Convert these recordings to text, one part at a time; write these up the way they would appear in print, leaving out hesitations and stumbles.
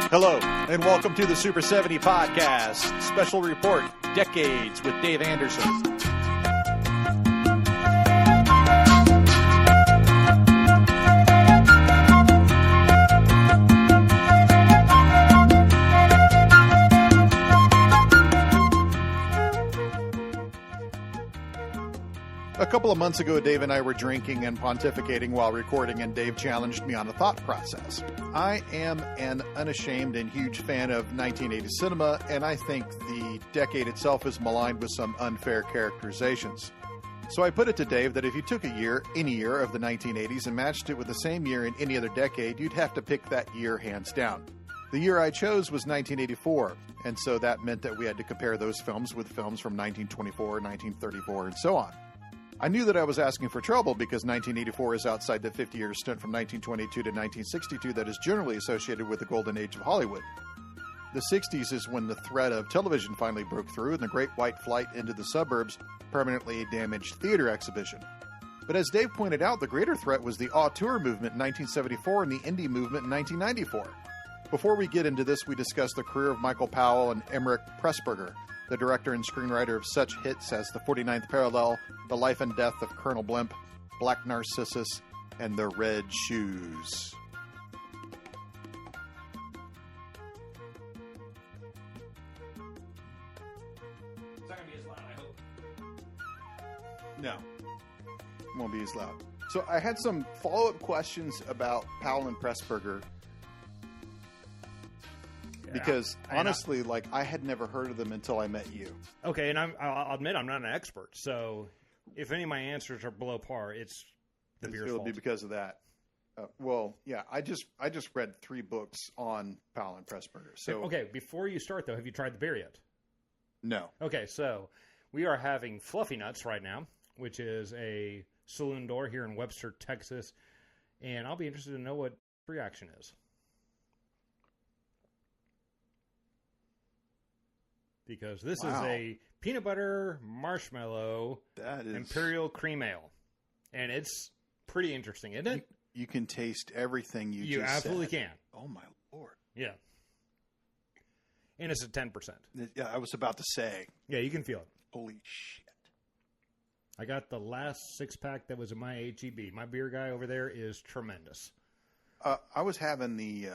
Hello, and welcome to the Super 70 Podcast, Special Report, Decades with Dave Anderson. A couple of months ago, Dave and I were drinking and pontificating while recording, and Dave challenged me on a thought process. I am an unashamed and huge fan of 1980s cinema, and I think the decade itself is maligned with some unfair characterizations. So I put it to Dave that if you took a year, any year of the 1980s, and matched it with the same year in any other decade, you'd have to pick that year hands down. The year I chose was 1984, and so that meant that we had to compare those films with films from 1924, 1934, and so on. I knew that I was asking for trouble because 1984 is outside the 50-year stint from 1922 to 1962 that is generally associated with the golden age of Hollywood. The 60s is when the threat of television finally broke through and the Great White Flight into the suburbs permanently damaged theater exhibition. But as Dave pointed out, the greater threat was the auteur movement in 1974 and the indie movement in 1994. Before we get into this, we discuss the career of Michael Powell and Pressburger, the director and screenwriter of such hits as The 49th Parallel, The Life and Death of Colonel Blimp, Black Narcissus, and The Red Shoes. Is that going to be as loud, I hope? No. It won't be as loud. So I had some follow-up questions about Powell and Pressburger. Because, honestly, I had never heard of them until I met you. Okay, and I'll admit I'm not an expert. So if any of my answers are below par, it's the beer's fault. It'll be because of that. I just read 3 books on Powell and Pressburger. So okay, before you start, though, have you tried the beer yet? No. Okay, so we are having Fluffy Nuts right now, which is a saloon door here in Webster, Texas. And I'll be interested to know what the reaction is. Because this is a peanut butter marshmallow imperial cream ale. And it's pretty interesting, isn't it? You can taste everything you just said. You absolutely can. Oh, my Lord. Yeah. And it's at 10%. Yeah, I was about to say. Yeah, you can feel it. Holy shit. I got the last 6-pack that was in my HEB. My beer guy over there is tremendous. I was having the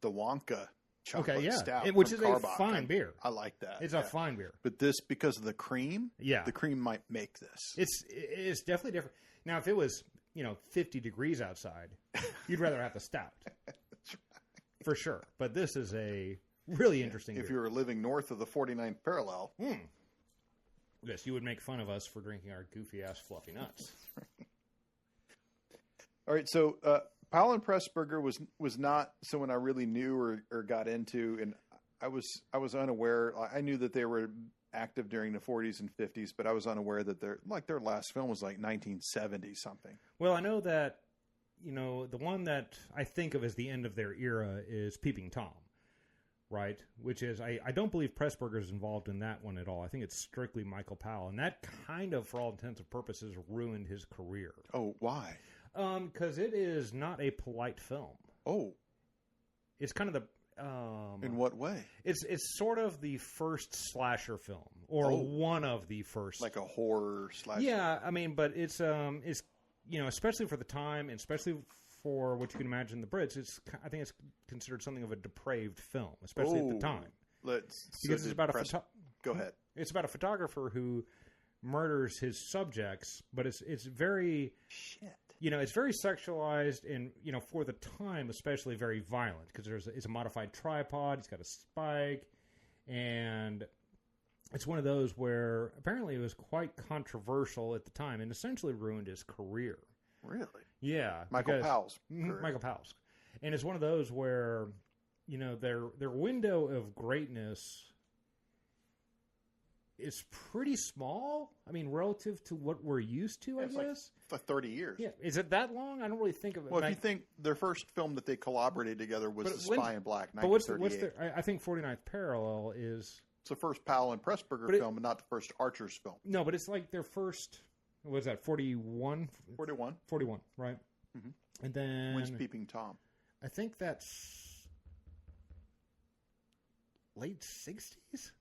Wonka chocolate stout, which is Carbach. a fine beer. I like that. It's a fine beer. But this, because of the cream, the cream might make this. It's definitely different. Now, if it was 50 degrees outside, you'd rather have the stout. That's right. For sure. But this is a really interesting beer. If you were living north of the 49th parallel. Yes, you would make fun of us for drinking our goofy-ass Fluffy Nuts. All right, so Powell and Pressburger was not someone I really knew or got into, and I was unaware. I knew that they were active during the 40s and 50s, but I was unaware that their last film was like 1970 something. Well, I know that the one that I think of as the end of their era is Peeping Tom, right? Which is I don't believe Pressburger is involved in that one at all. I think it's strictly Michael Powell, and that kind of, for all intents and purposes, ruined his career. Oh, why? Because it is not a polite film. Oh. It's kind of the... in what way? It's sort of the first slasher film, or one of the first. Like a horror slasher? Yeah, I mean, but it's especially for the time, and especially for what you can imagine the Brits, I think it's considered something of a depraved film, especially at the time. Because it's about Go ahead. It's about a photographer who murders his subjects, but it's very... Shit. It's very sexualized and, for the time, especially very violent because it's a modified tripod. It's got a spike. And it's one of those where apparently it was quite controversial at the time and essentially ruined his career. Really? Yeah. Michael Powell's. Michael Powell's. And it's one of those where, their window of greatness is pretty small. I mean, relative to what we're used to, I guess. For 30 years. Yeah. Is it that long? I don't really think of it. Well, if you think their first film that they collaborated together was The Spy in Black, 1938. But what's I think 49th Parallel is... It's the first Powell and Pressburger film, but not the first Archer's film. No, but it's like their first... What is that, 41? 41. 41, right. Mm-hmm. And then... When's Peeping Tom? I think that's... late 60s,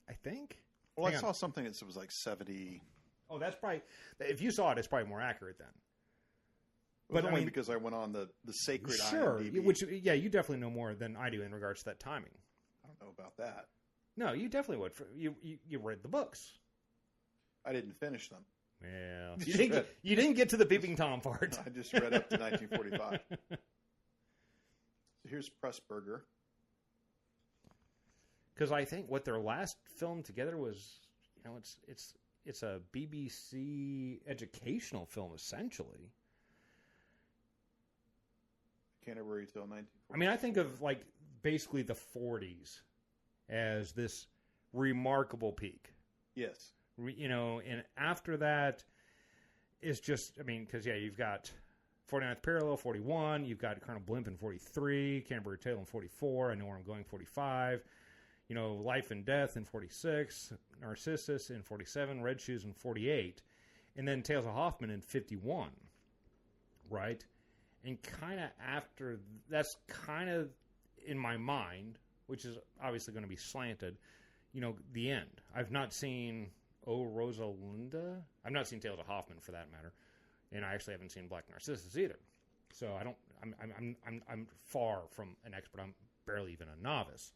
I think. Well, I saw something that was like 70. Oh, that's probably, if you saw it, it's probably more accurate then. But only because I went on the sacred IMDb. Which, yeah, you definitely know more than I do in regards to that timing. I don't know about that. No, you definitely would. You read the books. I didn't finish them. Yeah. You didn't get to the Peeping Tom part. I just read up to 1945. So here's Pressburger. Because I think what their last film together was, it's a BBC educational film, essentially. Canterbury till 1945. I mean, I think of, like, basically the 40s as this remarkable peak. Yes. And after that, it's just, I mean, because, you've got 49th Parallel, 41. You've got Colonel Blimp in 43. Canterbury Tale in 44. I Know Where I'm Going, 45. Life and Death in 46. Narcissus in 47. Red Shoes in 48. And then Tales of Hoffman in 51. Right? And kind of after, that's kind of in my mind, which is obviously going to be slanted, the end. I've not seen Oh Rosalinda. I've not seen Tales of Hoffman for that matter, and I actually haven't seen Black Narcissus either. So I don't. I'm far from an expert. I'm barely even a novice.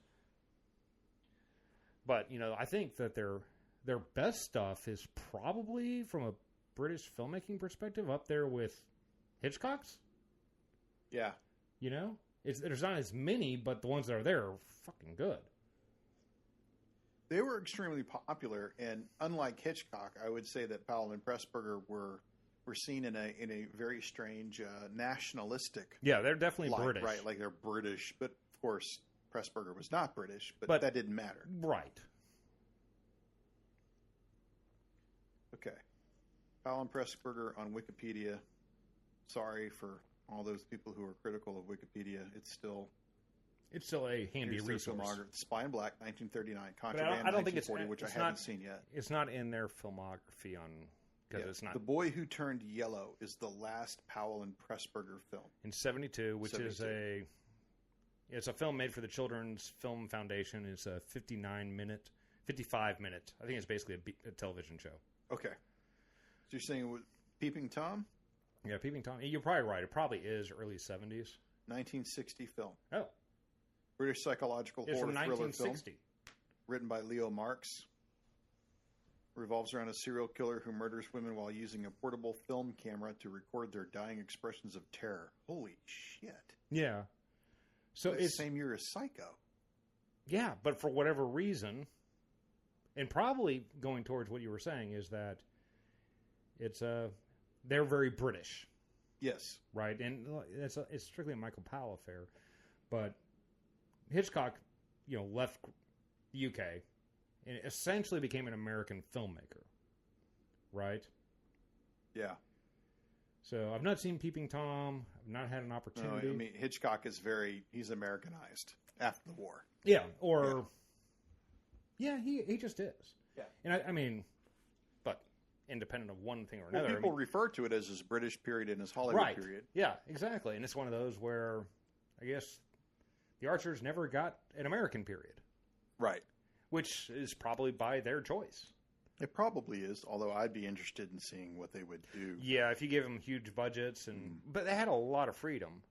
But I think that their best stuff is probably from a British filmmaking perspective up there with Hitchcock's. Yeah. There's not as many, but the ones that are there are fucking good. They were extremely popular, and unlike Hitchcock, I would say that Powell and Pressburger were seen in a very strange nationalistic. Yeah, they're definitely light, British, right? Like they're British, but of course Pressburger was not British, but that didn't matter, right? Okay, Powell and Pressburger on Wikipedia. Sorry for all those people who are critical of Wikipedia. It's still a handy resource. Spy in Black, 1939. Contraband, 1940, which I haven't seen yet. It's not in their filmography because it's not. The Boy Who Turned Yellow is the last Powell and Pressburger film in 72, which 72. It's a film made for the Children's Film Foundation. It's a 55 minute. I think it's basically a television show. Okay, so you're saying with Peeping Tom? Yeah, Peeping Tom. You're probably right. It probably is early 70s. 1960 film. Oh. British psychological horror from thriller 1960. Film. Written by Leo Marks. Revolves around a serial killer who murders women while using a portable film camera to record their dying expressions of terror. Holy shit. Yeah. So it's the same year as Psycho. Yeah, but for whatever reason, and probably going towards what you were saying, is that they're very British. Yes. Right? And it's strictly a Michael Powell affair. But Hitchcock, left the UK and essentially became an American filmmaker. Right? Yeah. So I've not seen Peeping Tom. I've not had an opportunity. No, I mean, Hitchcock is he's Americanized after the war. Yeah. He just is. Yeah. And I mean, but independent of one thing or another. Well, people refer to it as his British period and his Hollywood period. Yeah, exactly. And it's one of those where I guess the Archers never got an American period. Right. Which is probably by their choice. It probably is, although I'd be interested in seeing what they would do. Yeah, if you give them huge budgets, but they had a lot of freedom.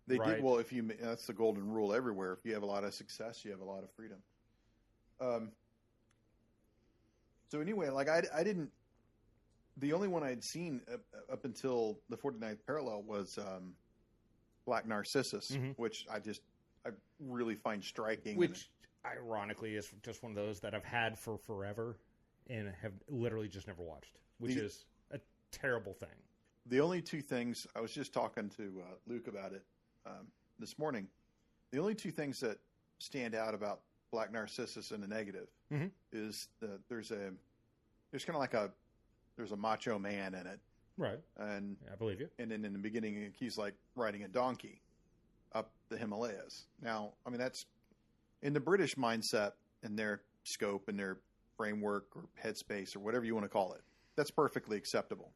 They did. Well, that's the golden rule everywhere. If you have a lot of success, you have a lot of freedom. So anyway, like I didn't. The only one I'd seen up until the 49th Parallel was Black Narcissus, which I really find striking. Which, ironically, is just one of those that I've had for forever and have literally just never watched, which is a terrible thing. The only two things, I was just talking to Luke about it this morning, the only two things that stand out about Black Narcissus in the negative is that there's kind of like there's a macho man in it. Right. And I believe you. And then in the beginning, he's like riding a donkey up the Himalayas. Now, I mean, that's in the British mindset and their scope and their framework or headspace or whatever you want to call it. That's perfectly acceptable.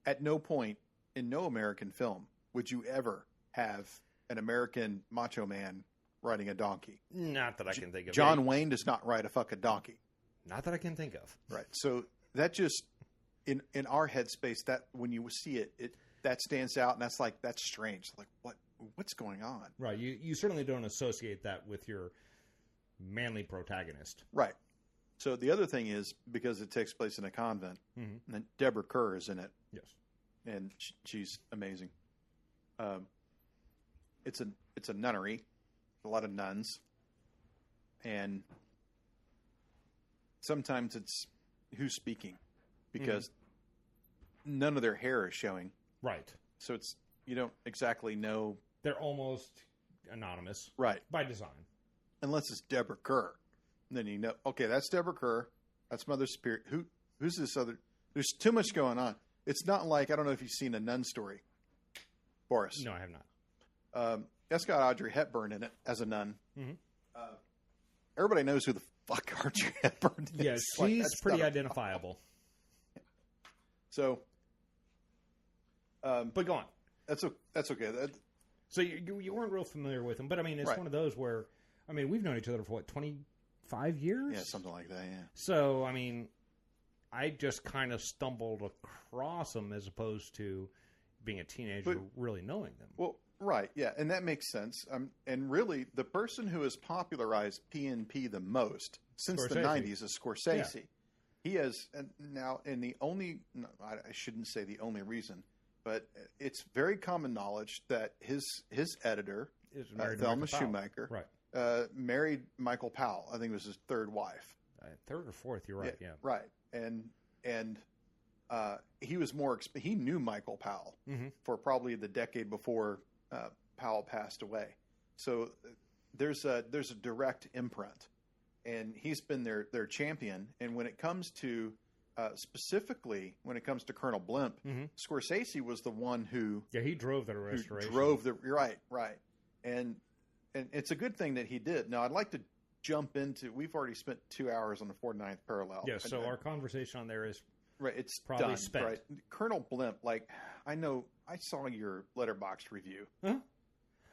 At no point in no American film would you ever have an American macho man riding a donkey. Not that I can think of. John Wayne does not ride a fucking donkey. Not that I can think of. Right. So that just in our headspace, that when you see it that stands out, and that's strange. Like what's going on? Right. You certainly don't associate that with your manly protagonist. Right. So the other thing is, because it takes place in a convent, and Deborah Kerr is in it. Yes. And she's amazing. It's a nunnery, a lot of nuns, and sometimes it's who's speaking, because none of their hair is showing. Right. So you don't exactly know. They're almost anonymous. Right. By design. Unless it's Deborah Kerr. And then you know, okay, that's Deborah Kerr. That's Mother Superior. Who's this other? There's too much going on. It's not like, I don't know if you've seen A Nun Story, Boris. No, I have not. That's got Audrey Hepburn in it as a nun. Everybody knows who the fuck Audrey Hepburn is. Yeah, she's pretty identifiable. So, but go on. That's okay. So you weren't real familiar with him, but I mean, it's one of those where, I mean, we've known each other for 25 years? Yeah, something like that, yeah. So, I mean, I just kind of stumbled across him as opposed to being a teenager really knowing them. Well, right, yeah, and that makes sense. And really, the person who has popularized P&P the most since the 90s is Scorsese. Yeah. He has, now, and I shouldn't say the only reason, but it's very common knowledge that his editor, Thelma Schumacher, married Michael Powell. I think it was his third wife. Third or fourth, you're right, yeah. Right, and he was he knew Michael Powell for probably the decade before Powell passed away. So there's a direct imprint, and he's been their champion. And when it comes to specifically when it comes to Colonel Blimp, Scorsese was the one who he drove the restoration. Right, and it's a good thing that he did. Now I'd like to jump into. We've already spent 2 hours on the 49th parallel. Yeah, so our conversation on there is it's probably done, spent. Right, Colonel Blimp. Like I saw your Letterboxd review. Huh?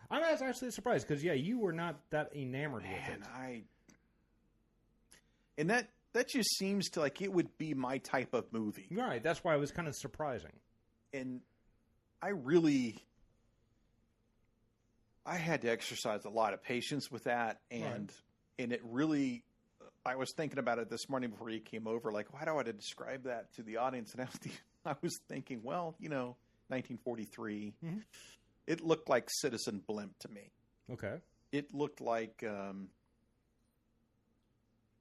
I'm actually surprised because you were not that enamored with it. And that just seems to like it would be my type of movie. Right. That's why it was kind of surprising. And I had to exercise a lot of patience with that. And it really, I was thinking about it this morning before you came over. Like, how do I describe that to the audience? And I was thinking, well, 1943, it looked like Citizen Blimp to me. Okay. It looked like,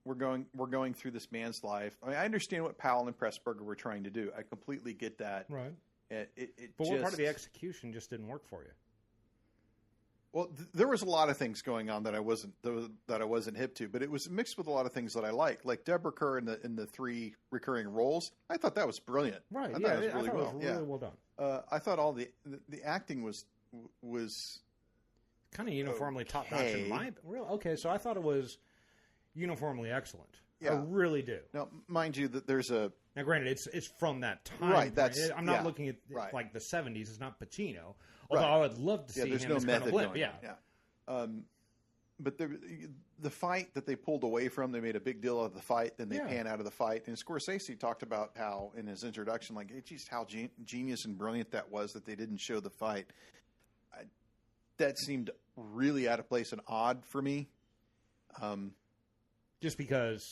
we're going through this man's life. I mean, I understand what Powell and Pressburger were trying to do. I completely get that. Right. But what part of the execution just didn't work for you? Well, there was a lot of things going on that I wasn't hip to, but it was mixed with a lot of things that I like Deborah Kerr in the three recurring roles. I thought that was brilliant. Right. I thought it was really well done. I thought all the acting was kind of uniformly top notch in my okay. So I thought it was uniformly excellent. Yeah. I really do. Now, mind you, that there's now. Granted, it's from that time. Right. I'm not looking at like the 70s. It's not Pacino. Although I would love to see him as Colonel Blimp. Yeah. But the fight that they pulled away from, they made a big deal of the fight. Then they pan out of the fight. And Scorsese talked about how in his introduction, like, hey, geez, how genius and brilliant that was that they didn't show the fight. That seemed really out of place and odd for me. Just because.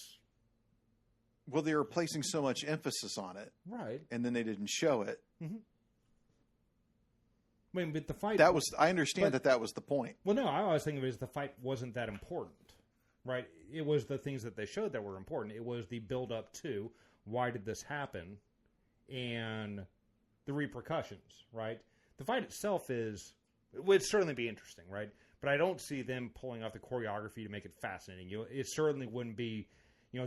Well, they were placing so much emphasis on it. Right. And then they didn't show it. Mm-hmm. I mean, but the fight... I understand that was the point. Well, no, I always think of it as the fight wasn't that important, right? It was the things that they showed that were important. It was the build-up to why did this happen and the repercussions, right? The fight itself would certainly be interesting, right? But I don't see them pulling off the choreography to make it fascinating. It certainly wouldn't be,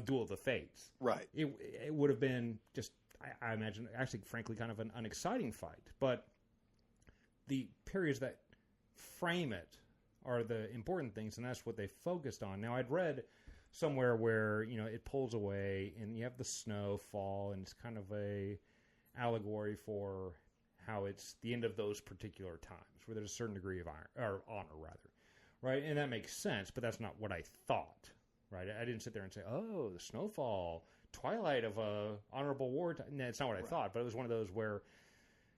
Duel of the Fates. Right. It would have been just, I imagine, actually, frankly, kind of an unexciting fight. But the periods that frame it are the important things, and that's what they focused on. Now, I'd read somewhere where, it pulls away, and you have the snow fall, and it's kind of a allegory for how it's the end of those particular times, where there's a certain degree of honor, right? And that makes sense, but that's not what I thought, right? I didn't sit there and say, oh, the snowfall, twilight of a honorable war. No, it's not what I thought, but it was one of those where,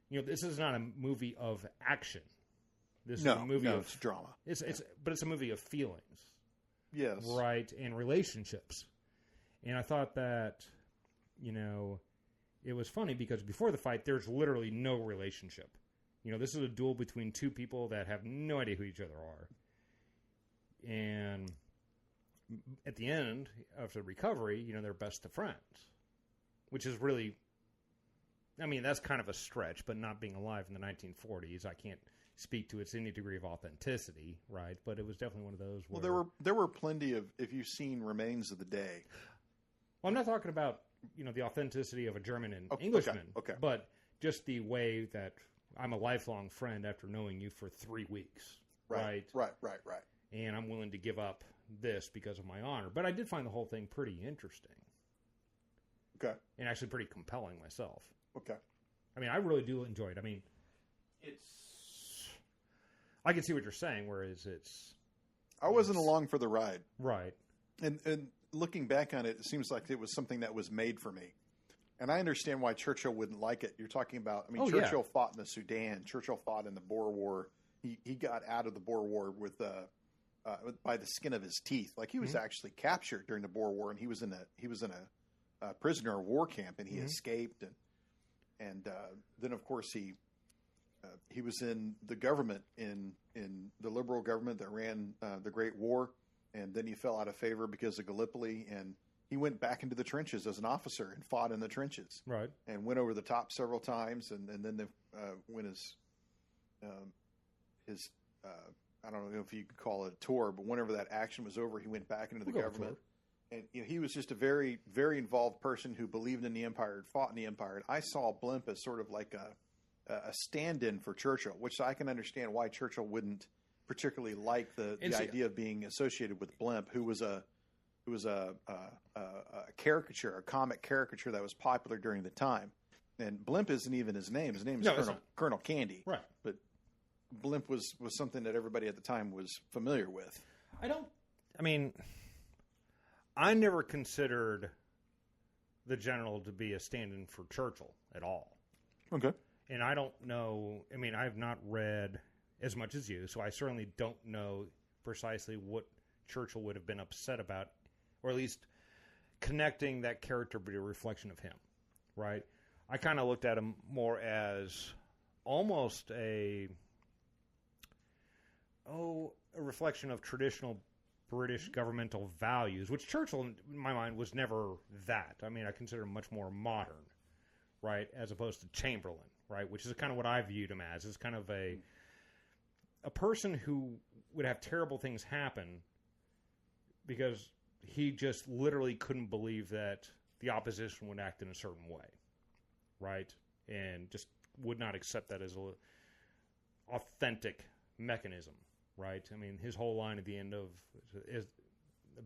this is not a movie of action. This is a movie of it's drama. But it's a movie of feelings. Yes. Right, and relationships. And I thought that, it was funny because before the fight, there's literally no relationship. This is a duel between two people that have no idea who each other are. And at the end of the recovery, they're best of friends. Which is really, that's kind of a stretch, but not being alive in the 1940s, I can't speak to its any degree of authenticity, right? But it was definitely one of those where... Well, there were plenty of, if you've seen Remains of the Day... Well, I'm not talking about, the authenticity of a German and Englishman, okay. But just the way that I'm a lifelong friend after knowing you for 3 weeks, right? Right. And I'm willing to give up this because of my honor. But I did find the whole thing pretty interesting. Okay. And actually pretty compelling myself. Okay. I really do enjoy it. I can see what you're saying, whereas I wasn't along for the ride. Right. And looking back on it, it seems like it was something that was made for me. And I understand why Churchill wouldn't like it. You're talking about, Churchill fought in the Sudan. Churchill fought in the Boer War. He got out of the Boer War with by the skin of his teeth. Like he was actually captured during the Boer War, and he was in a prisoner of war camp, and he escaped. And then, of course, he was in the government, in the liberal government that ran the Great War, and then he fell out of favor because of Gallipoli, and he went back into the trenches as an officer and fought in the trenches, right? And went over the top several times, and then when his I don't know if you could call it a tour, but whenever that action was over, he went back into the government. And he was just a very, very involved person who believed in the empire and fought in the empire. And I saw Blimp as sort of like a stand-in for Churchill, which I can understand why Churchill wouldn't particularly like the idea of being associated with Blimp, who was a caricature, a comic caricature that was popular during the time. And Blimp isn't even his name. His name is Colonel Candy. Right. But Blimp was something that everybody at the time was familiar with. I never considered the general to be a stand-in for Churchill at all. Okay. And I don't know, I have not read as much as you, so I certainly don't know precisely what Churchill would have been upset about, or at least connecting that character to be a reflection of him, right? I kind of looked at him more as almost a reflection of traditional British governmental values, which Churchill, in my mind, was never that. I consider him much more modern, right, as opposed to Chamberlain, right, which is kind of what I viewed him as. Is kind of a person who would have terrible things happen because he just literally couldn't believe that the opposition would act in a certain way, right, and just would not accept that as a authentic mechanism. Right, his whole line at the end of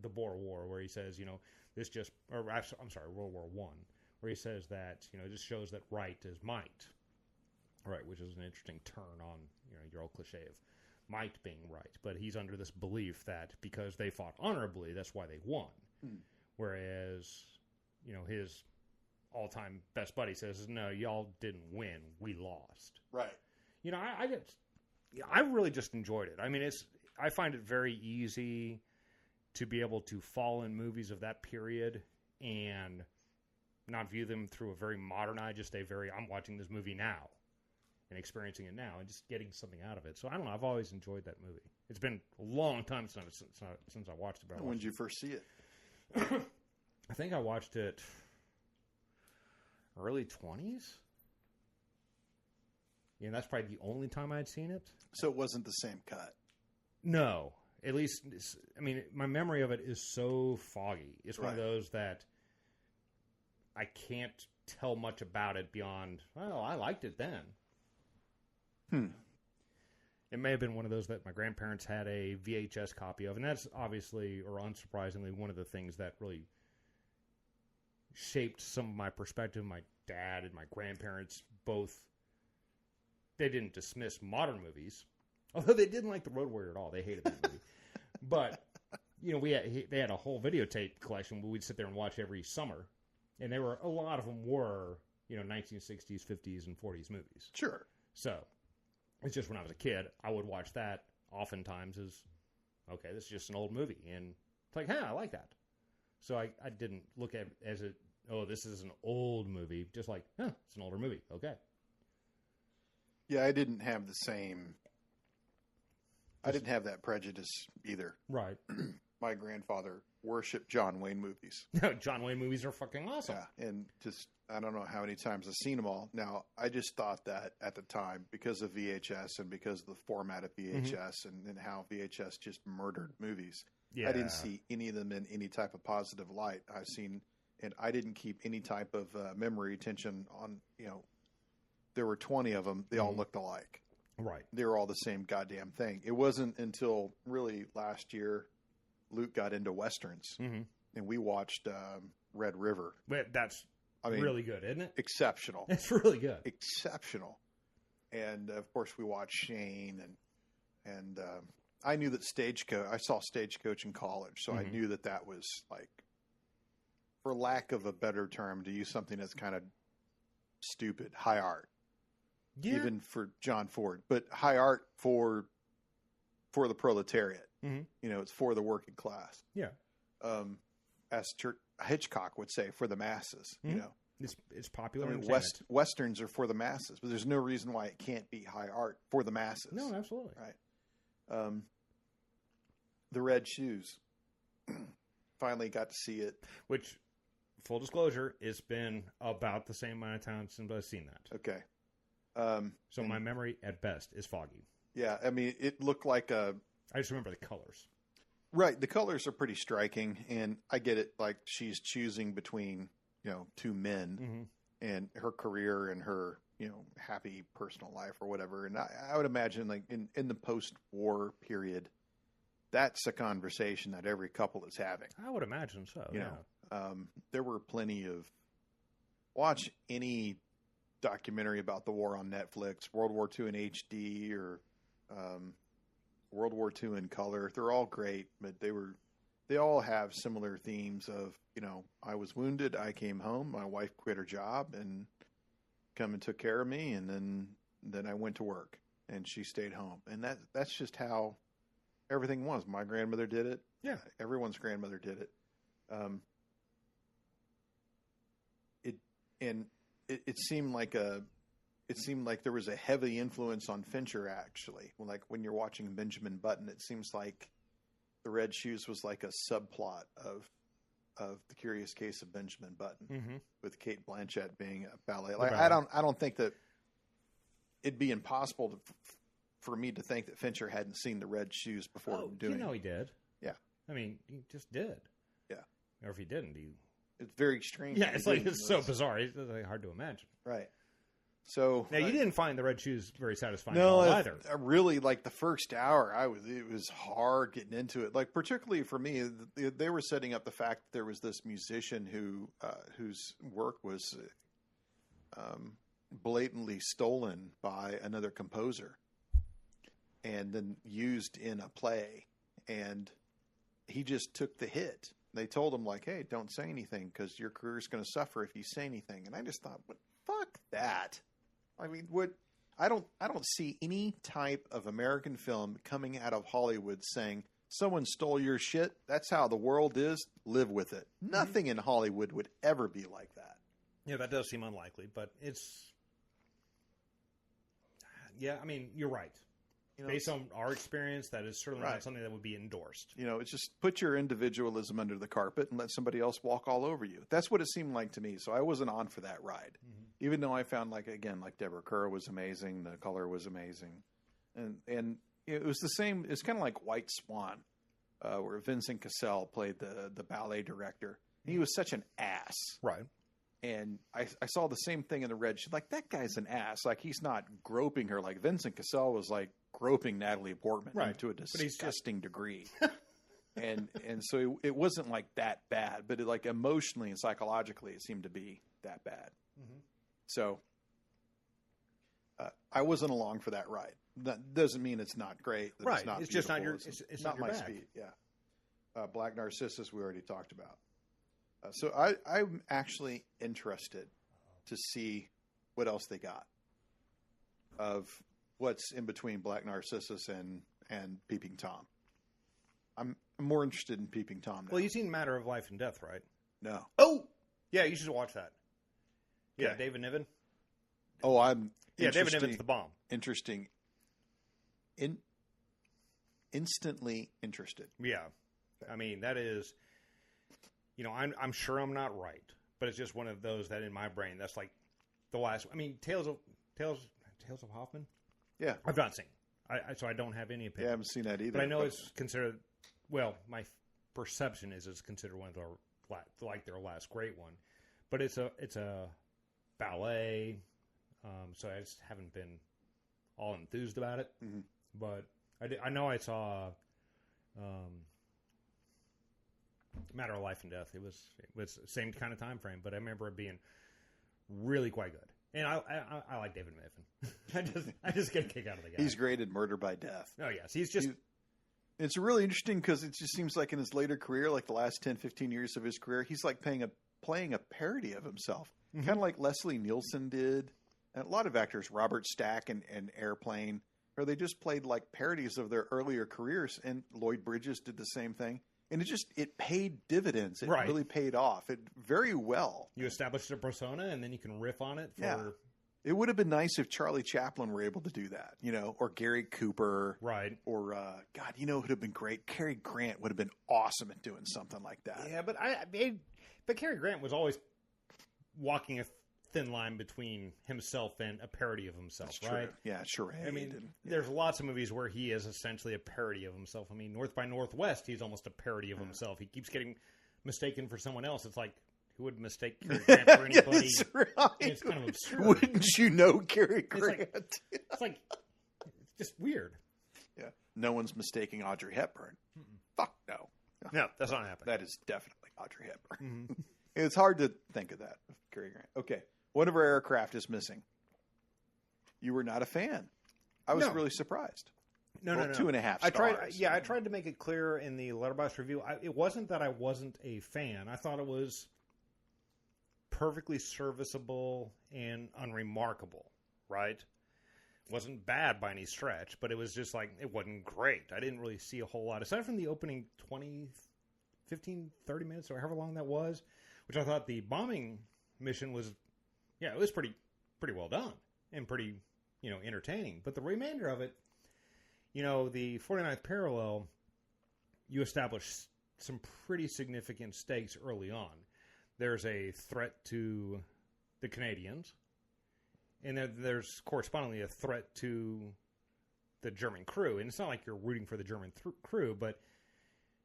the Boer War, where he says, World War I, where he says that, this shows that right is might, right, which is an interesting turn on, your old cliche of might being right. But he's under this belief that because they fought honorably, that's why they won. Whereas, his all-time best buddy says, no, y'all didn't win, we lost. Right. I really just enjoyed it. I find it very easy to be able to fall in movies of that period and not view them through a very modern eye, just I'm watching this movie now and experiencing it now and just getting something out of it. So I don't know. I've always enjoyed that movie. It's been a long time since I watched it. When did you first see it? I think I watched it early 20s. Yeah, that's probably the only time I'd seen it. So it wasn't the same cut? No. At least, my memory of it is so foggy. It's one of those that I can't tell much about it beyond, well, I liked it then. It may have been one of those that my grandparents had a VHS copy of, and that's obviously, or unsurprisingly, one of the things that really shaped some of my perspective. My dad and my grandparents both... They didn't dismiss modern movies. Although they didn't like The Road Warrior at all. They hated that movie. But, you know, they had a whole videotape collection we'd sit there and watch every summer. And a lot of them were, you know, 1960s, 50s, and 40s movies. Sure. So, it's just when I was a kid, I would watch that oftentimes as, okay, this is just an old movie. And it's like, hey, I like that. So I didn't look at it as this is an old movie. Just like, it's an older movie. Okay. Yeah, I didn't have that prejudice either. Right. My grandfather worshipped John Wayne movies. John Wayne movies are fucking awesome. Yeah, and just, I don't know how many times I've seen them all. Now, I just thought that at the time, because of VHS and because of the format of VHS and how VHS just murdered movies, I didn't see any of them in any type of positive light. And I didn't keep any type of memory retention on, you know, there were 20 of them. They all looked alike. Right. They were all the same goddamn thing. It wasn't until really last year Luke got into Westerns, and we watched Red River. That's really good, isn't it? Exceptional. It's really good. Exceptional. And, of course, we watched Shane, and I knew that I saw Stagecoach in college, so I knew that was, like, for lack of a better term, to use something that's kind of stupid, high art. Yeah. Even for John Ford, but high art for the proletariat. You know, it's for the working class. Yeah. As Hitchcock would say, for the masses. You know, it's popular. I mean, westerns are for the masses, but there's no reason why it can't be high art for the masses. No, absolutely. Right. The Red Shoes. Finally got to see it. Which, full disclosure, it's been about the same amount of time since I've seen that. Okay. So my memory, at best, is foggy. Yeah, I mean, it looked like I just remember the colors. Right, the colors are pretty striking, and I get it. Like, she's choosing between, you know, two men, and her career and her, you know, happy personal life or whatever. And I would imagine, like, in the post-war period, that's a conversation that every couple is having. I would imagine so. You know, there were plenty of watch any documentary about the war on Netflix, World War II in HD, or World War II in color. They're all great, but they all have similar themes of, you know, I was wounded, I came home, my wife quit her job and come and took care of me, and then I went to work and she stayed home. And that's just how everything was. My grandmother did it. Yeah. Everyone's grandmother did it. It seemed like there was a heavy influence on Fincher, actually. Like when you're watching Benjamin Button, it seems like The Red Shoes was like a subplot of The Curious Case of Benjamin Button, with Cate Blanchett being a ballet. Like, I don't think that it'd be impossible for me to think that Fincher hadn't seen The Red Shoes before doing it. You know he did. Yeah. I mean, he just did. Yeah. Or if he didn't, it's very strange. Yeah, it's so bizarre. It's like hard to imagine. Right. So now you didn't find The Red Shoes very satisfying either. Really, like the first hour, it was hard getting into it. Like particularly for me, they were setting up the fact that there was this musician whose work was blatantly stolen by another composer and then used in a play, and he just took the hit. They told him, like, hey, don't say anything because your career is going to suffer if you say anything. And I just thought, fuck that. I mean, I don't see any type of American film coming out of Hollywood saying, someone stole your shit. That's how the world is. Live with it. Nothing in Hollywood would ever be like that. Yeah, that does seem unlikely, but yeah, I mean, you're right. You know, based on our experience, that is certainly not something that would be endorsed. You know, it's just put your individualism under the carpet and let somebody else walk all over you. That's what it seemed like to me. So I wasn't on for that ride. Even though I found, like Deborah Kerr was amazing. The color was amazing. And it was the same. It's kind of like White Swan, where Vincent Cassel played the ballet director. And he was such an ass. Right. And I saw the same thing in The Red Shoes. Like, that guy's an ass. Like, he's not groping her. Like, Vincent Cassel was, like, groping Natalie Portman to a disgusting degree. and so it wasn't, like, that bad. But, like, emotionally and psychologically, it seemed to be that bad. So I wasn't along for that ride. That doesn't mean it's not great. That Right. It's, not it's just not your. beautiful. It's not not your my bag. speed. Yeah. Black Narcissus we already talked about. So I'm actually interested to see what else they got of what's in between Black Narcissus and Peeping Tom. I'm more interested in Peeping Tom now. Well, you've seen Matter of Life and Death, right? No. Oh, yeah, you should watch that. Yeah, Okay. David Niven. Oh, I'm Yeah, David Niven's the bomb. Interesting. Instantly interested. Yeah, I mean that is, I'm sure I'm not right, but it's just one of those that in my brain that's like the last. I mean, Tales of Hoffman. Yeah, I've not seen. So I don't have any opinion. Yeah, I haven't seen that either. But I know it's considered. Well, my perception is it's considered one of their last great one. But it's a ballet, so I just haven't been all enthused about it. Mm-hmm. But I know I saw Matter of Life and Death. It was the same kind of time frame, but I remember it being really quite good. And I like David Niven. I just get a kick out of the guy. He's great in Murder by Death. Oh yes, he's just. It's really interesting because it just seems like in his later career, like the last 10, 15 years of his career, he's like playing a parody of himself, kind of like Leslie Nielsen did, and a lot of actors, Robert Stack and Airplane, or they just played like parodies of their earlier careers. And Lloyd Bridges did the same thing, and it paid dividends. It really paid off. It very well. You established a persona, and then you can riff on it. It would have been nice if Charlie Chaplin were able to do that, or Gary Cooper. Right. Or, God, it would have been great. Cary Grant would have been awesome at doing something like that. Yeah, but Cary Grant was always walking a thin line between himself and a parody of himself, That's right? True. Yeah, sure. I mean, there's lots of movies where he is essentially a parody of himself. I mean, North by Northwest, he's almost a parody of himself. He keeps getting mistaken for someone else. It's like, who would mistake Cary Grant for anybody? That's right. It's kind of absurd. Wouldn't you know Cary Grant? It's like it's just weird. Yeah. No one's mistaking Audrey Hepburn. Fuck no. No, that's not happening. That is definitely Audrey Hepburn. Mm-hmm. It's hard to think of that, of Cary Grant. Okay. One of our aircraft is missing. You were not a fan. I was really surprised. No. 2.5 stars. I tried to make it clear in the Letterboxd review. It wasn't that I wasn't a fan. I thought it was perfectly serviceable and unremarkable, right? It wasn't bad by any stretch, but it was just like, it wasn't great. I didn't really see a whole lot. Aside from the opening 15, 30 minutes, or however long that was, which I thought the bombing mission was, it was pretty well done and pretty, entertaining. But the remainder of it, the 49th parallel, you establish some pretty significant stakes early on. There's a threat to the Canadians, and then there's correspondingly a threat to the German crew. And it's not like you're rooting for the German crew, but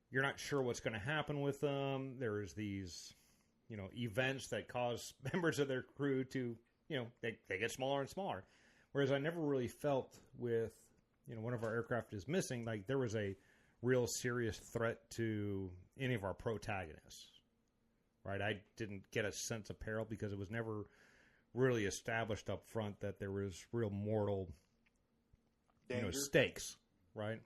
you're not sure what's going to happen with them. There's these, events that cause members of their crew to, they get smaller and smaller. Whereas I never really felt with, one of our aircraft is missing, like there was a real serious threat to any of our protagonists. Right, I didn't get a sense of peril because it was never really established up front that there was real mortal, stakes. Right,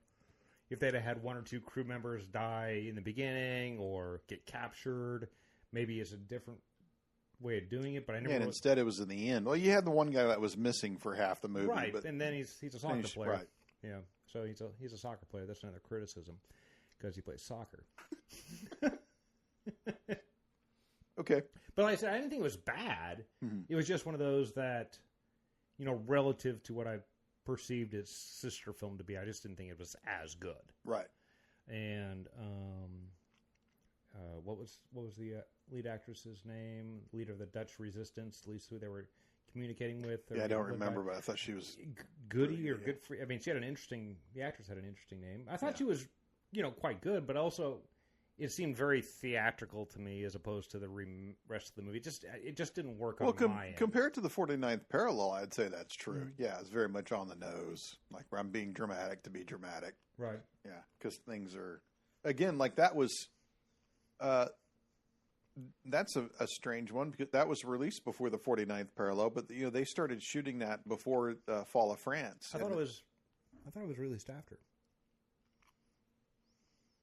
if they'd have had one or two crew members die in the beginning or get captured, maybe it's a different way of doing it. But I never. And instead, it was in the end. Well, you had the one guy that was missing for half the movie, right? But and then he's a soccer player, right? Yeah, so he's a soccer player. That's another criticism because he plays soccer. Okay. But like I said, I didn't think it was bad. Mm-hmm. It was just one of those that, relative to what I perceived its sister film to be, I just didn't think it was as good. Right. And what was the lead actress's name? Leader of the Dutch Resistance, at least who they were communicating with. Yeah, I don't remember, but I thought she was Goody or Goodfrey. I mean, the actress had an interesting name. I thought she was, quite good, but also it seemed very theatrical to me as opposed to the rest of the movie. It just didn't work on my end. Compared to the 49th parallel, I'd say that's true. Mm-hmm. Yeah, it's very much on the nose. Like, where I'm being dramatic to be dramatic. Right. Yeah, because things are... Again, like that was... that's a strange one because that was released before the 49th parallel, but they started shooting that before Fall of France. I thought it was I thought it was released after.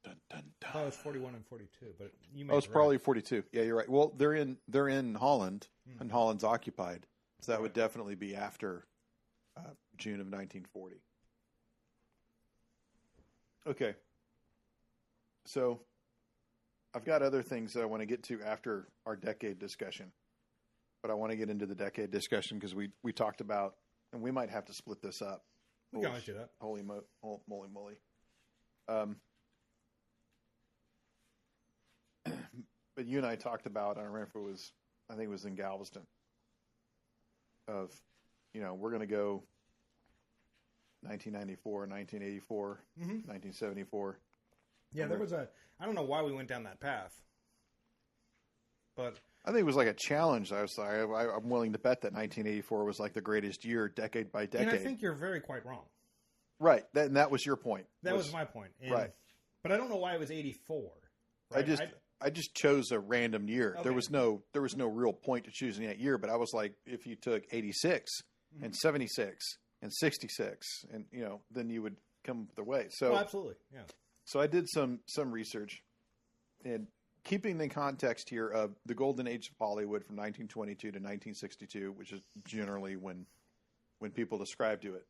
Dun, dun, dun. I thought it was 41 and 42, but you may Oh, it's probably 42. Yeah, you're right. Well, they're in Holland, and Holland's occupied, so that would definitely be after June of 1940. Okay. So I've got other things that I want to get to after our decade discussion, but I want to get into the decade discussion because we talked about, and we might have to split this up. We can always do that. Holy moly. But you and I talked about, I don't remember if it was, I think it was in Galveston, of, we're going to go 1994, 1984, 1974. Yeah, there was I don't know why we went down that path, but I think it was like a challenge. I'm willing to bet that 1984 was like the greatest year, decade by decade. And I think you're very quite wrong. Right, and that was your point. That was my point. And, right. But I don't know why it was 84. Right? I just chose a random year. Okay. There was no real point to choosing that year, but I was like, if you took 86 and 76 and 66, and then you would come the way. So absolutely, yeah. So I did some research, and keeping the context here of the golden age of Hollywood from 1922 to 1962, which is generally when people describe to it.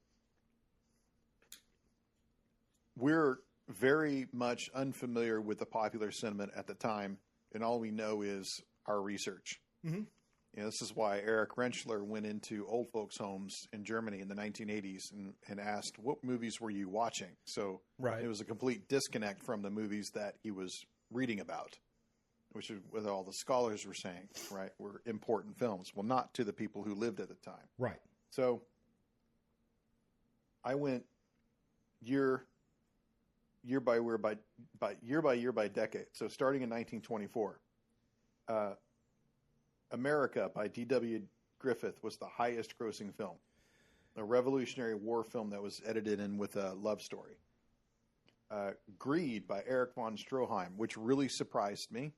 We're very much unfamiliar with the popular sentiment at the time, and all we know is our research. Mm-hmm. This is why Eric Rentschler went into old folks' homes in Germany in the 1980s and asked, what movies were you watching? So It was a complete disconnect from the movies that he was reading about, which is what all the scholars were saying, right, were important films. Well, not to the people who lived at the time. Right. So I went year by year by decade. So starting in 1924, America by D.W. Griffith was the highest grossing film, a Revolutionary War film that was edited in with a love story. Greed by Erich von Stroheim, which really surprised me,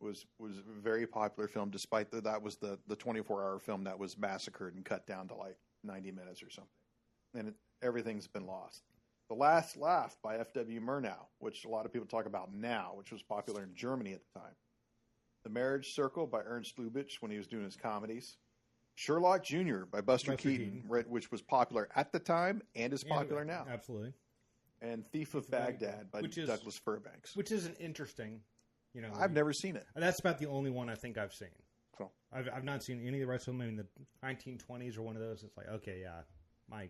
was a very popular film, despite that was the 24-hour film that was massacred and cut down to like 90 minutes or something. And everything's been lost. The Last Laugh by F.W. Murnau, which a lot of people talk about now, which was popular in Germany at the time. The Marriage Circle by Ernst Lubitsch when he was doing his comedies. Sherlock Jr. by Buster Keaton, which was popular at the time and is popular now. Absolutely. And Thief of Baghdad by Douglas Fairbanks. Which is an interesting, I've never seen it. That's about the only one I think I've seen. Cool. I've not seen any of the rest of them. I mean, the 1920s or one of those. It's like, okay, yeah, my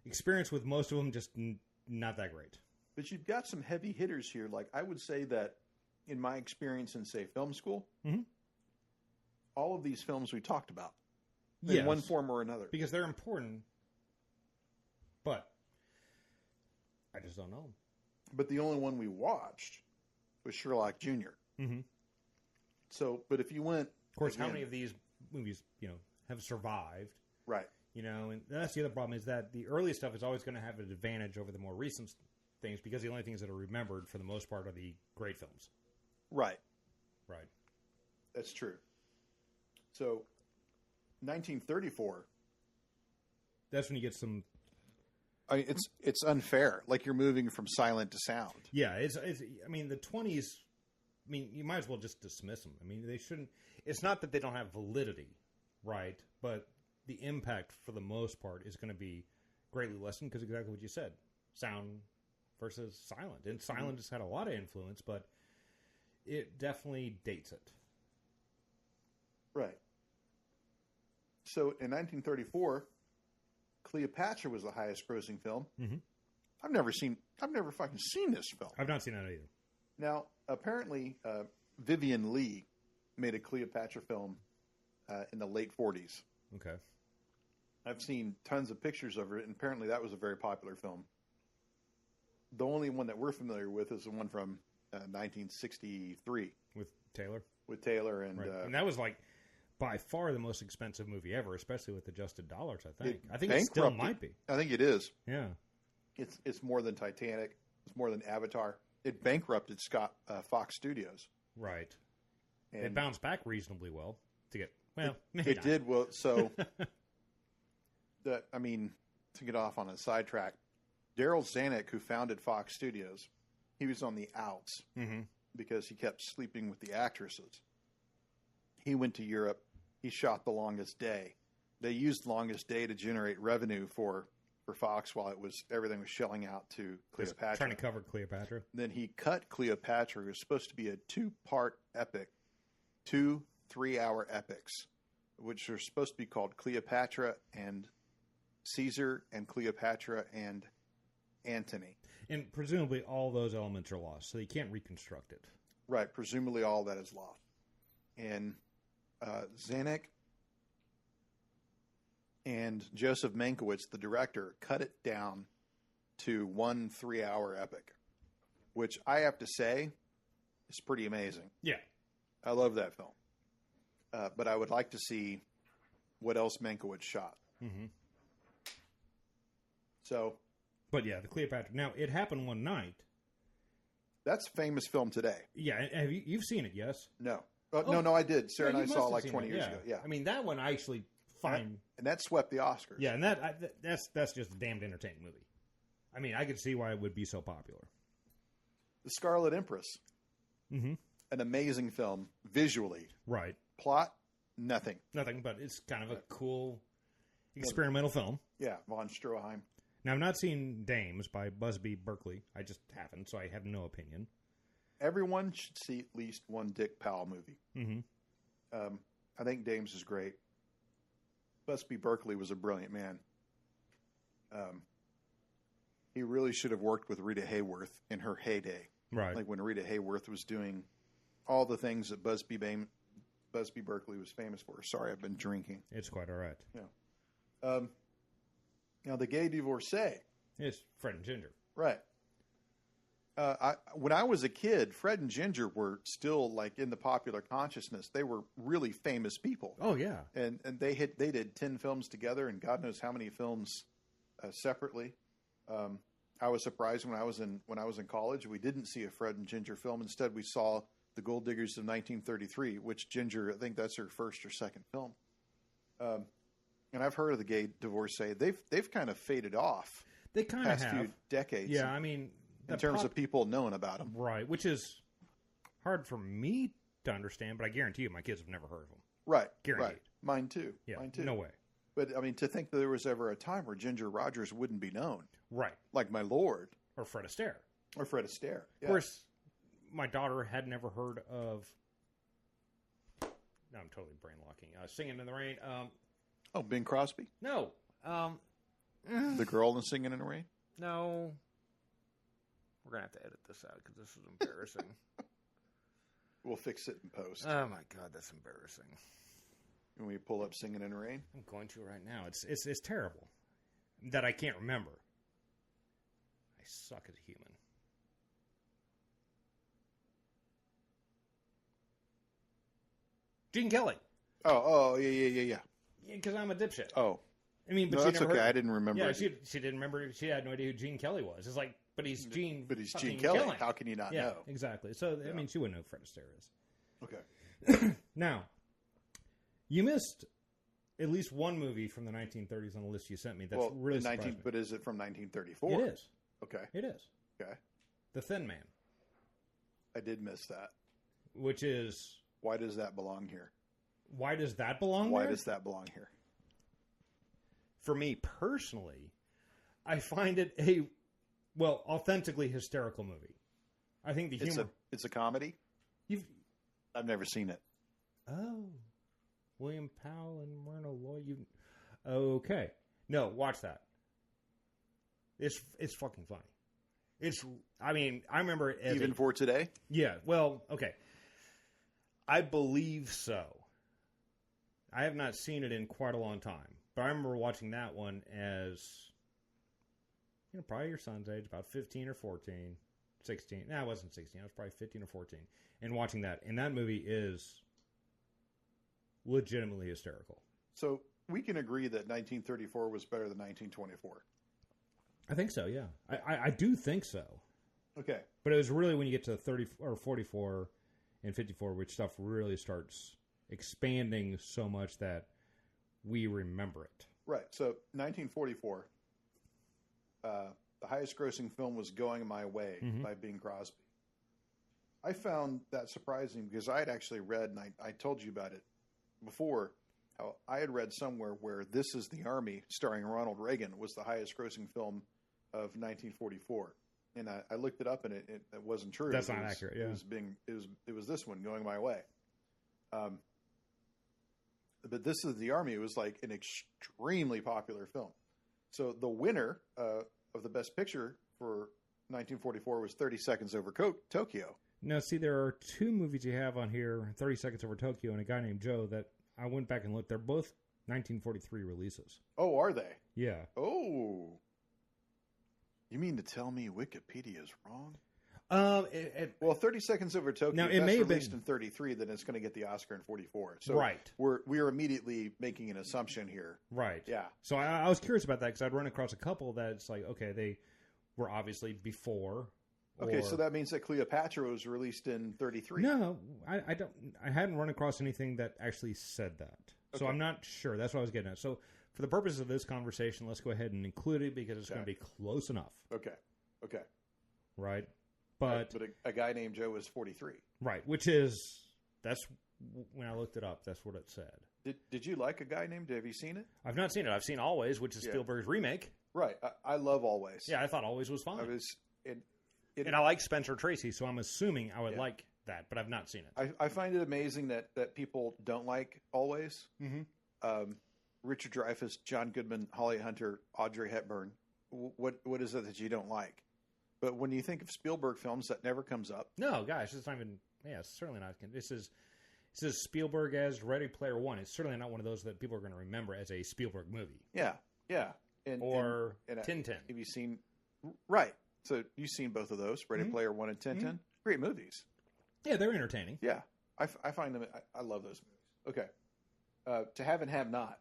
experience with most of them just not that great. But you've got some heavy hitters here. Like I would say that in my experience in, say, film school, all of these films we talked about in one form or another. Because they're important, but I just don't know. But the only one we watched was Sherlock Jr. Mm-hmm. So, but if you went... Of course, how many of these movies, have survived? Right. And that's the other problem is that the early stuff is always going to have an advantage over the more recent things because the only things that are remembered for the most part are the great films. Right. Right. That's true. So, 1934. That's when you get some... I mean, it's unfair. Like you're moving from silent to sound. Yeah. It's I mean, the 20s, I mean, you might as well just dismiss them. I mean, they shouldn't... It's not that they don't have validity, right? But... the impact, for the most part, is going to be greatly lessened because exactly what you said. Sound versus silent. And silent has had a lot of influence, but it definitely dates it. Right. So, in 1934, Cleopatra was the highest grossing film. Mm-hmm. I've never fucking seen this film. I've not seen that either. Now, apparently, Vivian Leigh made a Cleopatra film in the late 40s. Okay. I've seen tons of pictures of it, and apparently that was a very popular film. The only one that we're familiar with is the one from 1963. With Taylor? With Taylor. And, right. And that was like by far the most expensive movie ever, especially with adjusted dollars, I think. I think it still might be. I think it is. Yeah. It's more than Titanic. It's more than Avatar. It bankrupted Fox Studios. Right. And it bounced back reasonably well to get... Well, it did well. So, to get off on a sidetrack, Daryl Zanuck, who founded Fox Studios, he was on the outs because he kept sleeping with the actresses. He went to Europe. He shot The Longest Day. They used Longest Day to generate revenue for Fox while everything was shelling out to Cleopatra. Trying to cover Cleopatra. Then he cut Cleopatra. It was supposed to be a 2-part epic, 2 3-hour epics, which are supposed to be called Cleopatra and Caesar and Cleopatra and Antony. And presumably all those elements are lost, so you can't reconstruct it. Right. Presumably all that is lost. And Zanuck and Joseph Mankiewicz, the director, cut it down to 1 3-hour epic, which I have to say is pretty amazing. Yeah. I love that film. But I would like to see what else Mankiewicz shot. Mm-hmm. So... But yeah, the Cleopatra. Now, it happened one night. That's a famous film today. Yeah. Have you've seen it, yes? No. No, I did. Sarah and I saw it like 20 years ago. Yeah. I mean, that one I actually find... And that swept the Oscars. Yeah, and that's just a damned entertaining movie. I mean, I could see why it would be so popular. The Scarlet Empress. Mm-hmm. An amazing film, visually. Right. Plot, nothing. Nothing, but it's kind of a cool experimental film. Yeah, von Stroheim. Now, I've not seen Dames by Busby Berkeley. I just haven't, so I have no opinion. Everyone should see at least one Dick Powell movie. Mm-hmm. I think Dames is great. Busby Berkeley was a brilliant man. He really should have worked with Rita Hayworth in her heyday. Right. Like when Rita Hayworth was doing all the things that Busby Berkeley was famous for. Sorry, I've been drinking. It's quite all right. Yeah. Now, The Gay Divorcee. It's Fred and Ginger. Right. When I was a kid, Fred and Ginger were still like in the popular consciousness. They were really famous people. Oh yeah, and they did 10 films together, and God knows how many films separately. I was surprised when I was in college. We didn't see a Fred and Ginger film. Instead, we saw The Gold Diggers of 1933, which Ginger, I think that's her first or second film. And I've heard of The Gay Divorcee. They've kind of faded off. They kind of have. Few decades. Yeah, I mean, in terms of people knowing about them, right? Which is hard for me to understand, but I guarantee you, my kids have never heard of them. Right, guaranteed. Right. Mine too. Yeah, mine too. No way. But I mean, to think that there was ever a time where Ginger Rogers wouldn't be known, right? Like My Lord or Fred Astaire, or Fred Astaire. Yeah. Of course, my daughter had never heard of. Now I'm totally brain locking. Singing in the Rain. Bing Crosby? No. The girl in Singing in the Rain? No. We're going to have to edit this out because this is embarrassing. We'll fix it in post. Oh, my God, that's embarrassing. When we pull up Singing in the Rain? I'm going to right now. It's terrible that I can't remember. I suck as a human. Gene Kelly. Oh, yeah. Because I'm a dipshit. Oh. I mean, but no, she that's never okay. heard. I didn't remember. Yeah, she didn't remember. She had no idea who Gene Kelly was. It's like, but he's Gene. But he's Gene Kelly. How can you not know? Exactly. So I mean, she wouldn't know who Fred Astaire is. Okay. Now, you missed at least one movie from the 1930s on the list you sent me. That's really surprising. But is it from 1934? It is. Okay. It is. Okay. The Thin Man. I did miss that. Which is... Why does that belong here? Why does that belong Why there? does that belong here? For me personally, I find it authentically hysterical movie. I think the humor... It's a comedy? I've never seen it. Oh. William Powell and Myrna Loy. Okay. No, watch that. It's fucking funny. I remember it as even for today? Yeah. Well, okay. I believe so. I have not seen it in quite a long time, but I remember watching that one as, probably your son's age, about 15 or 14, 16. No, I wasn't 16. I was probably 15 or 14, and watching that. And that movie is legitimately hysterical. So we can agree that 1934 was better than 1924. I think so, yeah. I do think so. Okay. But it was really when you get to 30 or 44 and 54, which stuff really starts expanding so much that we remember it. Right. So 1944, the highest grossing film was Going My Way by Bing Crosby. I found that surprising because I had actually read, and I told you about it before, how I had read somewhere where This Is the Army, starring Ronald Reagan, was the highest grossing film of 1944. And I looked it up, and it wasn't true. That's not accurate. Yeah, it was this one, Going My Way. But This Is the Army was like an extremely popular film. So the winner of the Best Picture for 1944 was 30 Seconds Over Tokyo. Now, see, there are two movies you have on here, 30 Seconds Over Tokyo and A Guy Named Joe, that I went back and looked. They're both 1943 releases. Oh, are they? Yeah. Oh. You mean to tell me Wikipedia is wrong? Well, 30 Seconds Over Tokyo, now, that's released in 33, then it's going to get the Oscar in 44. So right. We are immediately making an assumption here. Right. Yeah. So I was curious about that because I'd run across a couple that it's like, okay, they were obviously before. Okay, so that means that Cleopatra was released in 33. No, I don't. I hadn't run across anything that actually said that. Okay. So I'm not sure. That's what I was getting at. So for the purposes of this conversation, let's go ahead and include it because it's going to be close enough. Okay. Right? But a guy named Joe was 43. Right, that's when I looked it up, that's what it said. Did you like A Guy Named Joe? Have you seen it? I've not seen it. I've seen Always, which is Spielberg's remake. Right. I love Always. Yeah, I thought Always was fine. And I like Spencer Tracy, so I'm assuming I would like that, but I've not seen it. I find it amazing that people don't like Always. Mm-hmm. Richard Dreyfuss, John Goodman, Holly Hunter, Audrey Hepburn. What is it that you don't like? But when you think of Spielberg films, that never comes up. No, gosh, it's not even. Yeah, it's certainly not. This is Spielberg as Ready Player One. It's certainly not one of those that people are going to remember as a Spielberg movie. Yeah. Or Tintin. Have you seen? Right. So you've seen both of those, Ready Player One and Tintin. Mm-hmm. Great movies. Yeah, they're entertaining. Yeah, I find them. I love those movies. Okay. To Have and Have Not.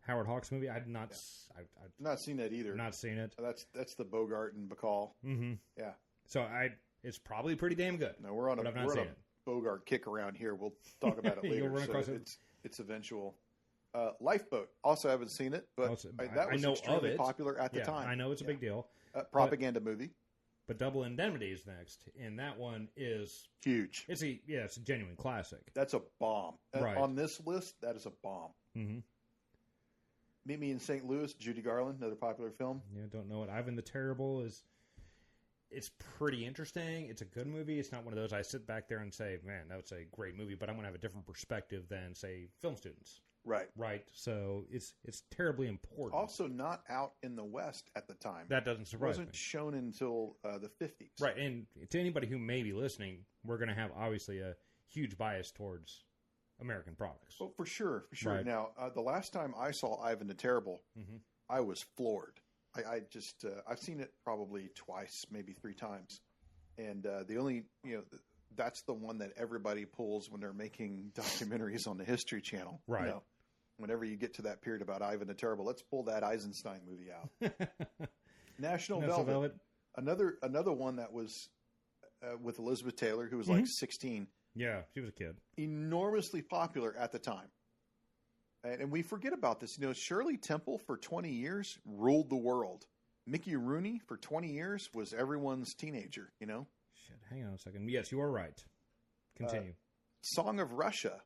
Howard Hawks movie. I've not. Yeah. I've not seen that either. Not seen it. That's the Bogart and Bacall. Mm-hmm. Yeah. So it's probably pretty damn good. No, we're on a Bogart kick around here. We'll talk about it later. You'll run across it's eventual. Lifeboat. Also haven't seen it, but that was extremely popular at the time. I know it's a big deal. Propaganda movie. But Double Indemnity is next, and that one is huge. It's a genuine classic. That's a bomb. Right. On this list, that is a bomb. Mm-hmm. Meet Me in St. Louis, Judy Garland, another popular film. Yeah, don't know it. Ivan the Terrible it's pretty interesting. It's a good movie. It's not one of those I sit back there and say, man, that's a great movie, but I'm going to have a different perspective than, say, film students. Right. So it's terribly important. Also not out in the West at the time. That doesn't surprise me. It wasn't shown until the 50s. Right, and to anybody who may be listening, we're going to have, obviously, a huge bias towards American products. Well, for sure. Right. Now, the last time I saw Ivan the Terrible, mm-hmm. I was floored. I've seen it probably twice, maybe 3 times. And the only, that's the one that everybody pulls when they're making documentaries on the History Channel. Right. Whenever you get to that period about Ivan the Terrible, let's pull that Eisenstein movie out. National Velvet. Another one that was with Elizabeth Taylor, who was mm-hmm. like 16. Yeah, she was a kid. Enormously popular at the time. And we forget about this. Shirley Temple for 20 years ruled the world. Mickey Rooney for 20 years was everyone's teenager, Shit, hang on a second. Yes, you are right. Continue. Song of Russia.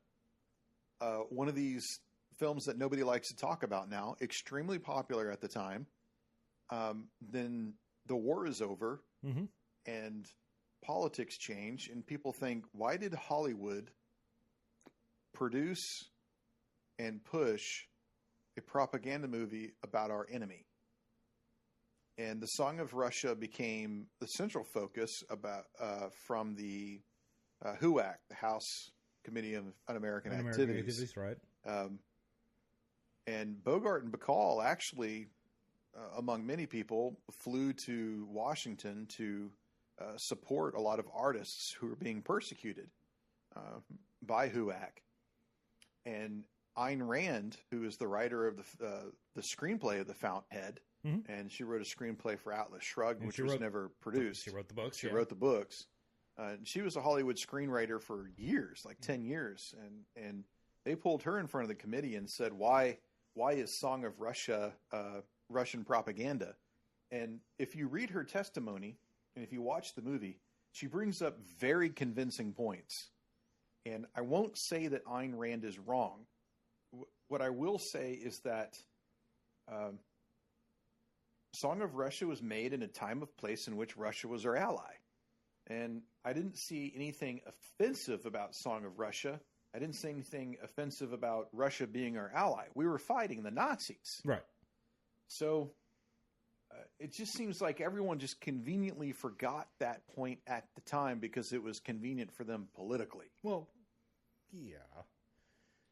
One of these films that nobody likes to talk about now. Extremely popular at the time. Then the war is over. Mm-hmm. And politics change. And people think, why did Hollywood produce and push a propaganda movie about our enemy? And the Song of Russia became the central focus from the HUAC, the House Committee of Un-American Activities. Right. And Bogart and Bacall actually, among many people, flew to Washington to support a lot of artists who were being persecuted by HUAC. And Ayn Rand, who is the writer of the screenplay of The Fountainhead, mm-hmm. and she wrote a screenplay for Atlas Shrugged, which was never produced. She wrote the books. She wrote the books. She was a Hollywood screenwriter for years, like 10 years, and they pulled her in front of the committee and said, "Why is Song of Russia Russian propaganda?" And if you read her testimony, and if you watch the movie, she brings up very convincing points. And I won't say that Ayn Rand is wrong. What I will say is that Song of Russia was made in a time of place in which Russia was our ally. And I didn't see anything offensive about Song of Russia. I didn't see anything offensive about Russia being our ally. We were fighting the Nazis. Right. So it just seems like everyone just conveniently forgot that point at the time because it was convenient for them politically. Well, yeah.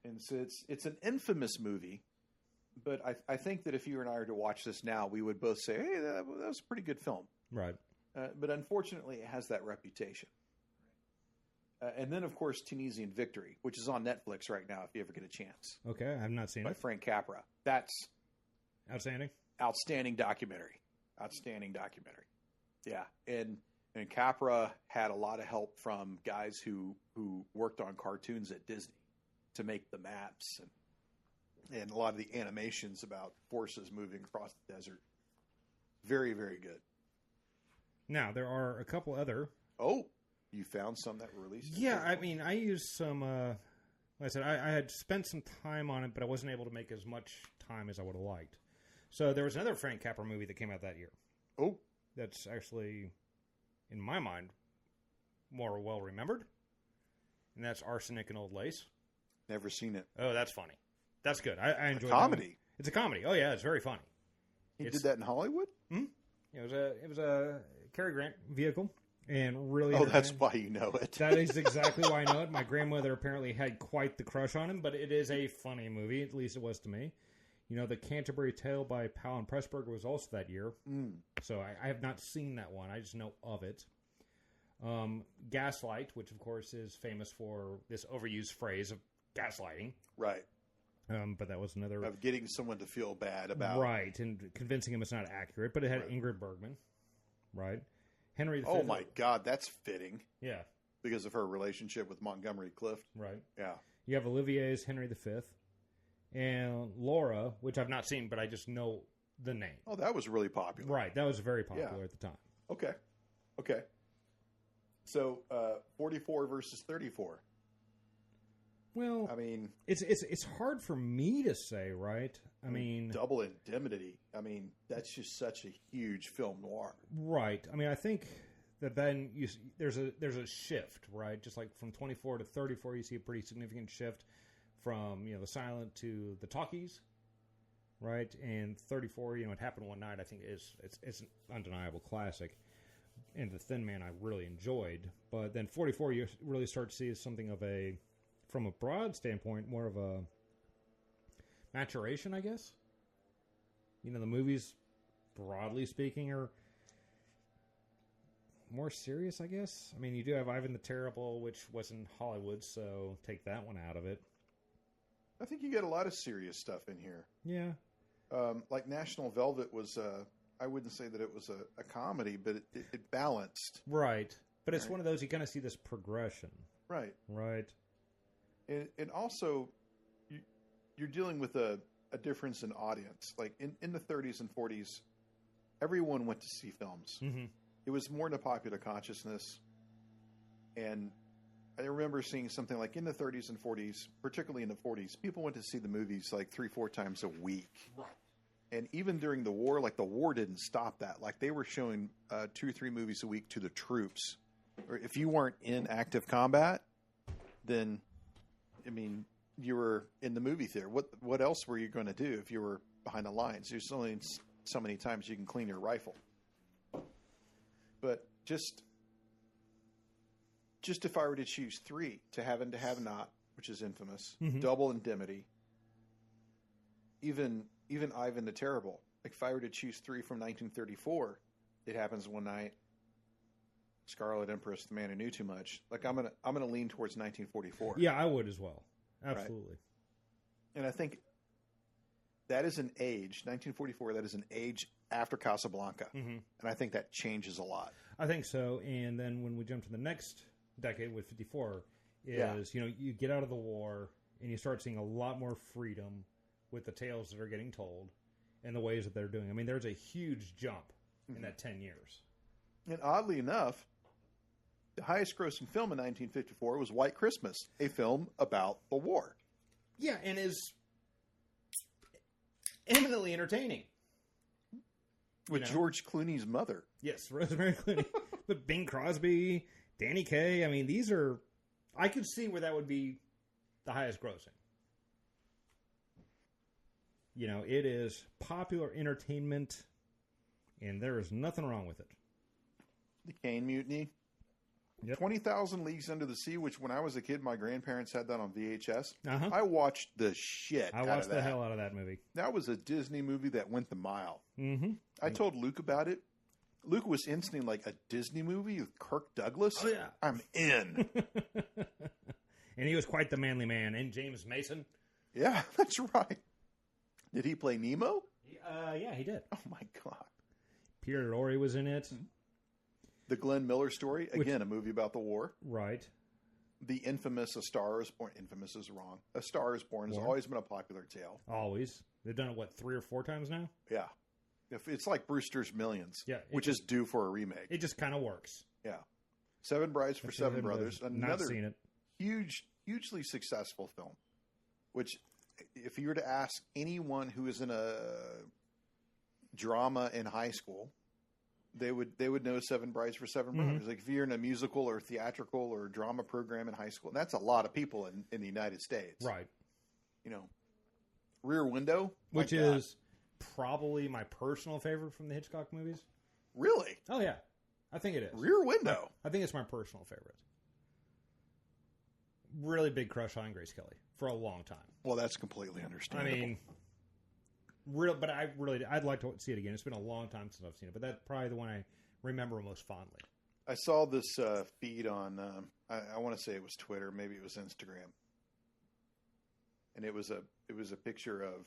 And so it's an infamous movie, but I think that if you and I were to watch this now, we would both say, hey, that was a pretty good film. Right. But unfortunately, it has that reputation. And then, of course, Tunisian Victory, which is on Netflix right now if you ever get a chance. Okay, I've not seen by it. Frank Capra. That's outstanding. Outstanding documentary. Yeah. And Capra had a lot of help from guys who worked on cartoons at Disney to make the maps and a lot of the animations about forces moving across the desert. Very, very good. Now, there are a couple other... Oh, you found some that were released? Yeah, I mean, I used some... like I said, I had spent some time on it, but I wasn't able to make as much time as I would have liked. So there was another Frank Capra movie that came out that year. Oh. That's actually, in my mind, more well-remembered. And that's Arsenic and Old Lace. Never seen it. Oh, that's funny. That's good. I enjoyed it. Comedy? It's a comedy. Oh, yeah, it's very funny. He did that in Hollywood? Hmm? It was a Cary Grant vehicle, and really... Oh, that's why you know it. That is exactly why I know it. My grandmother apparently had quite the crush on him, but it is a funny movie. At least it was to me. You know, The Canterbury Tale by Powell and Pressburger was also that year. So I have not seen that one. I just know of it. Gaslight, which of course is famous for this overused phrase of gaslighting. Right. But that was another... Of getting someone to feel bad about... Right, and convincing him it's not accurate. But it had Ingrid Bergman. Right. Henry V. Oh my God, that's fitting. Yeah. Because of her relationship with Montgomery Clift. Right. Yeah. You have Olivier's Henry V. And Laura, which I've not seen, but I just know the name. Oh, that was really popular. Right, that was very popular at the time. Okay. So, 44 versus 34. Well, I mean... It's hard for me to say, right? I mean... Double Indemnity. I mean, that's just such a huge film noir. Right. I mean, I think that then there's a shift, right? Just like from 24 to 34, you see a pretty significant shift from, the silent to the talkies, right? And 34, it happened one night. I think it's an undeniable classic. And The Thin Man I really enjoyed, but then 44 you really start to see something of a, from a broad standpoint, more of a maturation, I guess. The movies, broadly speaking, are more serious, I guess. I mean, you do have Ivan the Terrible, which was in Hollywood, so take that one out of it. I think you get a lot of serious stuff in here. Yeah. Like National Velvet was, I wouldn't say that it was a comedy, but it balanced. Right. But it's one of those, you kind of see this progression. Right. Right. And also, you're dealing with a difference in audience. Like in the 30s and 40s, everyone went to see films. Mm-hmm. It was more in the popular consciousness. And I remember seeing something like in the 30s and 40s, particularly in the 40s, people went to see the movies like 3-4 times a week. Right. And even during the war, like the war didn't stop that. Like they were showing 2 or 3 movies a week to the troops. Or if you weren't in active combat, then, I mean, you were in the movie theater. What else were you going to do if you were behind the lines? There's only so many times you can clean your rifle. But just if I were to choose 3, To Have and to Have Not, which is infamous, Double Indemnity, even Ivan the Terrible. Like if I were to choose 3 from 1934, It Happens One Night, Scarlet Empress, The Man Who Knew Too Much. Like I'm gonna lean towards 1944. Yeah, I would as well. Absolutely. Right? And I think that is an age, 1944. That is an age after Casablanca, and I think that changes a lot. I think so. And then when we jump to the next decade with 54, you get out of the war and you start seeing a lot more freedom with the tales that are getting told and the ways that they're doing. I mean, there's a huge jump in that 10 years. And oddly enough, the highest grossing film in 1954 was White Christmas, a film about the war. Yeah, and is eminently entertaining. With George Clooney's mother. Yes, Rosemary Clooney. With Bing Crosby, Danny Kaye. I mean, these are... I could see where that would be the highest grossing. You know, it is popular entertainment, and there is nothing wrong with it. The Caine Mutiny. Yep. 20,000 Leagues Under the Sea, which when I was a kid, my grandparents had that on VHS. Uh-huh. I watched the shit out of that. I watched the hell out of that movie. That was a Disney movie that went the mile. Mm-hmm. I told Luke about it. Luke was instantly like, a Disney movie with Kirk Douglas? Oh, yeah. I'm in. And he was quite the manly man. And James Mason. Yeah, that's right. Did he play Nemo? Yeah, he did. Oh, my God. Peter Lorre was in it. The Glenn Miller Story, again, a movie about the war. Right. The infamous A Star is Born. Infamous is wrong. A Star is Born has always been a popular tale. Always. They've done it, 3 or 4 times now? Yeah. It's like Brewster's Millions, which just, is due for a remake. It just kind of works. Yeah. Seven Brides for Seven Brothers. Another seen it. hugely successful film, which if you were to ask anyone who is in a drama in high school, they would know Seven Brides for Seven Brothers. Like if you're in a musical or theatrical or drama program in high school, and that's a lot of people in the United States. Right. You know, Rear Window. Which is probably my personal favorite from the Hitchcock movies. Really? Oh, yeah. I think it is. Rear Window. I think it's my personal favorite. Really big crush on Grace Kelly for a long time. Well, that's completely understandable. I mean, but I'd like to see it again. It's been a long time since I've seen it, but that's probably the one I remember most fondly. I saw this feed on, I want to say it was Twitter, maybe it was Instagram, and it was a picture of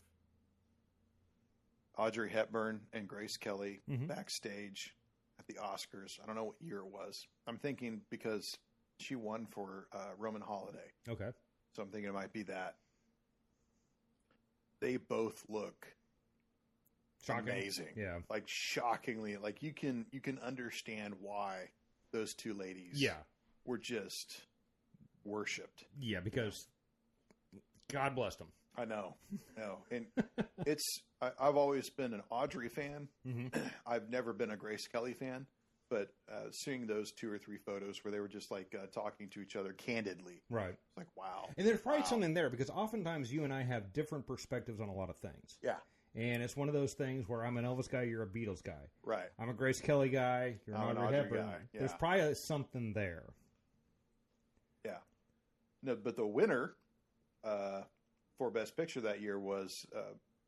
Audrey Hepburn and Grace Kelly backstage at the Oscars. I don't know what year it was. I'm thinking because she won for Roman Holiday. Okay. So I'm thinking it might be that. They both look shocking. Amazing. Yeah. Like shockingly, like you can understand why those two ladies were just worshipped. Yeah, because God bless them. I know. No. And I've always been an Audrey fan. I've never been a Grace Kelly fan. But seeing those 2 or 3 photos where they were just like talking to each other candidly. Right. It's like, wow. And there's probably something there because oftentimes you and I have different perspectives on a lot of things. Yeah. And it's one of those things where I'm an Elvis guy, you're a Beatles guy. Right. I'm a Grace Kelly guy, you're an Audrey Hepburn guy. Yeah. There's probably something there. Yeah. No, but the winner for Best Picture that year was,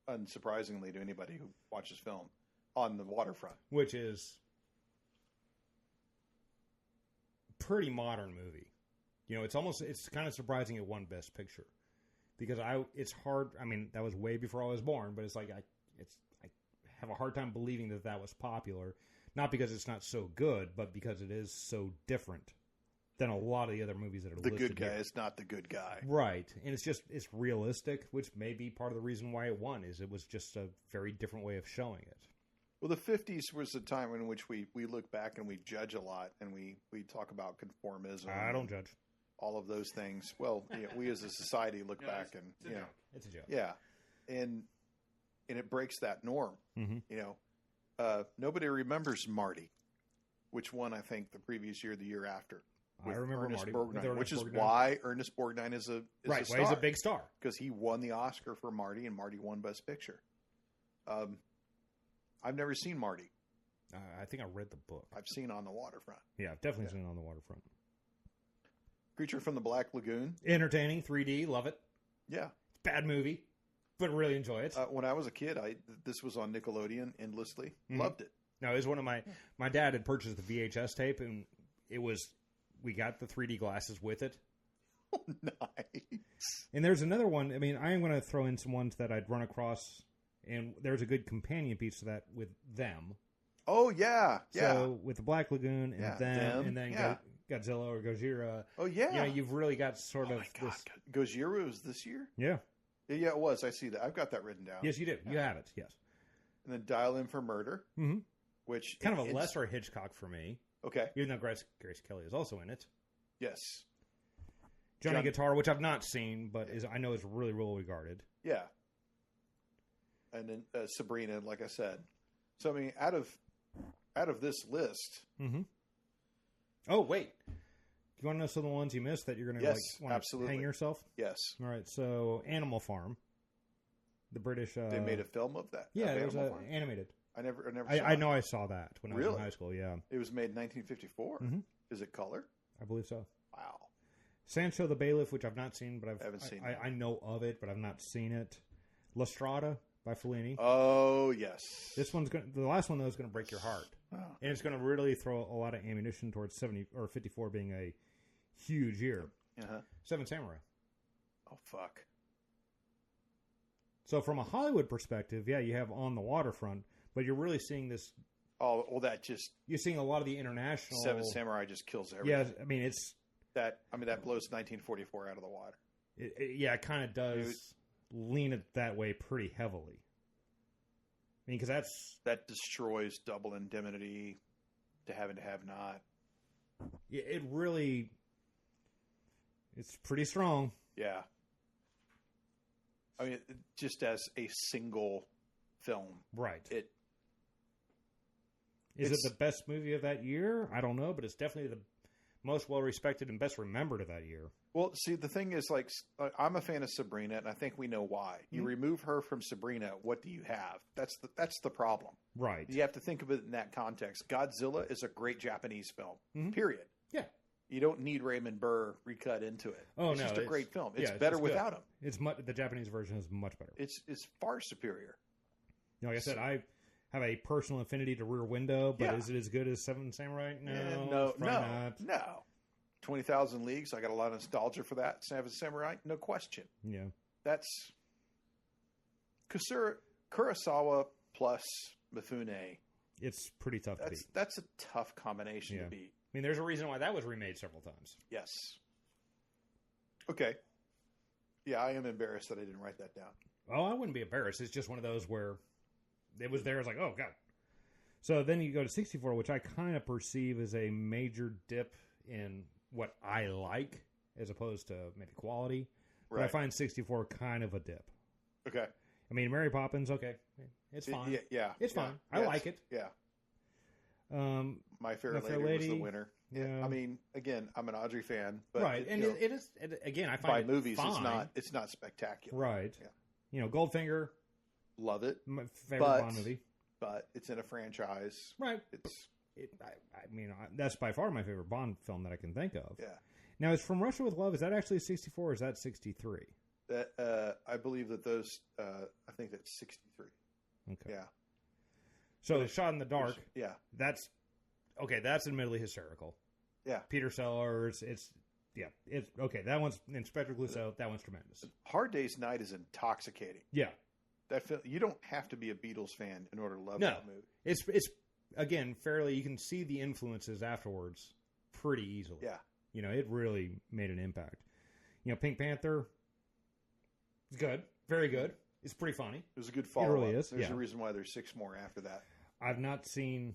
unsurprisingly to anybody who watches film, On the Waterfront. Which is pretty modern movie. You know, it's kind of surprising it won Best Picture because it's hard. I mean, that was way before I was born, but it's like I have a hard time believing that was popular. Not because it's not so good, but because it is so different than a lot of the other movies that are listed. The good guy here. is not the good guy, right? And it's realistic, which may be part of the reason why it won. Is it was just a very different way of showing it. Well, the 50s was a time in which we look back and we judge a lot, and we talk about conformism. I don't judge. All of those things. Well, we as a society look back and, it's a joke. Yeah. And it breaks that norm. You know, nobody remembers Marty, which won, I think, the previous year, the year after. I remember Ernest Marty. Borgnine, which is why Ernest Borgnine is a right. star. Why he's a big star. Because he won the Oscar for Marty, and Marty won Best Picture. I've never seen Marty. I think I read the book. I've seen On the Waterfront. Yeah, I've definitely seen On the Waterfront. Creature from the Black Lagoon. Entertaining, 3D, love it. Yeah. Bad movie, but really enjoy it. When I was a kid, this was on Nickelodeon endlessly. Loved it. No, it was one of my dad had purchased the VHS tape, and we got the 3D glasses with it. Oh, nice. And there's another one. I mean, I am going to throw in some ones that I'd run across. And there's a good companion piece to that with Them. Oh, yeah. Yeah. So with the Black Lagoon and Them, and then Godzilla or Gojira. Oh, yeah. You know, you've really got sort of this. Gojira was this year? Yeah. Yeah, it was. I see that. I've got that written down. Yes, you do. Yeah. You have it. Yes. And then Dial In for Murder, which kind of a lesser Hitchcock for me. Okay. Even though Grace Kelly is also in it. Yes. Johnny Guitar, which I've not seen, but I know is really well regarded. Yeah. And then Sabrina, like I said. So I mean, out of this list. Mm-hmm. Oh wait, you want to know some of the ones you missed that you're going to want to hang yourself? Yes. All right. So Animal Farm, the British. They made a film of that. Yeah, it was animated. I never. I know I saw that when I was in high school. Yeah. It was made in 1954. Mm-hmm. Is it color? I believe so. Wow. Sancho the Bailiff, which I've not seen, but I haven't seen. I know of it, but I've not seen it. La Strada by Fellini. Oh yes. This one's the last one though is going to break your heart, and it's going to really throw a lot of ammunition towards 70 or 54 being a huge year. Seven Samurai. Oh fuck. So from a Hollywood perspective, yeah, you have On the Waterfront, but you're really seeing this. Oh, well, that just you're seeing a lot of the international. Seven Samurai just kills everything. Yeah, I mean it's that. I mean that blows 1944 out of the water. It kind of does lean it that way pretty heavily. I mean, because that destroys double indemnity to have and to have not. It really, it's pretty strong. Yeah. I mean, just as a single film, right? Is it the best movie of that year? I don't know, but it's definitely the most well-respected and best remembered of that year. Well, see, the thing is, like, I'm a fan of Sabrina, and I think we know why. You remove her from Sabrina, what do you have? That's the problem. Right. You have to think of it in that context. Godzilla is a great Japanese film, period. Yeah. You don't need Raymond Burr recut into it. Oh, it's just a great film. It's better without him. The Japanese version is much better. It's far superior. Like I said, I have a personal affinity to Rear Window, but is it as good as Seven Samurai? No, no. 20,000 Leagues. I got a lot of nostalgia for that. Seven Samurai, no question. Yeah, that's Kurosawa plus Mifune. It's pretty tough to beat. That's a tough combination to beat. I mean, there's a reason why that was remade several times. Yes. Okay. Yeah, I am embarrassed that I didn't write that down. Oh, I wouldn't be embarrassed. It's just one of those where it was there. It's like, oh, God. So then you go to 64, which I kind of perceive as a major dip in what I like as opposed to maybe quality. But I find 64 kind of a dip. Okay. I mean, Mary Poppins, okay. It's fine. Yeah. It's fine. I like it. Yeah. My Fair Lady was the winner. Yeah. I mean, again, I'm an Audrey fan, but right, and it is again. I find by movies, fine. it's not spectacular. Right. Yeah. You know, Goldfinger, love it. My favorite Bond movie, but it's in a franchise. Right. I mean, that's by far my favorite Bond film that I can think of. Yeah. Now, is From Russia with Love? Is that actually 64 or is that 63? That I believe that those. I think that's 63. Okay. Yeah. So Shot in the Dark. Yeah. That's okay. That's admittedly hysterical. Yeah. Peter Sellers. It's okay. That one's Inspector Clouseau. That one's tremendous. Hard Day's Night is intoxicating. Yeah. That film, you don't have to be a Beatles fan in order to love that movie. It's again fairly. You can see the influences afterwards pretty easily. Yeah. You know, it really made an impact. You know, Pink Panther. It's good. Very good. It's pretty funny. It was a good follow-up. It really is. There's a reason why there's 6 more after that. I've not seen.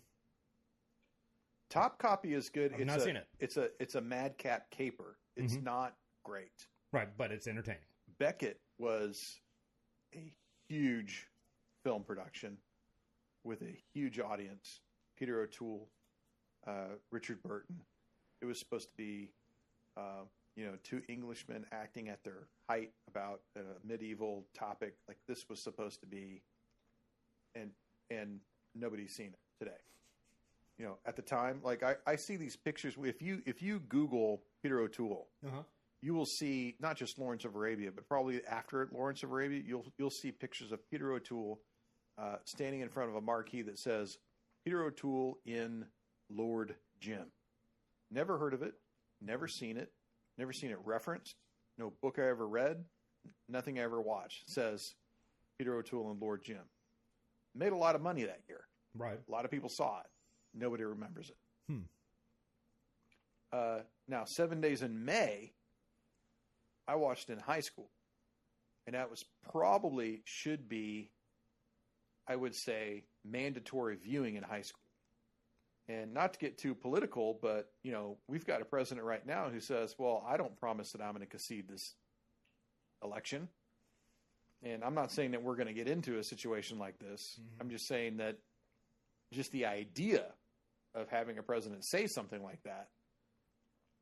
Top Copy is good. I've not seen it. It's a madcap caper. It's not great. Right, but it's entertaining. Beckett was a huge film production with a huge audience. Peter O'Toole, Richard Burton. It was supposed to be, 2 Englishmen acting at their height about a medieval topic. Like this was supposed to be, and nobody's seen it today. You know, at the time, like I see these pictures. If you Google Peter O'Toole, you will see not just Lawrence of Arabia, but probably after Lawrence of Arabia, you'll see pictures of Peter O'Toole standing in front of a marquee that says Peter O'Toole in Lord Jim. Never heard of it, never seen it referenced. No book I ever read, nothing I ever watched. It says Peter O'Toole and Lord Jim. Made a lot of money that year. Right. A lot of people saw it. Nobody remembers it. Now, 7 Days in May, I watched in high school. And that was should be, I would say, mandatory viewing in high school. And not to get too political, but, we've got a president right now who says, well, I don't promise that I'm going to concede this election. And I'm not saying that we're going to get into a situation like this. Mm-hmm. I'm just saying that just the idea of having a president say something like that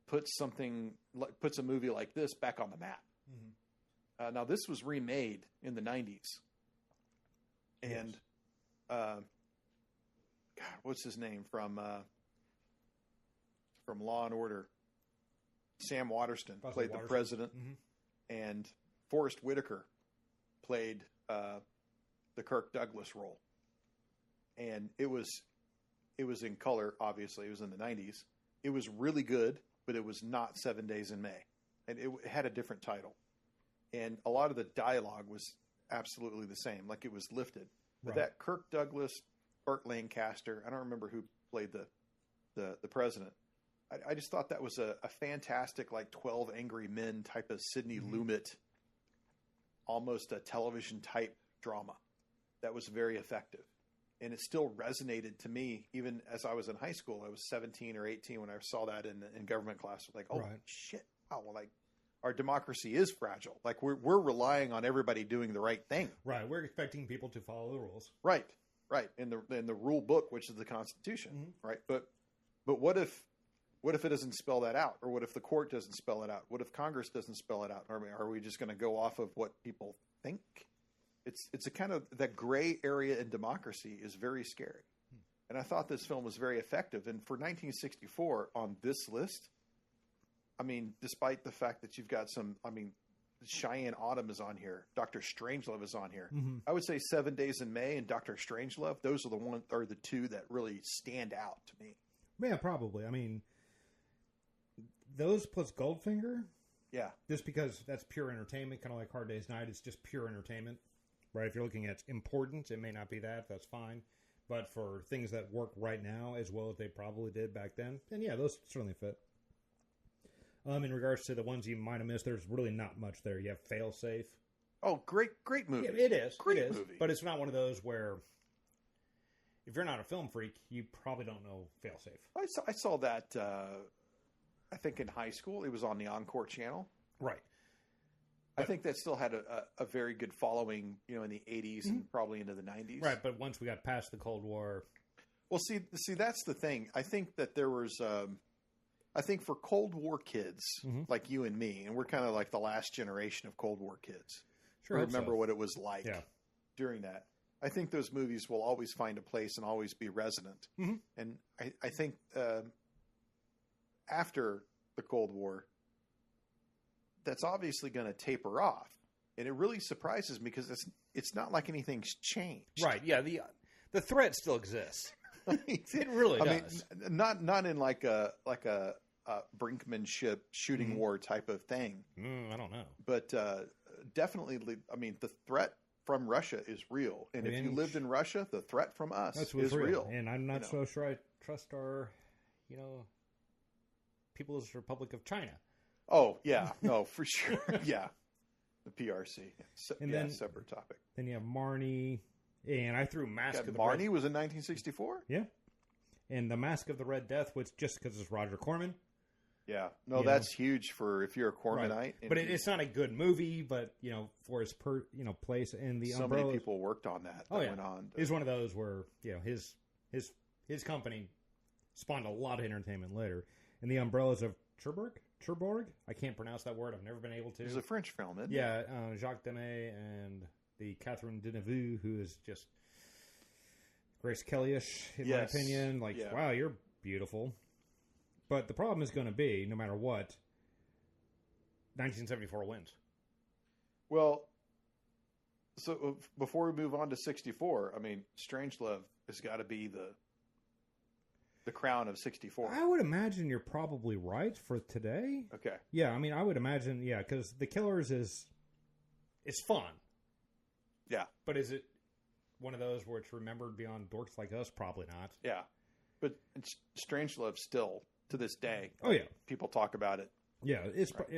puts a movie like this back on the map. Mm-hmm. Now, this was remade in the 90s. And, God, what's his name from Law and Order? Sam Waterston played the president, mm-hmm. and Forrest Whitaker played the Kirk Douglas role. And it was in color, obviously. It was in the 90s. It was really good, but it was not 7 Days in May. And it had a different title. And a lot of the dialogue was absolutely the same, like it was lifted. But that Kirk Douglas, Burt Lancaster, I don't remember who played the president. I just thought that was a fantastic, like 12 Angry Men type of Sidney mm-hmm. Lumet, almost a television type drama that was very effective. And it still resonated to me, even as I was in high school. I was 17 or 18 when I saw that in government class. Like, oh, shit. Wow, well, like, our democracy is fragile. Like, we're relying on everybody doing the right thing. Right. We're expecting people to follow the rules. Right. In the rule book, which is the Constitution. Mm-hmm. Right. But what if it doesn't spell that out? Or what if the court doesn't spell it out? What if Congress doesn't spell it out? Are we just going to go off of what people think? It's a kind of that gray area in democracy is very scary. And I thought this film was very effective. And for 1964 on this list, I mean, despite the fact that you've got Cheyenne Autumn is on here, Dr. Strangelove is on here. Mm-hmm. I would say 7 Days in May and Dr. Strangelove, those are the two that really stand out to me. Yeah, probably. I mean, those plus Goldfinger. Yeah. Just because that's pure entertainment, kind of like Hard Day's Night. It's just pure entertainment. Right, if you're looking at importance, it may not be that. That's fine. But for things that work right now as well as they probably did back then, then yeah, those certainly fit. In regards to the ones you might have missed, there's really not much there. You have Failsafe. Oh, great movie. Yeah, it is. Great movie. But it's not one of those where if you're not a film freak, you probably don't know Failsafe. I saw that, I think in high school. It was on the Encore channel. Right. I think that still had a very good following, in the 80s mm-hmm. and probably into the 90s. Right, but once we got past the Cold War... Well, see, that's the thing. I think that there was... I think for Cold War kids, mm-hmm. like you and me, and we're kind of like the last generation of Cold War kids. Sure, remember what it was like during that. I think those movies will always find a place and always be resonant. Mm-hmm. And I think after the Cold War... that's obviously going to taper off. And it really surprises me because it's not like anything's changed. Right. Yeah. The threat still exists. It really does. I mean, not in like a brinkmanship shooting mm-hmm. war type of thing. I don't know. But definitely, I mean, the threat from Russia is real. And if you lived in Russia, the threat from us is real. And I'm not so sure I trust our, People's Republic of China. Oh, yeah. No, for sure. Yeah. The PRC. And then, separate topic. Then you have Marnie. And I threw Mask of the Marnie Red... was in 1964? Yeah. And the Mask of the Red Death was just because it's Roger Corman. Yeah. No, that's huge for if you're a Cormanite. Right. But it's not a good movie, but, for his place in the so many people worked on that. Went on. It was one of those where, his company spawned a lot of entertainment later. And the Umbrellas of Cherbourg? I can't pronounce that word. I've never been able to. It's a French film, isn't it? Yeah, Jacques Demy and the Catherine Deneuve, who is just Grace Kelly-ish, in my opinion. Like, wow, you're beautiful. But the problem is going to be, no matter what, 1974 wins. Well, so before we move on to 64, I mean, Strangelove has got to be the crown of 64. I would imagine you're probably right for today. Okay. Yeah, I mean, I would imagine, because The Killers it's fun. Yeah. But is it one of those where it's remembered beyond dorks like us? Probably not. Yeah. But Strangelove still, to this day. Oh, yeah. People talk about it. Yeah,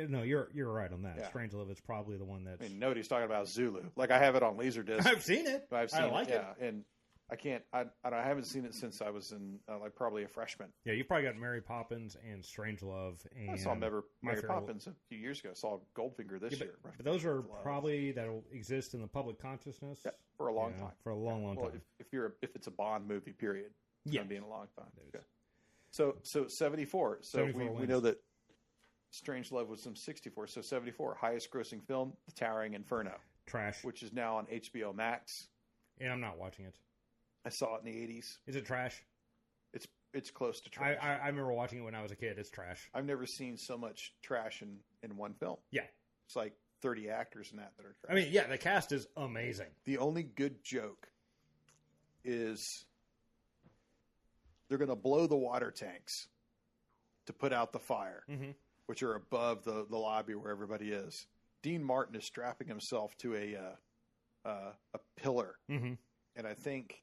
no, you're right on that. Yeah. Strangelove is probably the one that's... I mean, nobody's talking about Zulu. Like, I have it on Laserdisc. I've seen it. I like it. Yeah, and I haven't seen it since I was in like probably a freshman. Yeah, you've probably got Mary Poppins and Strangelove. And I saw Mary Poppins a few years ago. I saw Goldfinger this year. But those are probably that'll exist in the public consciousness for a long time. For a long time. If it's a Bond movie, period, it's going to be in a long time. Okay. So 74. So 74 we know that Strangelove was in 64. So 74, highest grossing film, The Towering Inferno. Trash. Which is now on HBO Max. And I'm not watching it. I saw it in the 80s. Is it trash? It's close to trash. I remember watching it when I was a kid. It's trash. I've never seen so much trash in one film. Yeah. It's like 30 actors in that are trash. I mean, yeah, the cast is amazing. The only good joke is they're going to blow the water tanks to put out the fire, which are above the lobby where everybody is. Dean Martin is strapping himself to a pillar. And I think,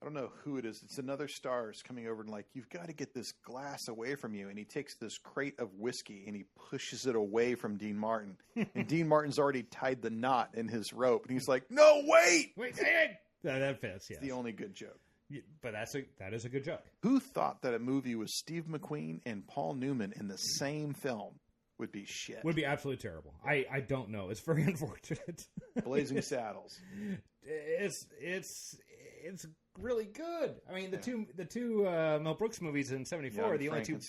I don't know who it is. It's another star is coming over and like, you've got to get this glass away from you. And he takes this crate of whiskey and he pushes it away from Dean Martin. And Dean Martin's already tied the knot in his rope. And he's like, no, wait! Wait, David! That fits, yeah. It's the only good joke. Yeah, but that is a good joke. Who thought that a movie with Steve McQueen and Paul Newman in the same film would be shit? Would be absolutely terrible. I don't know. It's very unfortunate. Blazing Saddles. It's really good. I mean, the two Mel Brooks movies in '74 are the only two.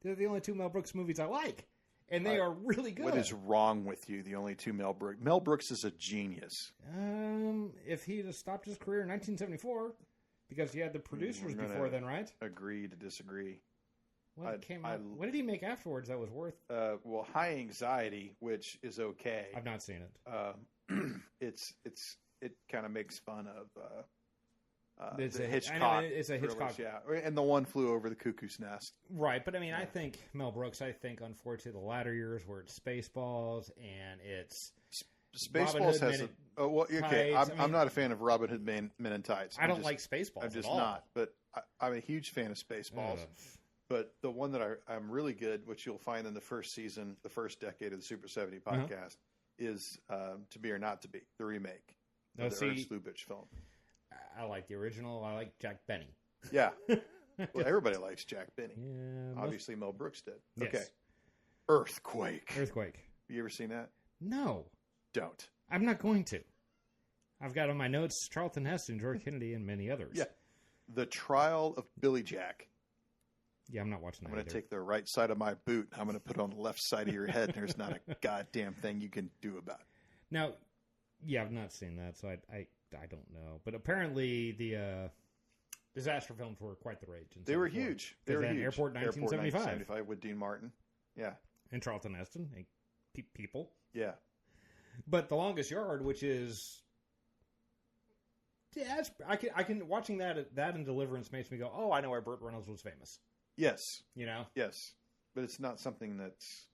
They're the only two Mel Brooks movies I like, and they are really good. What is wrong with you? The only two Mel Brooks. Mel Brooks is a genius. If he had stopped his career in 1974, because he had the producers before then, right? Agree to disagree. What came out? What did he make afterwards that was worth? Well, High Anxiety, which is okay. I've not seen it. It kind of makes fun of it's the a Hitchcock. It's a Hitchcock. Yeah, and The One Flew Over the Cuckoo's Nest. Right, but I mean, I think Mel Brooks. I think unfortunately the latter years where it's Spaceballs and it's Spaceballs has okay. I'm not a fan of Robin Hood Men in Tights. I don't like Spaceballs. I'm just at all. not. But I'm a huge fan of Spaceballs. But the one that I'm really good, which you'll find in the first season, the first decade of the Super 70 podcast, is To Be or Not to Be, the remake of the Ernst Lubitsch film. I like the original. I like Jack Benny. Yeah. Well, everybody likes Jack Benny. Yeah, obviously, Mel Brooks did. Yes. Okay. Earthquake. Earthquake. You ever seen that? No. Don't. I'm not going to. I've got on my notes Charlton Heston, George Kennedy, and many others. Yeah. The Trial of Billy Jack. Yeah, I'm not watching that. I'm going to take the right side of my boot. I'm going to put it on the left side of your head, and there's not a goddamn thing you can do about it. Now, yeah, I've not seen that, so I don't know. But apparently the disaster films were quite the rage. They were huge. They were huge. Airport 1975 with Dean Martin. Yeah. And Charlton Heston. And people. Yeah. But The Longest Yard, which is... Yeah, I can watching that in Deliverance makes me go, oh, I know where Burt Reynolds was famous. Yes. You know? Yes. But it's not something that's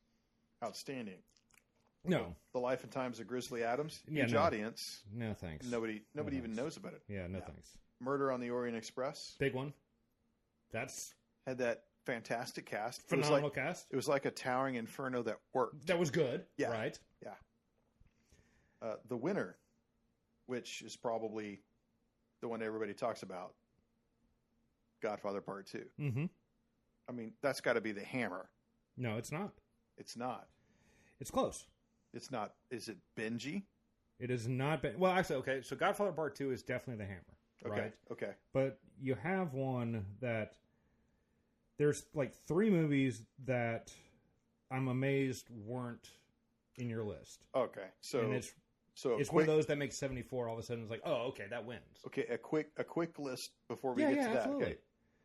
outstanding. No. The Life and Times of Grizzly Adams. Yeah, Huge audience. No, thanks. Nobody even knows about it. Yeah, no thanks. Murder on the Orient Express. Big one. That's... Had that fantastic cast. Phenomenal cast. It was like a towering inferno that worked. That was good. Yeah. Right? Yeah. The Winner, which is probably the one everybody talks about. Godfather Part 2. Mm-hmm. I mean, that's got to be the hammer. No, it's not. It's not. It's close. It's not. Is it Benji? It is not. Well, actually, okay. So Godfather Part 2 is definitely the hammer. Okay. Right? Okay. But you have one that there's like 3 movies that I'm amazed weren't in your list. Okay. So and it's one of those that makes 74 all of a sudden. It's like, oh, okay, that wins. Okay, a quick list before we get to that. Absolutely. Okay.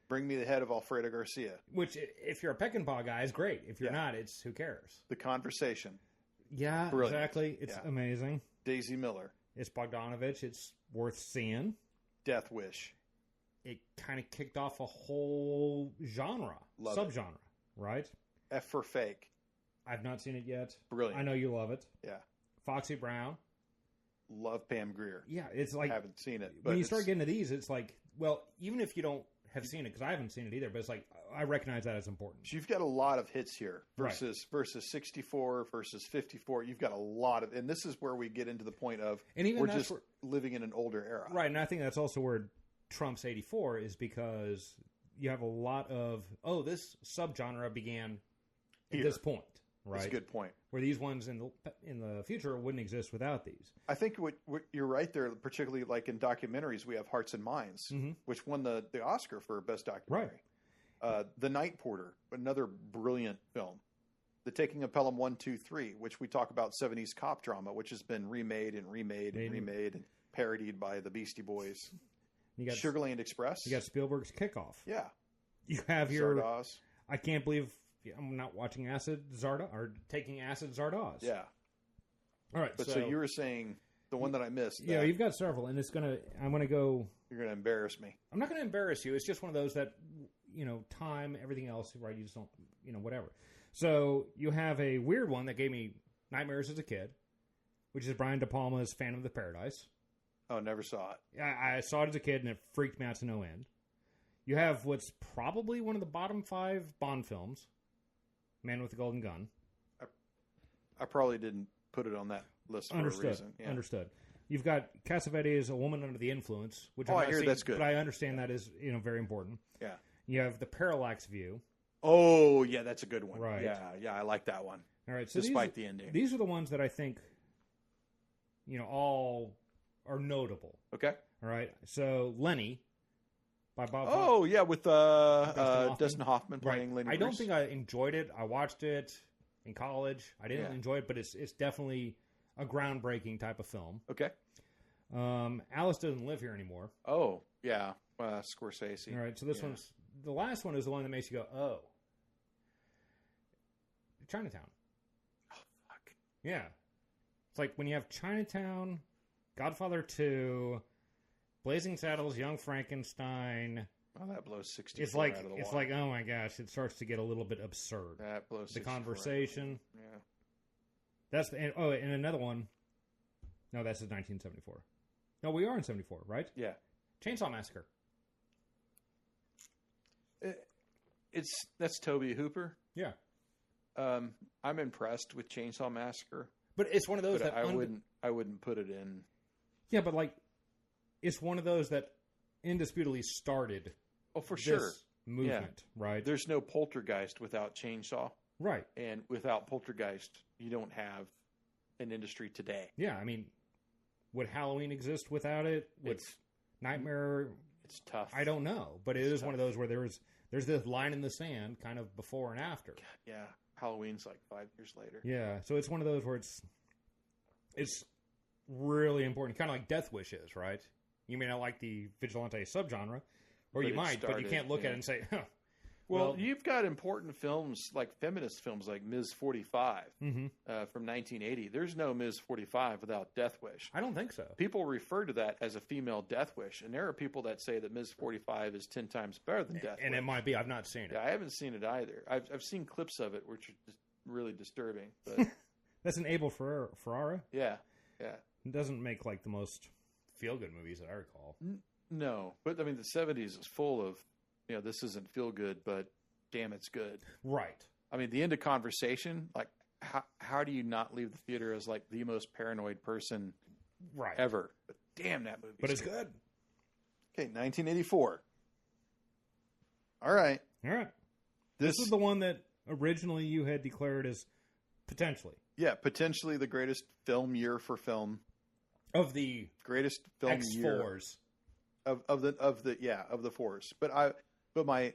Bring me the head of Alfredo Garcia. Which, if you're a Peckinpah guy, is great. If you're not, it's who cares. The Conversation. Yeah, brilliant. Exactly. It's amazing. Daisy Miller. It's Bogdanovich. It's worth seeing. Death Wish. It kind of kicked off a whole subgenre, right? F for Fake. I've not seen it yet. Brilliant. I know you love it. Yeah. Foxy Brown. Love Pam Grier. Yeah, it's like... I haven't seen it. But when you start getting to these, it's like, well, even if you don't have seen it, because I haven't seen it either, but it's like, I recognize that as important. So you've got a lot of hits here versus 64 versus 54. You've got a lot of... And this is where we get into the point of... And even we're just living in an older era. Right, and I think that's also where trumps 84 is because you have a lot of, this subgenre began at this point, right? That's a good point. Where these ones in the future wouldn't exist without these. I think what you're right there, particularly like in documentaries, we have Hearts and Minds, which won the Oscar for Best Documentary. Right. The Night Porter, another brilliant film. The Taking of Pelham 1, 2, 3, which we talk about 70s cop drama, which has been remade and parodied by the Beastie Boys. You got Sugarland Express. You got Spielberg's Kickoff. Yeah. You have your... Zardoz. I can't believe I'm not watching Taking Acid Zardoz. Yeah. All right. But so you were saying the one that I missed. Yeah, you've got several, and I'm going to go... You're going to embarrass me. I'm not going to embarrass you. It's just one of those that, time, everything else, right? You just don't, whatever. So you have a weird one that gave me nightmares as a kid, which is Brian De Palma's Phantom of the Paradise. Oh, never saw it. I saw it as a kid, and it freaked me out to no end. You have what's probably one of the bottom 5 Bond films, Man with the Golden Gun. I probably didn't put it on that list for a reason. Yeah. Understood. You've got Cassavetes' A Woman Under the Influence, which I hear that's good. But I understand that is very important. Yeah. You have The Parallax View. Oh, yeah, that's a good one. Right. Yeah, I like that one. All right. So despite the ending. These are the ones that I think, all are notable. Okay. All right. So Lenny by Bob. Oh, yeah, with Dustin Hoffman playing Lenny. I don't think I enjoyed it. I watched it in college. I didn't enjoy it, but it's definitely a groundbreaking type of film. Okay. Alice Doesn't Live Here Anymore. Oh, yeah. Scorsese. All right. So this one's... The last one is the one that makes you go, oh. Chinatown. Oh, fuck. Yeah. It's like when you have Chinatown, Godfather 2, Blazing Saddles, Young Frankenstein. Oh, that blows 64 out of the water. It's like, oh my gosh, it starts to get a little bit absurd. That blows 64 The Conversation. Yeah. That's and another one. No, that's 1974. No, we are in 74, right? Yeah. Chainsaw Massacre. That's Tobe Hooper. Yeah. I'm impressed with Chainsaw Massacre, but it's one of those that I wouldn't put it in. Yeah, but it's one of those that indisputably started. Oh, for sure. Movement, right? There's no Poltergeist without Chainsaw, right? And without Poltergeist, you don't have an industry today. Yeah, I mean, would Halloween exist without it? Would Nightmare? It's tough. I don't know, but it is one of those where there's this line in the sand, kind of before and after. Yeah, Halloween's like 5 years later. Yeah, so it's one of those where it's really important, kind of like Death Wish is, right? You may not like the vigilante subgenre, or you might, but you can't look at it and say, huh. Well, you've got important films, like feminist films like Ms. 45 from 1980. There's no Ms. 45 without Death Wish. I don't think so. People refer to that as a female Death Wish, and there are people that say that Ms. 45 is 10 times better than Death Wish. And it might be. I've not seen it. Yeah, I haven't seen it either. I've seen clips of it, which are just really disturbing. But that's an Abel Ferrara? Yeah. It doesn't make the most feel-good movies that I recall. No, but I mean, the 70s is full of, this isn't feel good, but damn, it's good. Right. I mean, the end of Conversation, how do you not leave the theater as the most paranoid person ever? But damn, that movie. But it's good. Okay, 1984. All right. This is the one that originally you had declared as potentially. Yeah, potentially the greatest film year for film. Of the greatest film X4s. Year of the fours. But my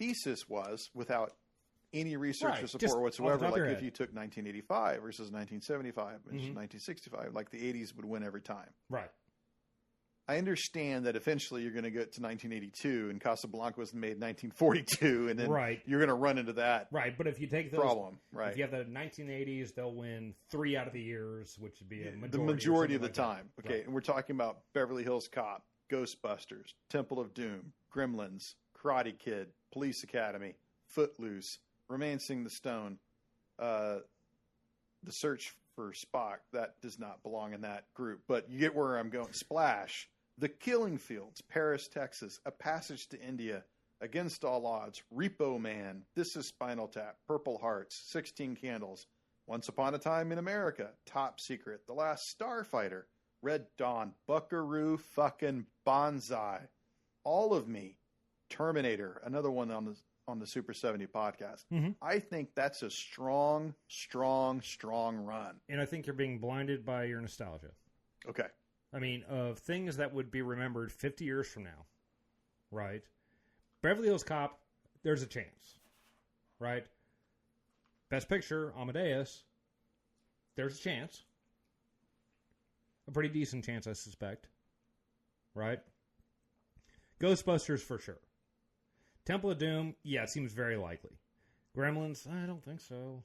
thesis was, without any research or support whatsoever, if you took 1985 versus 1975 versus 1965, the 80s would win every time. Right. I understand that eventually you're going to get to 1982 and Casablanca was made in 1942, and then you're going to run into that but if you take those problem, if you have the 1980s, they'll win 3 out of the years, which would be the majority of the time. Okay, and we're talking about Beverly Hills Cop, Ghostbusters, Temple of Doom, Gremlins, Karate Kid, Police Academy, Footloose, Romancing the Stone, The Search for Spock. That does not belong in that group, but you get where I'm going. Splash, The Killing Fields, Paris, Texas, A Passage to India, Against All Odds, Repo Man, This is Spinal Tap, Purple Hearts, 16 Candles, Once Upon a Time in America, Top Secret, The Last Starfighter, Red Dawn, Buckaroo, fucking Banzai, all of me, Terminator, another one on the Super 70 podcast. Mm-hmm. I think that's a strong run. And I think you're being blinded by your nostalgia. Okay. I mean, of things that would be remembered 50 years from now, right? Beverly Hills Cop, there's a chance, right? Best Picture, Amadeus, there's a chance. A pretty decent chance, I suspect. Right? Ghostbusters, for sure. Temple of Doom, yeah, it seems very likely. Gremlins, I don't think so.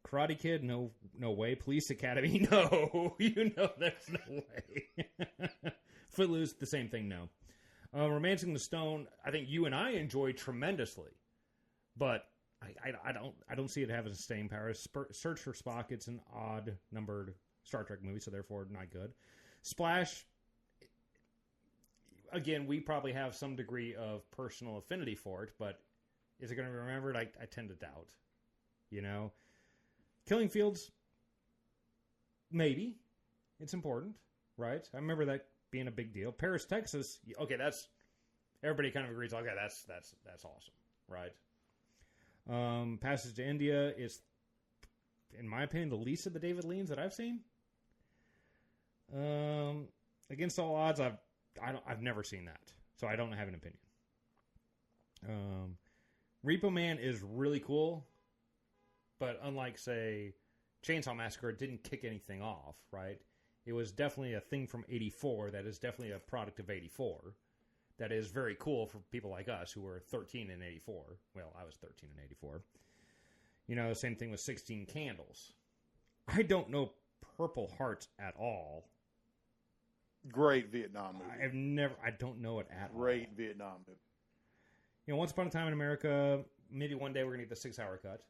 Karate Kid, no way. Police Academy, no. You know there's no way. Footloose, the same thing, no. Romancing the Stone, I think you and I enjoy tremendously. But I don't see it having staying power. Search for Spock, it's an odd numbered Star Trek movie, so therefore not good. Splash, again, we probably have some degree of personal affinity for it, but is it going to be remembered? I tend to doubt. You know? Killing Fields, maybe. It's important, right? I remember that being a big deal. Paris, Texas, okay, that's... Everybody kind of agrees, okay, that's awesome, right? Passage to India is, in my opinion, the least of the David Leans that I've seen. Against All Odds, I've never seen that, so I don't have an opinion. Repo Man is really cool, but unlike, say, Chainsaw Massacre, it didn't kick anything off, right? It was definitely a thing from 84 that is definitely a product of 84 that is very cool for people like us who were 13 in 84. Well, I was 13 in 84. You know, same thing with 16 Candles. I don't know Purple Hearts at all. Great Vietnam movie. I don't know it at all. Great Vietnam movie. You know, Once Upon a Time in America, maybe one day we're going to get the 6-hour cut.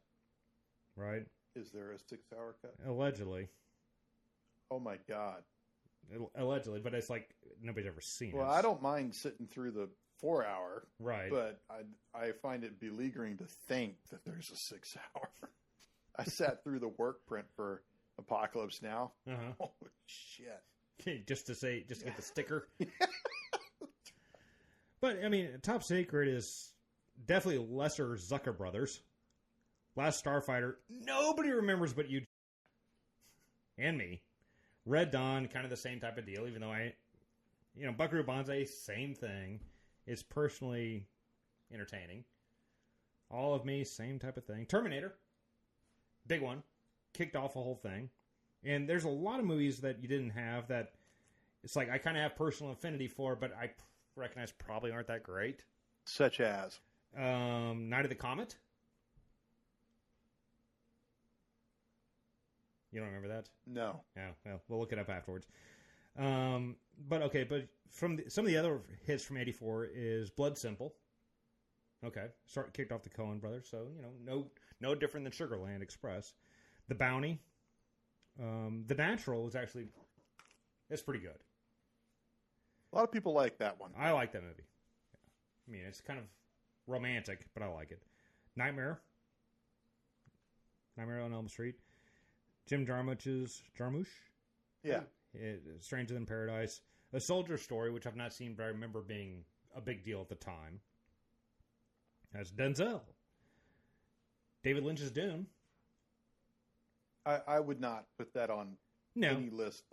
Right? Is there a 6-hour cut? Allegedly. Oh my God. Allegedly, but it's like nobody's ever seen it. Well, I don't mind sitting through the 4-hour. Right. But I find it beleaguering to think that there's a 6-hour. I sat through the work print for Apocalypse Now. Uh-huh. Oh, shit. just to get the sticker. But, I mean, Top Secret is definitely lesser Zucker Brothers. Last Starfighter, nobody remembers but you and me. Red Dawn, kind of the same type of deal, even though Buckaroo Banzai, same thing. It's personally entertaining. All of Me, same type of thing. Terminator, big one. Kicked off the whole thing. And there's a lot of movies that you didn't have that it's like I kind of have personal affinity for, but I recognize probably aren't that great. Such as? Night of the Comet. You don't remember that? No. Yeah, well, we'll look it up afterwards. But from some of the other hits from 84 is Blood Simple. Okay, kicked off the Coen brothers, so, no different than Sugarland Express. The Bounty. The Natural is actually, it's pretty good. A lot of people like that one. I like that movie. I mean, it's kind of romantic, but I like it. Nightmare on Elm Street. Jim Jarmusch's Jarmusch? Yeah. Stranger Than Paradise. A Soldier Story, which I've not seen, but I remember being a big deal at the time. Has Denzel. David Lynch's Dune. I would not put that on any list.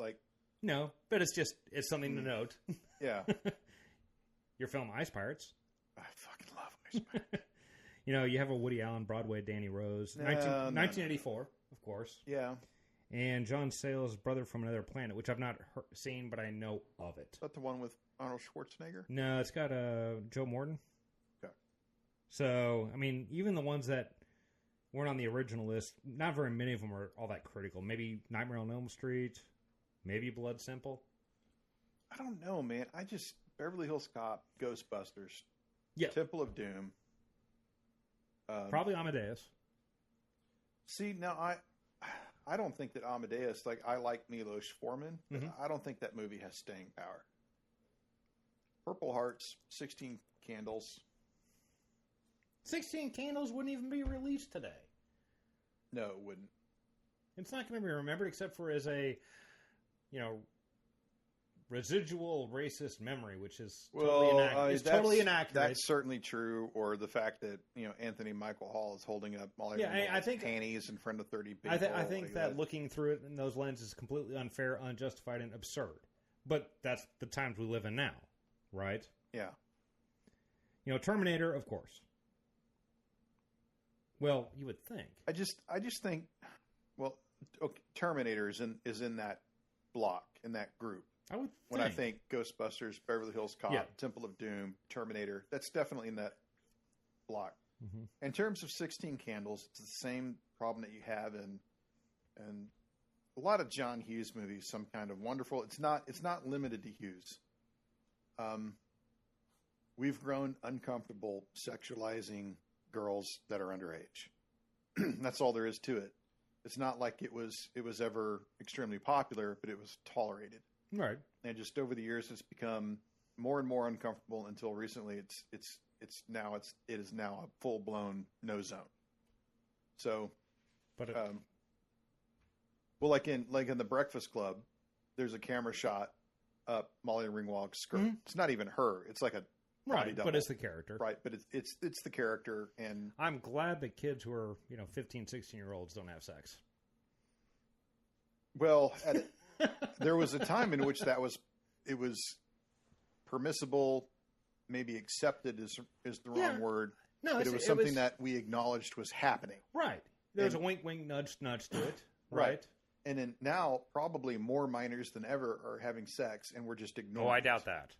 No, but it's something to note. Yeah. Your film Ice Pirates. I fucking love Ice Pirates. You have a Woody Allen, Broadway, Danny Rose. 1984, of course. Yeah. And John Sayles' Brother from Another Planet, which I've not seen, but I know of it. Is that the one with Arnold Schwarzenegger? No, it's got Joe Morton. Okay. So, I mean, even the ones that weren't on the original list, not very many of them are all that critical. Maybe Nightmare on Elm Street. Maybe Blood Simple. I don't know, man. Beverly Hills Cop, Ghostbusters, yeah. Temple of Doom. Probably Amadeus. See, now I don't think that Amadeus, I like Milos Forman, but I don't think that movie has staying power. Purple Hearts, 16 Candles. 16 Candles wouldn't even be released today. No, it wouldn't. It's not going to be remembered except for as a residual racist memory, which is totally inaccurate. That's certainly true. Or the fact that Anthony Michael Hall is holding up I think panties in front of 30 people. I think that looking through it in those lenses is completely unfair, unjustified, and absurd. But that's the times we live in now, right? Yeah. Terminator, of course. Well, you would think. I just think, Terminator is in that block, in that group. I would When I think Ghostbusters, Beverly Hills Cop, Temple of Doom, Terminator, that's definitely in that block. Mm-hmm. In terms of 16 Candles, it's the same problem that you have in a lot of John Hughes movies. Some kind of wonderful. It's not limited to Hughes. We've grown uncomfortable sexualizing girls that are underage. That's all there is to it. It's not like it was ever extremely popular, but it was tolerated. Right. And just over the years, it's become more and more uncomfortable until recently it is now a full blown no zone. So, but like in The Breakfast Club, there's a camera shot up Molly Ringwald's skirt. Mm-hmm. It's not even her. It's like a body double. But it's the character. Right, but it's the character. And I'm glad that kids who are 15, 16-year-olds don't have sex. Well, there was a time in which it was permissible, maybe accepted is the wrong word. No, but it was something that we acknowledged was happening. Right. There's a wink, wink, nudge, nudge to it. Right. And then now probably more minors than ever are having sex, and we're just ignoring. Oh, I doubt that.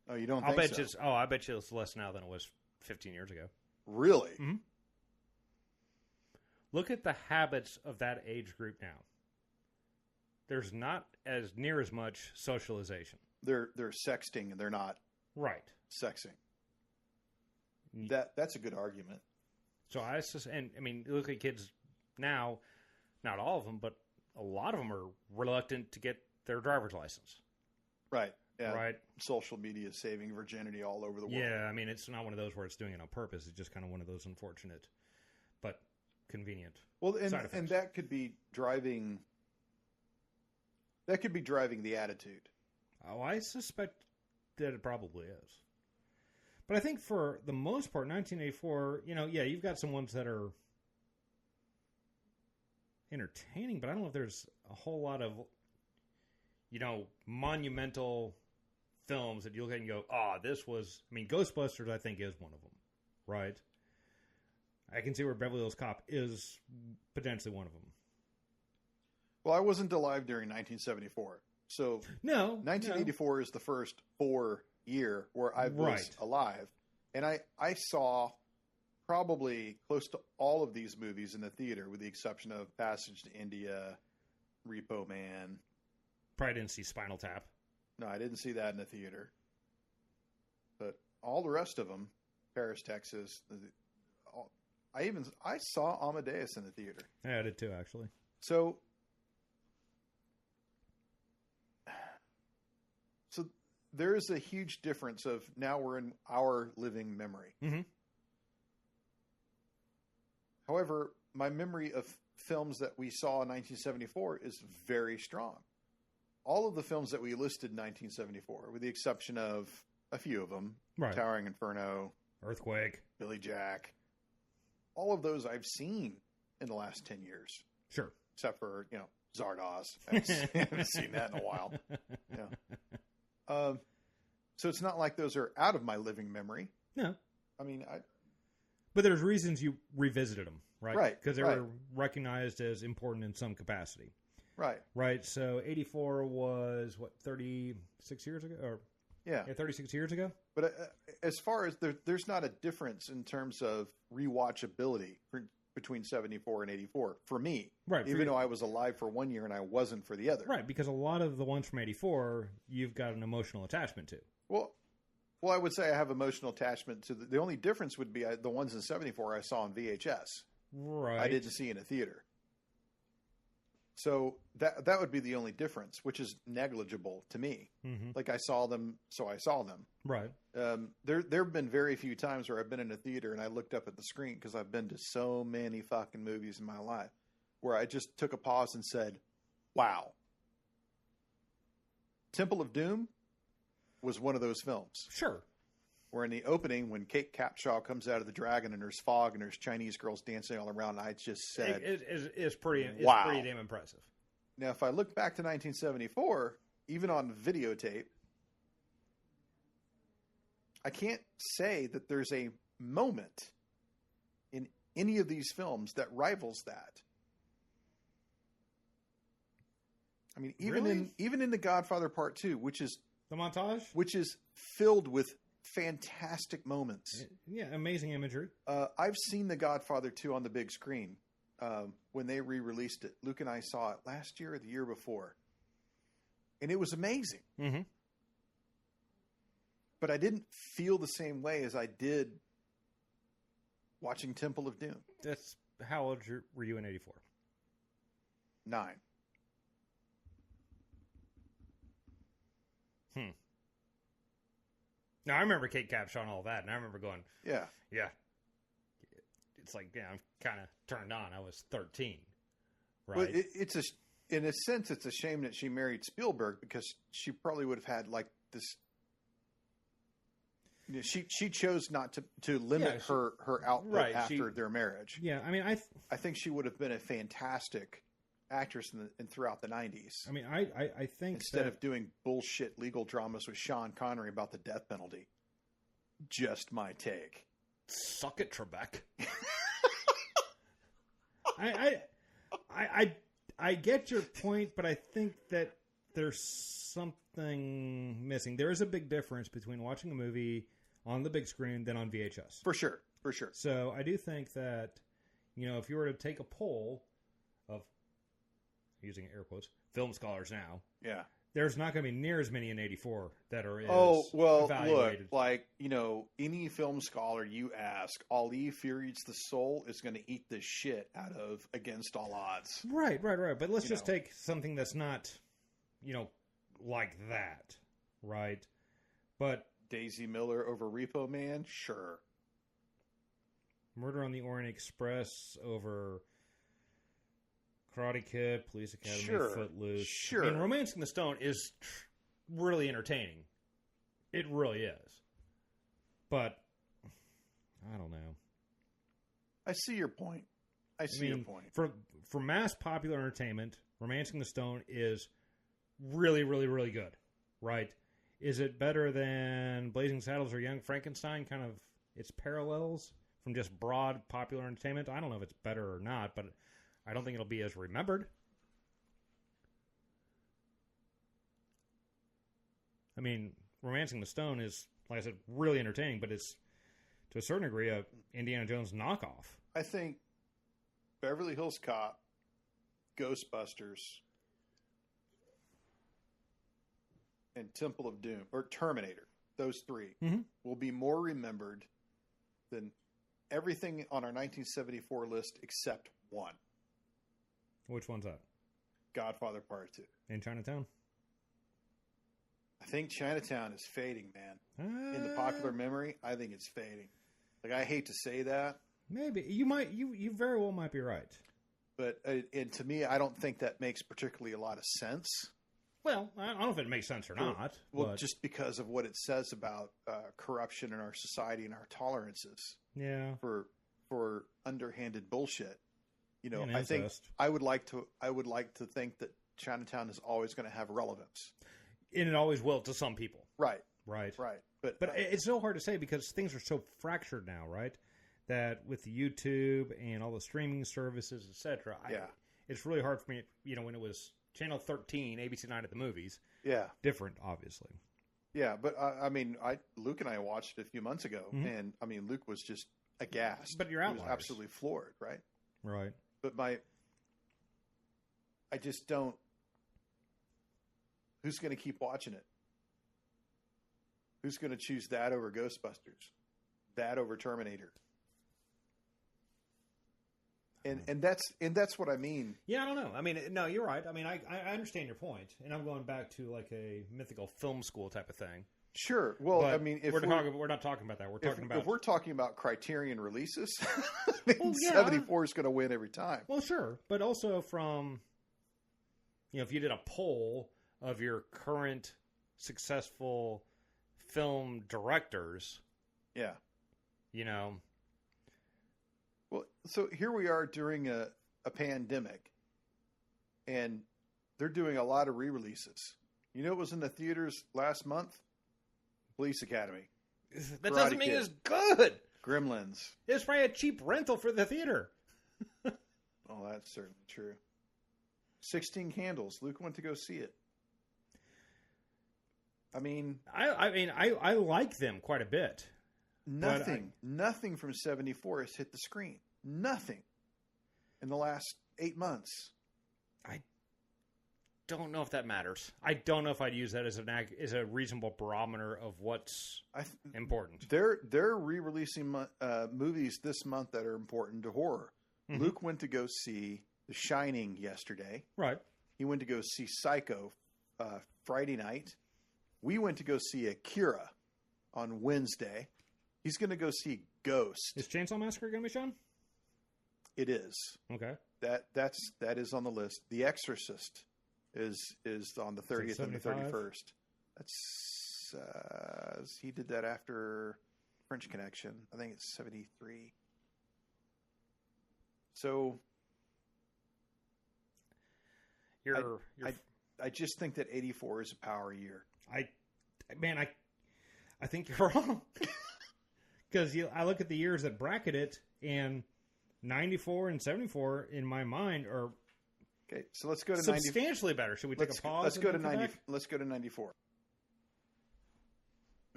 Oh, you don't think so? I bet you it's less now than it was 15 years ago. Really? Mm-hmm. Look at the habits of that age group now. There's not as near as much socialization. They're sexting and they're not sexing. That's a good argument. So look at kids now. Not all of them, but a lot of them are reluctant to get their driver's license. Right. Yeah. Right. Social media is saving virginity all over the world. Yeah. It's not one of those where it's doing it on purpose. It's just kind of one of those unfortunate, but convenient. Well, and that could be driving. That could be driving the attitude. Oh, I suspect that it probably is. But I think for the most part, 1984, you've got some ones that are entertaining, but I don't know if there's a whole lot of, monumental films that you look at and go, this was, Ghostbusters, I think, is one of them, right? I can see where Beverly Hills Cop is potentially one of them. Well, I wasn't alive during 1974. So 1984 is the first 4 year where I was alive. And I saw probably close to all of these movies in the theater, with the exception of Passage to India, Repo Man. Probably didn't see Spinal Tap. No, I didn't see that in the theater. But all the rest of them, Paris, Texas, I saw Amadeus in the theater. Yeah, I did too, actually. So there is a huge difference of now we're in our living memory. Mm-hmm. However, my memory of films that we saw in 1974 is very strong. All of the films that we listed in 1974, with the exception of a few of them, Towering Inferno, Earthquake, Billy Jack, all of those I've seen in the last 10 years. Sure. Except for, Zardoz. I haven't seen that in a while. Yeah. So it's not like those are out of my living memory. No. But there's reasons you revisited them, right? Right. Because they were recognized as important in some capacity. Right. Right. So 84 was, 36 years ago? Yeah, 36 years ago. But as far as there's not a difference in terms of rewatchability between 74 and 84 for me. Right. Even though I was alive for 1 year and I wasn't for the other. Right. Because a lot of the ones from 84, you've got an emotional attachment to. Well, I would say I have emotional attachment to the only difference would be the ones in 74 I saw on VHS. Right. I didn't see in a theater. So that would be the only difference, which is negligible to me. Mm-hmm. Like I saw them, so I saw them. Right. There have been very few times where I've been in a theater and I looked up at the screen, because I've been to so many fucking movies in my life, where I just took a pause and said, wow. Temple of Doom was one of those films. Sure. Where in the opening, when Kate Capshaw comes out of the dragon and there's fog and there's Chinese girls dancing all around, I just said, it's pretty damn impressive. Now, if I look back to 1974, even on videotape, I can't say that there's a moment in any of these films that rivals that. I mean, even in The Godfather Part 2, which is the montage, which is filled with fantastic moments. Yeah, amazing imagery. I've seen The Godfather 2 on the big screen when they re-released it. Luke and I saw it last year or the year before. And it was amazing. Mm-hmm. But I didn't feel the same way as I did watching Temple of Doom. That's how old were you in 84? 9. Now, I remember Kate Capshaw and all that, and I remember going, yeah. It's like, I'm kind of turned on. I was 13, right? Well, in a sense, it's a shame that she married Spielberg because she probably would have had like this. You know, she chose not to limit her output after their marriage. Yeah, I mean, I think she would have been a fantastic actress throughout the 90s. I mean, I think instead of doing bullshit legal dramas with Sean Connery about the death penalty. Just my take. Suck it, Trebek. I get your point, but I think that there's something missing. There is a big difference between watching a movie on the big screen than on VHS. For sure. So I do think that, if you were to take a poll of, using air quotes, film scholars now, yeah, there's not going to be near as many in 84 that are evaluated. Look, any film scholar you ask, Ali Feeds the Soul is going to eat the shit out of Against All Odds. Right. But let's just take something that's not, like that, right? But Daisy Miller over Repo Man? Sure. Murder on the Orient Express over Karate Kid, Police Academy, Footloose. Sure. I mean, Romancing the Stone is really entertaining. It really is. But, I don't know. I see your point. Your point. For mass popular entertainment, Romancing the Stone is really, really, really good, right? Is it better than Blazing Saddles or Young Frankenstein? Kind of its parallels from just broad popular entertainment? I don't know if it's better or not, but I don't think it'll be as remembered. I mean, Romancing the Stone is, like I said, really entertaining, but it's, to a certain degree, a Indiana Jones knockoff. I think Beverly Hills Cop, Ghostbusters, and Temple of Doom, or Terminator, those three, will be more remembered than everything on our 1974 list except one. Which one's that? Godfather Part 2. In Chinatown? I think Chinatown is fading, man. In the popular memory, I think it's fading. Like, I hate to say that. Maybe. You very well might be right. But and to me, I don't think that makes particularly a lot of sense. Well, I don't know if it makes sense or not. Well, just because of what it says about corruption in our society and our tolerances. Yeah. For underhanded bullshit. And I think I would like to think that Chinatown is always going to have relevance. And it always will to some people. Right. But it's so hard to say because things are so fractured now, right? That with the YouTube and all the streaming services, etc. It's really hard for me, when it was Channel 13, ABC 9 at the movies. Yeah. Different, obviously. Yeah, but Luke and I watched it a few months ago, and Luke was just aghast. But you're outliers. He was absolutely floored, right? Right. But I just don't. Who's going to keep watching it? Who's going to choose that over Ghostbusters? That over Terminator? And that's what I mean. Yeah, I don't know. I mean, no, you're right. I mean, I understand your point, and I'm going back to like a mythical film school type of thing. Sure. Well, but I mean, if we're not talking about that. If we're talking about Criterion releases, 74 is going to win every time. Well, sure, but also from if you did a poll of your current successful film directors. Yeah. You know. Well, so here we are during a pandemic, and they're doing a lot of re-releases. You know what was in the theaters last month? Police Academy. That Karate doesn't mean Kid. it's good. Gremlins. It's probably a cheap rental for the theater. Oh, that's certainly true. 16 Candles. Luke went to go see it. I mean, I like them quite a bit. Nothing from 74 has hit the screen. Nothing in the last 8 months. I don't know if that matters. I don't know if I'd use that as a reasonable barometer of what's important. They're re-releasing movies this month that are important to horror. Mm-hmm. Luke went to go see The Shining yesterday. Right. He went to go see Psycho Friday night. We went to go see Akira on Wednesday. He's going to go see Ghost. Is Chainsaw Massacre going to be shown? It is. Okay. That is on the list. The Exorcist is on the 30th and the 31st. That's he did that after French Connection. I think it's 73. So I just think that 84 is a power year. I think you're wrong. Because I look at the years that bracket it, and 94 and 74 in my mind are okay. So let's go to substantially better. Should we take a pause? Let's go to 90. Let's go to 94.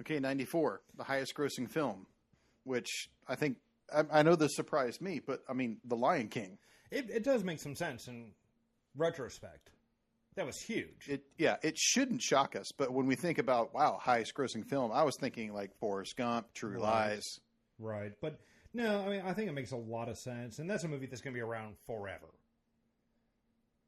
Okay, 94, the highest grossing film, which I think I know this surprised me, but I mean, The Lion King. It does make some sense in retrospect. That was huge. It shouldn't shock us, but when we think about, highest grossing film, I was thinking like Forrest Gump, True Lies. Right. But no, I mean, I think it makes a lot of sense, and that's a movie that's going to be around forever.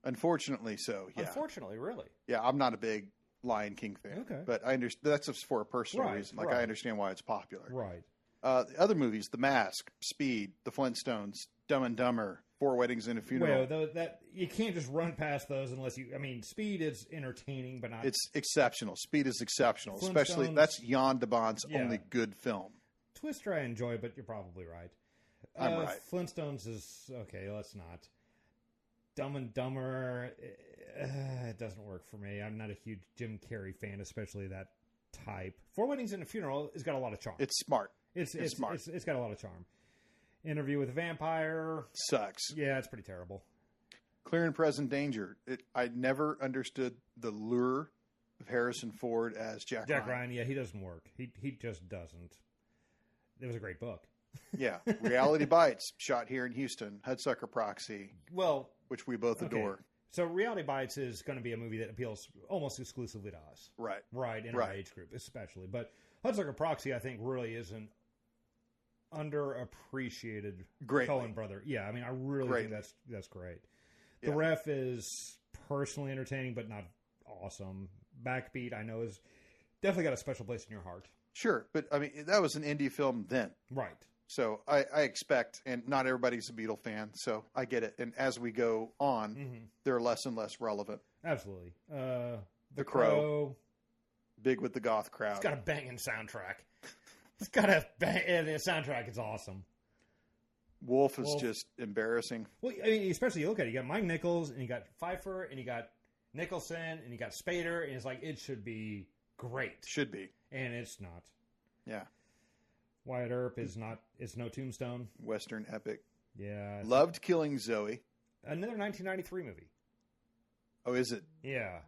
Unfortunately so, yeah. Unfortunately, really. Yeah, I'm not a big Lion King fan. Okay. But I understand that's just for a personal reason. Like, I understand why it's popular. Right. The other movies, The Mask, Speed, The Flintstones, Dumb and Dumber, Four Weddings and a Funeral. Well, that you can't just run past those unless you. I mean, Speed is entertaining, but not. It's exceptional. Speed is exceptional, especially that's Jan de Bont's only good film. Twister, I enjoy, but you're probably right. I'm right. Flintstones is okay. Let's not. Dumb and Dumber, it doesn't work for me. I'm not a huge Jim Carrey fan, especially that type. Four Weddings and a Funeral has got a lot of charm. It's smart. It's smart. It's got a lot of charm. Interview with a Vampire sucks. Yeah, it's pretty terrible. Clear and Present Danger. I never understood the lure of Harrison Ford as Jack Ryan. Yeah, he doesn't work. He just doesn't. It was a great book. Yeah, Reality Bites, shot here in Houston. Hudsucker Proxy. Well, which we both adore. So Reality Bites is going to be a movie that appeals almost exclusively to us. Right. Right, in our age group especially. But Hudsucker Proxy, I think, really is an underappreciated Coen brother. Yeah, I mean, I really think that's great. The Ref is personally entertaining, but not awesome. Backbeat, I know, is definitely got a special place in your heart. Sure, but I mean, that was an indie film then. Right. So I expect, and not everybody's a Beatle fan, so I get it. And as we go on, they're less and less relevant. Absolutely. The Crow. Big with the goth crowd. It's got a banging soundtrack. It's got a bang. The soundtrack is awesome. Wolf is just embarrassing. Well, I mean, especially you look at it. You got Mike Nichols, and you got Pfeiffer, and you got Nicholson, and you got Spader, and it's like, it should be great. Should be. And it's not. Yeah. Wyatt Earp is not. It's no Tombstone. Western epic. Yeah. Loved Killing Zoe. Another 1993 movie. Oh, is it? Yeah.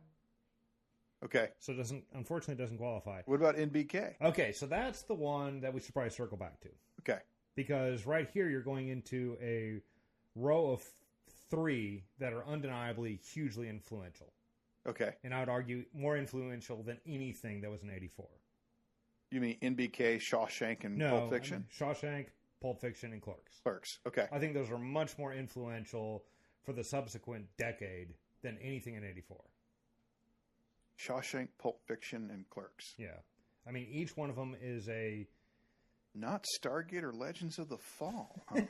Okay. So unfortunately doesn't qualify. What about NBK? Okay, so that's the one that we should probably circle back to. Okay. Because right here you're going into a row of three that are undeniably hugely influential. Okay. And I would argue more influential than anything that was in 84. You mean NBK, Shawshank, and Pulp Fiction? I mean Shawshank, Pulp Fiction, and Clerks. Clerks, okay. I think those are much more influential for the subsequent decade than anything in 84. Shawshank, Pulp Fiction, and Clerks. Yeah. I mean, each one of them is a... Not Stargate or Legends of the Fall. Huh?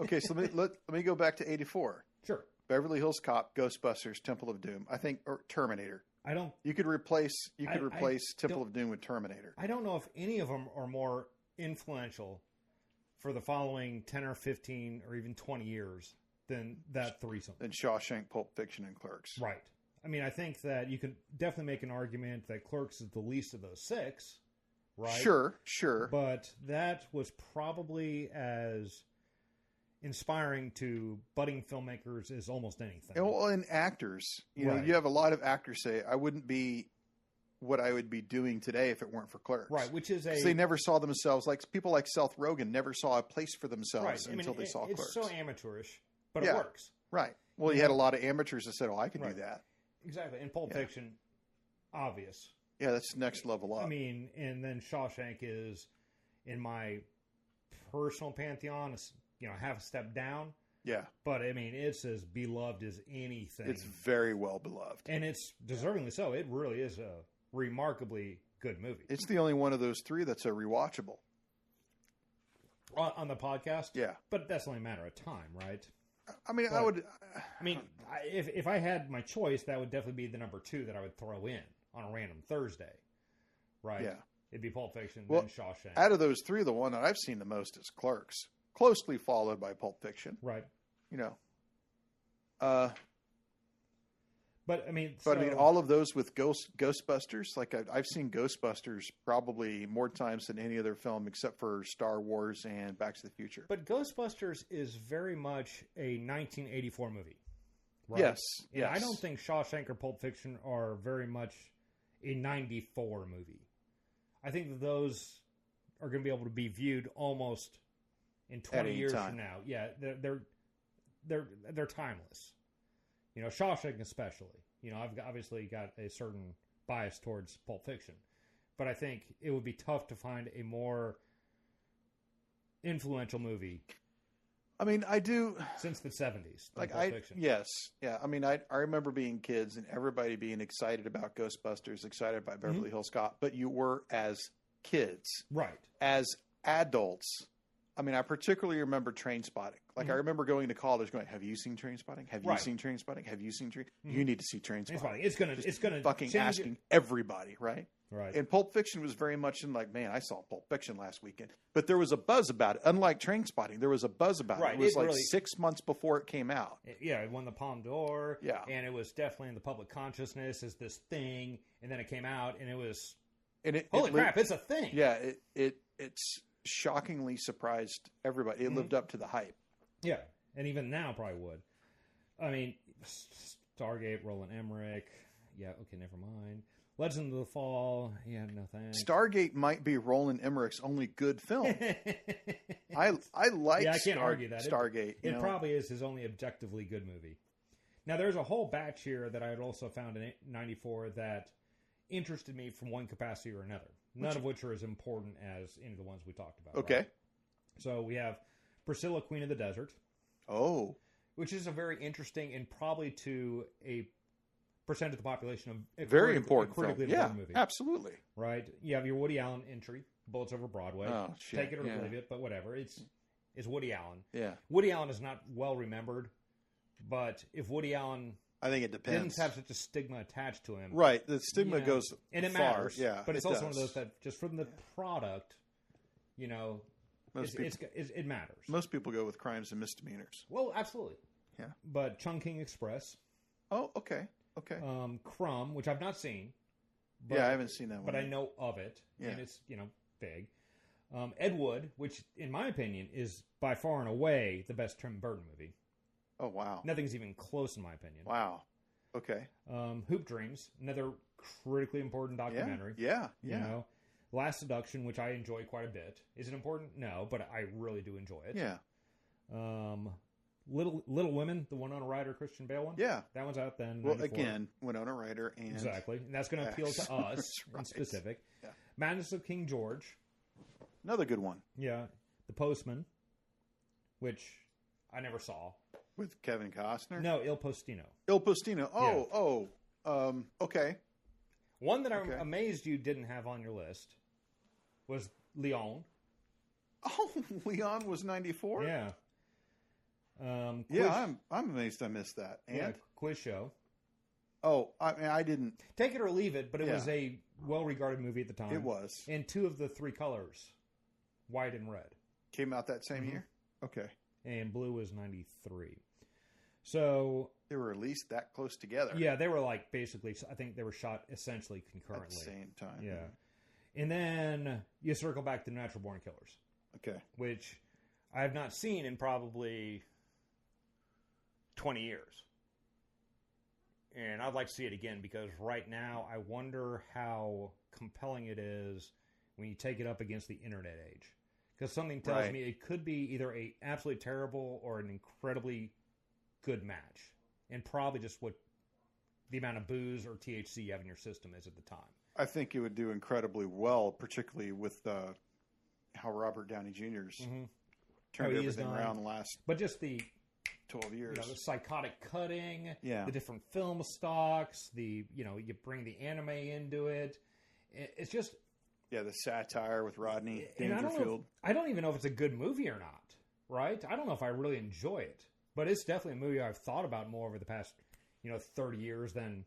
Okay, so let me go back to 84. Sure. Beverly Hills Cop, Ghostbusters, Temple of Doom. I think, or Terminator. I don't. You could replace I Temple of Doom with Terminator. I don't know if any of them are more influential for the following 10 or 15 or even 20 years than that threesome. Than Shawshank, Pulp Fiction, and Clerks. Right. I mean, I think that you could definitely make an argument that Clerks is the least of those 6, right? Sure. But that was probably as inspiring to budding filmmakers as almost anything. Well, and actors. You know, Right. you have a lot of actors say, I wouldn't be what I would be doing today if it weren't for Clerks. Right, which is 'Cause they never saw themselves, like people like Seth Rogen never saw a place for themselves until they saw Clerks. It's so amateurish, but it works. Right. Well, you had a lot of amateurs that said, "Oh, I could do that." Exactly. In Pulp Fiction, obvious. Yeah, that's next level up. I mean, and then Shawshank is, in my personal pantheon, half a step down. Yeah. But, I mean, it's as beloved as anything. It's very well beloved. And it's deservingly so. It really is a remarkably good movie. It's the only one of those 3 that's a rewatchable. On the podcast? Yeah. But that's only a matter of time, right? I mean, if I had my choice, that would definitely be the number 2 that I would throw in on a random Thursday, right? Yeah. It'd be Pulp Fiction, well, then Shawshank. Out of those 3, the one that I've seen the most is Clerks, closely followed by Pulp Fiction. Right. You know. But I mean, all of those with Ghostbusters. Like I've seen Ghostbusters probably more times than any other film, except for Star Wars and Back to the Future. But Ghostbusters is very much a 1984 movie. Right? Yes. And I don't think Shawshank or Pulp Fiction are very much a 94 movie. I think that those are going to be able to be viewed almost in 20 years from now. Yeah, they're timeless. You know, Shawshank especially. You know, I've obviously got a certain bias towards Pulp Fiction. But I think it would be tough to find a more influential movie. I mean, I do... Since the 70s. Like, Pulp Fiction. Yes. Yeah, I mean, I remember being kids and everybody being excited about Ghostbusters, excited by Beverly Hills Cop. But you were as kids. Right. As adults... I mean, I particularly remember Trainspotting. Like, I remember going to college going, have you seen Trainspotting? Have you seen Trainspotting? Have you seen Trainspotting? You need to see Trainspotting. It's gonna fucking asking everybody, right? Right. And Pulp Fiction was very much in like, man, I saw Pulp Fiction last weekend. But there was a buzz about it. Unlike Trainspotting, there was a buzz about it. It was like 6 months before it came out. It won the Palme d'Or. Yeah. And it was definitely in the public consciousness as this thing. And then it came out and it was, holy crap, it's a thing. Yeah, it's shockingly surprised everybody. It lived up to the hype. Yeah, and even now probably would. I mean, Stargate, Roland Emmerich. Yeah, okay, never mind. Legend of the Fall. Yeah, no thanks. Stargate might be Roland Emmerich's only good film. I like. Yeah, I can't argue that. Stargate. It probably is his only objectively good movie. Now, there's a whole batch here that I had also found in '94 that interested me from one capacity or another. None of which are as important as any of the ones we talked about. Okay. Right? So we have Priscilla, Queen of the Desert. Oh. Which is a very interesting and probably to a percent of the population a very important film. important movie. Absolutely. Right? You have your Woody Allen entry, Bullets Over Broadway. Oh, shit. Take it or leave it, but whatever. It's Woody Allen. Yeah. Woody Allen is not well remembered, but if Woody Allen... I think it depends. Didn't have such a stigma attached to him. Right. The stigma goes and it far. Matters, yeah, but it's also one of those that just from the product, you know, it matters. Most people go with crimes and misdemeanors. Well, absolutely. Yeah. But Chungking Express. Oh, okay. Okay. Crumb, which I've not seen. But, yeah, I haven't seen that one. But I know of it. Yeah. And it's, big. Ed Wood, which in my opinion is by far and away the best Tim Burton movie. Oh, wow. Nothing's even close in my opinion. Wow. Okay. Hoop Dreams, another critically important documentary. Yeah. You know, Last Seduction, which I enjoy quite a bit. Is it important? No, but I really do enjoy it. Yeah. Little Women, the Winona Ryder, Christian Bale one. Yeah. That one's out then. Well, again, Winona Ryder and... Exactly. And that's going to appeal to us in specific. Yeah. Madness of King George. Another good one. Yeah. The Postman, which I never saw. With Kevin Costner? No, Il Postino. Il Postino. Okay. One that I'm amazed you didn't have on your list was Leon. Oh, Leon was 94? Yeah. I'm amazed I missed that. And Quiz Show. Oh, I mean, I didn't. Take it or leave it, but it was a well-regarded movie at the time. It was. And 2 of the 3 colors, white and red. Came out that same year? Okay. And blue was 93. So... They were at least that close together. Yeah, they were like basically, I think they were shot essentially concurrently. At the same time. Yeah. And then you circle back to Natural Born Killers. Okay. Which I have not seen in probably 20 years. And I'd like to see it again because right now I wonder how compelling it is when you take it up against the internet age. Because something tells me it could be either a absolutely terrible or an incredibly good match. And probably just what the amount of booze or THC you have in your system is at the time. I think it would do incredibly well, particularly with how Robert Downey Jr.'s turned everything around the last but just the 12 years. The psychotic cutting, the different film stocks, you bring the anime into it. It's just... Yeah, the satire with Rodney Dangerfield. I don't even know if it's a good movie or not, right? I don't know if I really enjoy it. But it's definitely a movie I've thought about more over the past, 30 years than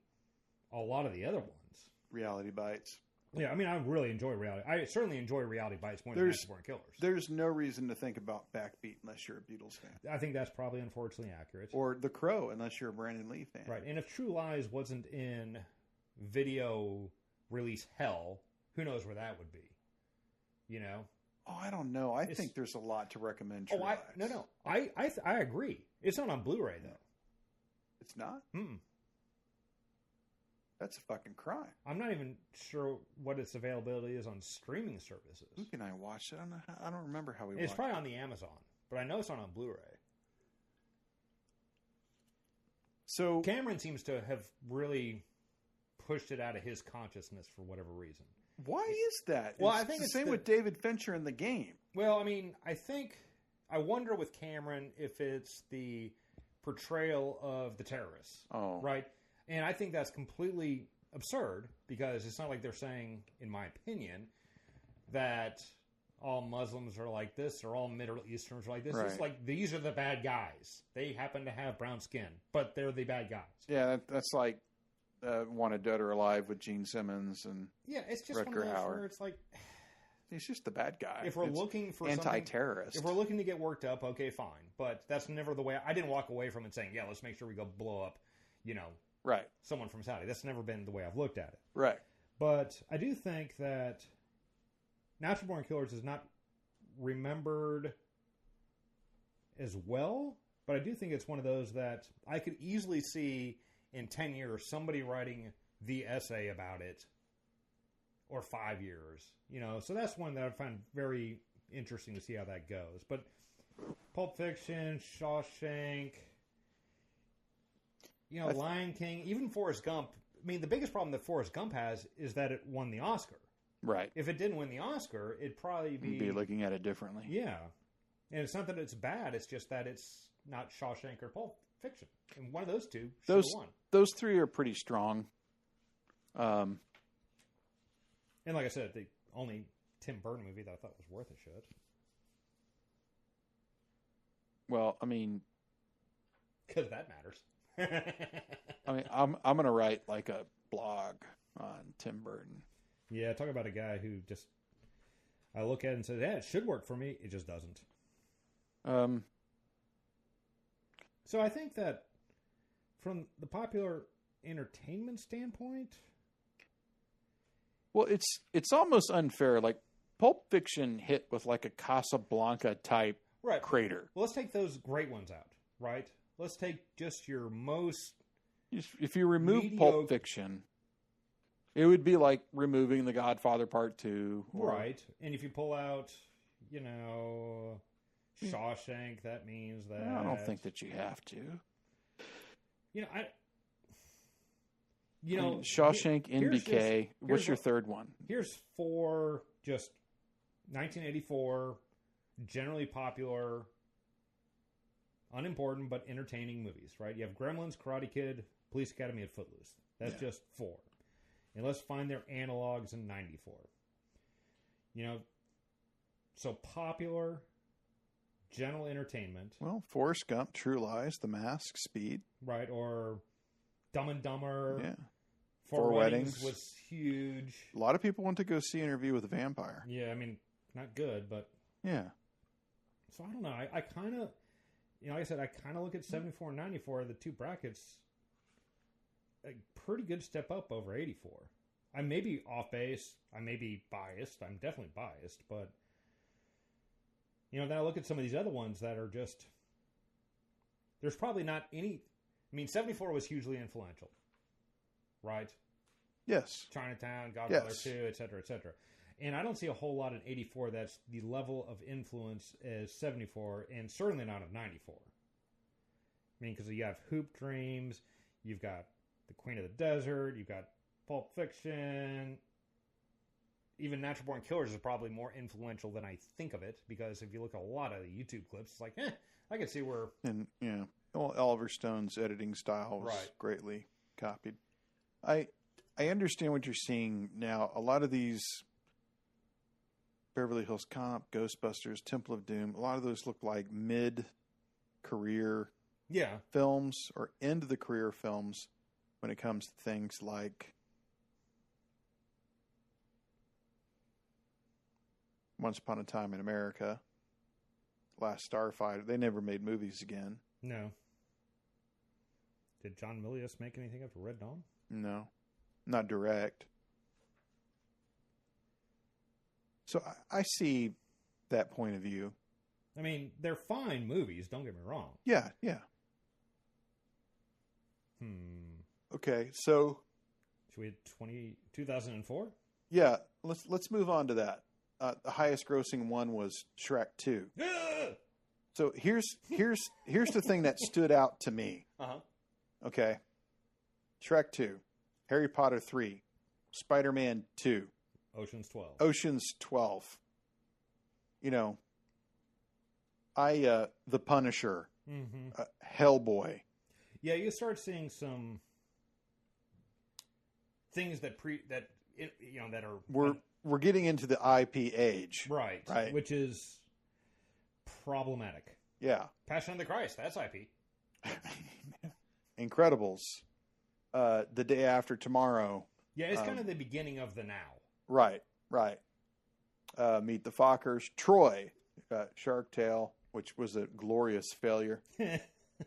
a lot of the other ones. Reality Bites. Yeah, I mean, I really enjoy reality. I certainly enjoy Reality Bites more than Natural Born Killers. There's no reason to think about Backbeat unless you're a Beatles fan. I think that's probably unfortunately accurate. Or The Crow unless you're a Brandon Lee fan. Right, and if True Lies wasn't in video release hell, who knows where that would be? Oh, I don't know. I think there's a lot to recommend True Lies. No. I agree. It's not on Blu-ray, though. It's not? Mm-mm. That's a fucking crime. I'm not even sure what its availability is on streaming services. Who can I watch it? I don't remember how we watched it. It's probably on the Amazon, but I know it's not on Blu-ray. So Cameron seems to have really pushed it out of his consciousness for whatever reason. Why is that? Well, I think it's the same with David Fincher in The Game. Well, I mean, I wonder with Cameron if it's the portrayal of the terrorists. Oh. Right? And I think that's completely absurd because it's not like they're saying, in my opinion, that all Muslims are like this or all Middle Easterns are like this. Right. It's like these are the bad guys. They happen to have brown skin, but they're the bad guys. Yeah, that's like Wanted Dead or Alive with Gene Simmons and it's just Rutger one of those Hauer. Where it's like he's just the bad guy. If we're looking for anti-terrorist, if we're looking to get worked up, okay, fine. But that's never the way. I didn't walk away from it saying, "Yeah, let's make sure we go blow up," right? Someone from Saudi. That's never been the way I've looked at it. Right. But I do think that Natural Born Killers is not remembered as well. But I do think it's one of those that I could easily see in 10 years somebody writing the essay about it, or 5 years. So that's one that I find very interesting to see how that goes. But Pulp Fiction, Shawshank, Lion King, even Forrest Gump. I mean, the biggest problem that Forrest Gump has is that it won the Oscar. Right. If it didn't win the Oscar, it'd probably be looking at it differently. Yeah. And it's not that it's bad, it's just that it's not Shawshank or Pulp Fiction. And one of those two should have won. Those three are pretty strong. And like I said, the only Tim Burton movie that I thought was worth a shit. Well, I mean... Because that matters. I mean, I'm going to write like a blog on Tim Burton. Yeah, talk about a guy who just... I look at it and say, yeah, it should work for me. It just doesn't. So I think that from the popular entertainment standpoint... Well, it's almost unfair. Like, Pulp Fiction hit with like a Casablanca type crater. Well, let's take those great ones out, right? Let's take just your most... If you remove Pulp Fiction, it would be like removing The Godfather Part 2. Right. And if you pull out, Shawshank, that means that... I don't think that you have to. Shawshank, NBK. What's your third one? Here's 4 just 1984, generally popular, unimportant but entertaining movies, right? You have Gremlins, Karate Kid, Police Academy, and Footloose. That's just 4. And let's find their analogs in 94. So popular, general entertainment. Well, Forrest Gump, True Lies, The Mask, Speed. Right, or Dumb and Dumber. Yeah. Four Weddings was huge. A lot of people went to go see Interview with a Vampire. Yeah, I mean, not good, but... Yeah. So, I don't know. I kind of... like I said, I kind of look at 74 and 94, the two brackets, a pretty good step up over 84. I may be off base. I may be biased. I'm definitely biased, but... then I look at some of these other ones that are just... There's probably not any... 74 was hugely influential. Right? Yes. Chinatown, Godfather 2, et cetera, et cetera. And I don't see a whole lot in 84 that's the level of influence as 74, and certainly not of 94. Because you have Hoop Dreams, you've got The Queen of the Desert, you've got Pulp Fiction. Even Natural Born Killers is probably more influential than I think of it, because if you look at a lot of the YouTube clips, it's like, I can see where... And, Oliver Stone's editing style was greatly copied. I understand what you're seeing now. A lot of these Beverly Hills Cop, Ghostbusters, Temple of Doom, a lot of those look like mid-career films or end-of-the-career films when it comes to things like Once Upon a Time in America, Last Starfighter. They never made movies again. No. Did John Milius make anything after Red Dawn? No. Not direct. So I see that point of view. They're fine movies, don't get me wrong. Yeah. Okay, so... Should we hit 2004? Yeah, let's move on to that. The highest grossing one was Shrek 2. So here's the thing that stood out to me. Uh-huh. Okay. Shrek 2, Harry Potter 3, Spider-Man 2. Ocean's 12. Ocean's 12. The Punisher. Mm-hmm. Hellboy. Yeah, you start seeing some things that are... We're getting into the IP age. Right. Which is problematic. Yeah. Passion of the Christ, that's IP. Incredibles. The Day After Tomorrow. Yeah, it's kind of the beginning of the now. Right. Meet the Fockers. Troy. Shark Tale, which was a glorious failure.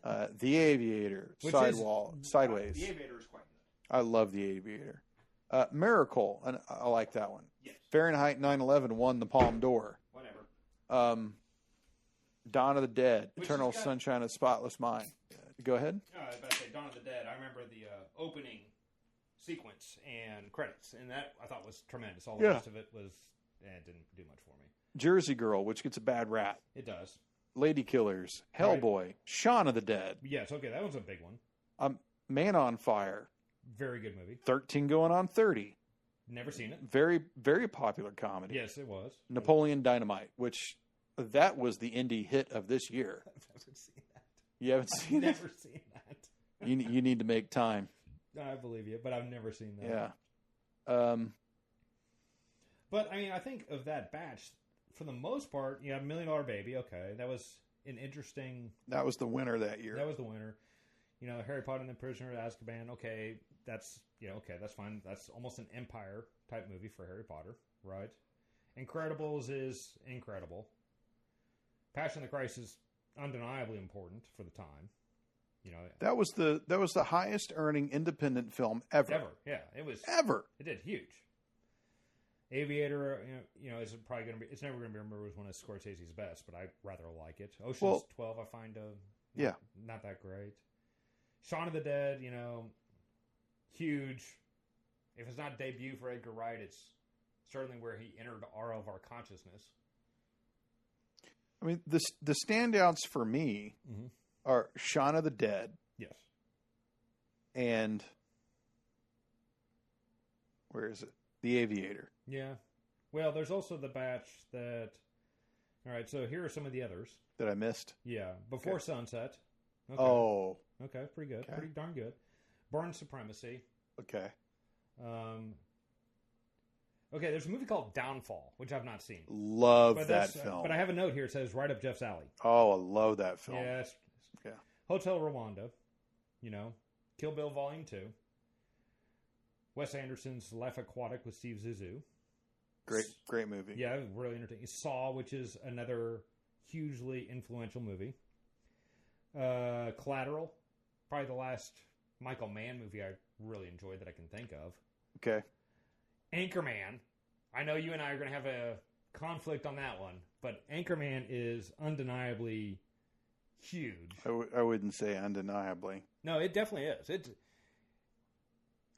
The Aviator. Sideways. The Aviator is quite good. I love The Aviator. Miracle. And I like that one. Yes. Fahrenheit 9/11 won the Palme d'Or. Whatever. Dawn of the Dead. Eternal Sunshine of the Spotless Mind. Go ahead. I was about to say Dawn of the Dead. I remember the opening sequence and credits, and that I thought was tremendous. All the rest of it was, it didn't do much for me. Jersey Girl, which gets a bad rap. It does. Lady Killers, Hellboy, Shaun of the Dead. Yes, okay, that one's a big one. Man on Fire. Very good movie. 13 going on 30. Never seen it. Very, very popular comedy. Yes, it was. Napoleon Dynamite, which that was the indie hit of this year. I've never seen that. You haven't seen it? I've never seen that. You need to make time. I believe you, but I've never seen that. Yeah. But, I think of that batch, for the most part, you have $1 Million Baby, okay. That was an interesting... That was the winner that year. That was the winner. Harry Potter and the Prisoner of Azkaban, okay, that's fine. That's almost an Empire-type movie for Harry Potter, right? Incredibles is incredible. Passion of the Christ is undeniably important for the time. That was the highest earning independent film ever. Ever, yeah. It was... Ever. It did, huge. Aviator, is probably going to be... It's never going to be remembered as one of Scorsese's best, but I rather like it. Ocean's 12, I find not that great. Shaun of the Dead, huge. If it's not debut for Edgar Wright, it's certainly where he entered all of our consciousness. The standouts for me are Shaun of the Dead. Yes. And where is it? The Aviator. Yeah. Well, there's also the batch that... All right, so here are some of the others. That I missed? Yeah. Before Sunset. Okay. Oh. Okay, pretty good. Okay. Pretty darn good. Born Supremacy. Okay. Okay, there's a movie called Downfall, which I've not seen. Love that film. But I have a note here. It says, right up Jeff's alley. Oh, I love that film. Yeah. Hotel Rwanda, Kill Bill Volume 2. Wes Anderson's Life Aquatic with Steve Zissou. Great movie. Yeah, really entertaining. Saw, which is another hugely influential movie. Collateral, probably the last Michael Mann movie I really enjoyed that I can think of. Okay. Anchorman. I know you and I are going to have a conflict on that one, but Anchorman is undeniably huge. I wouldn't say undeniably. No, it definitely is.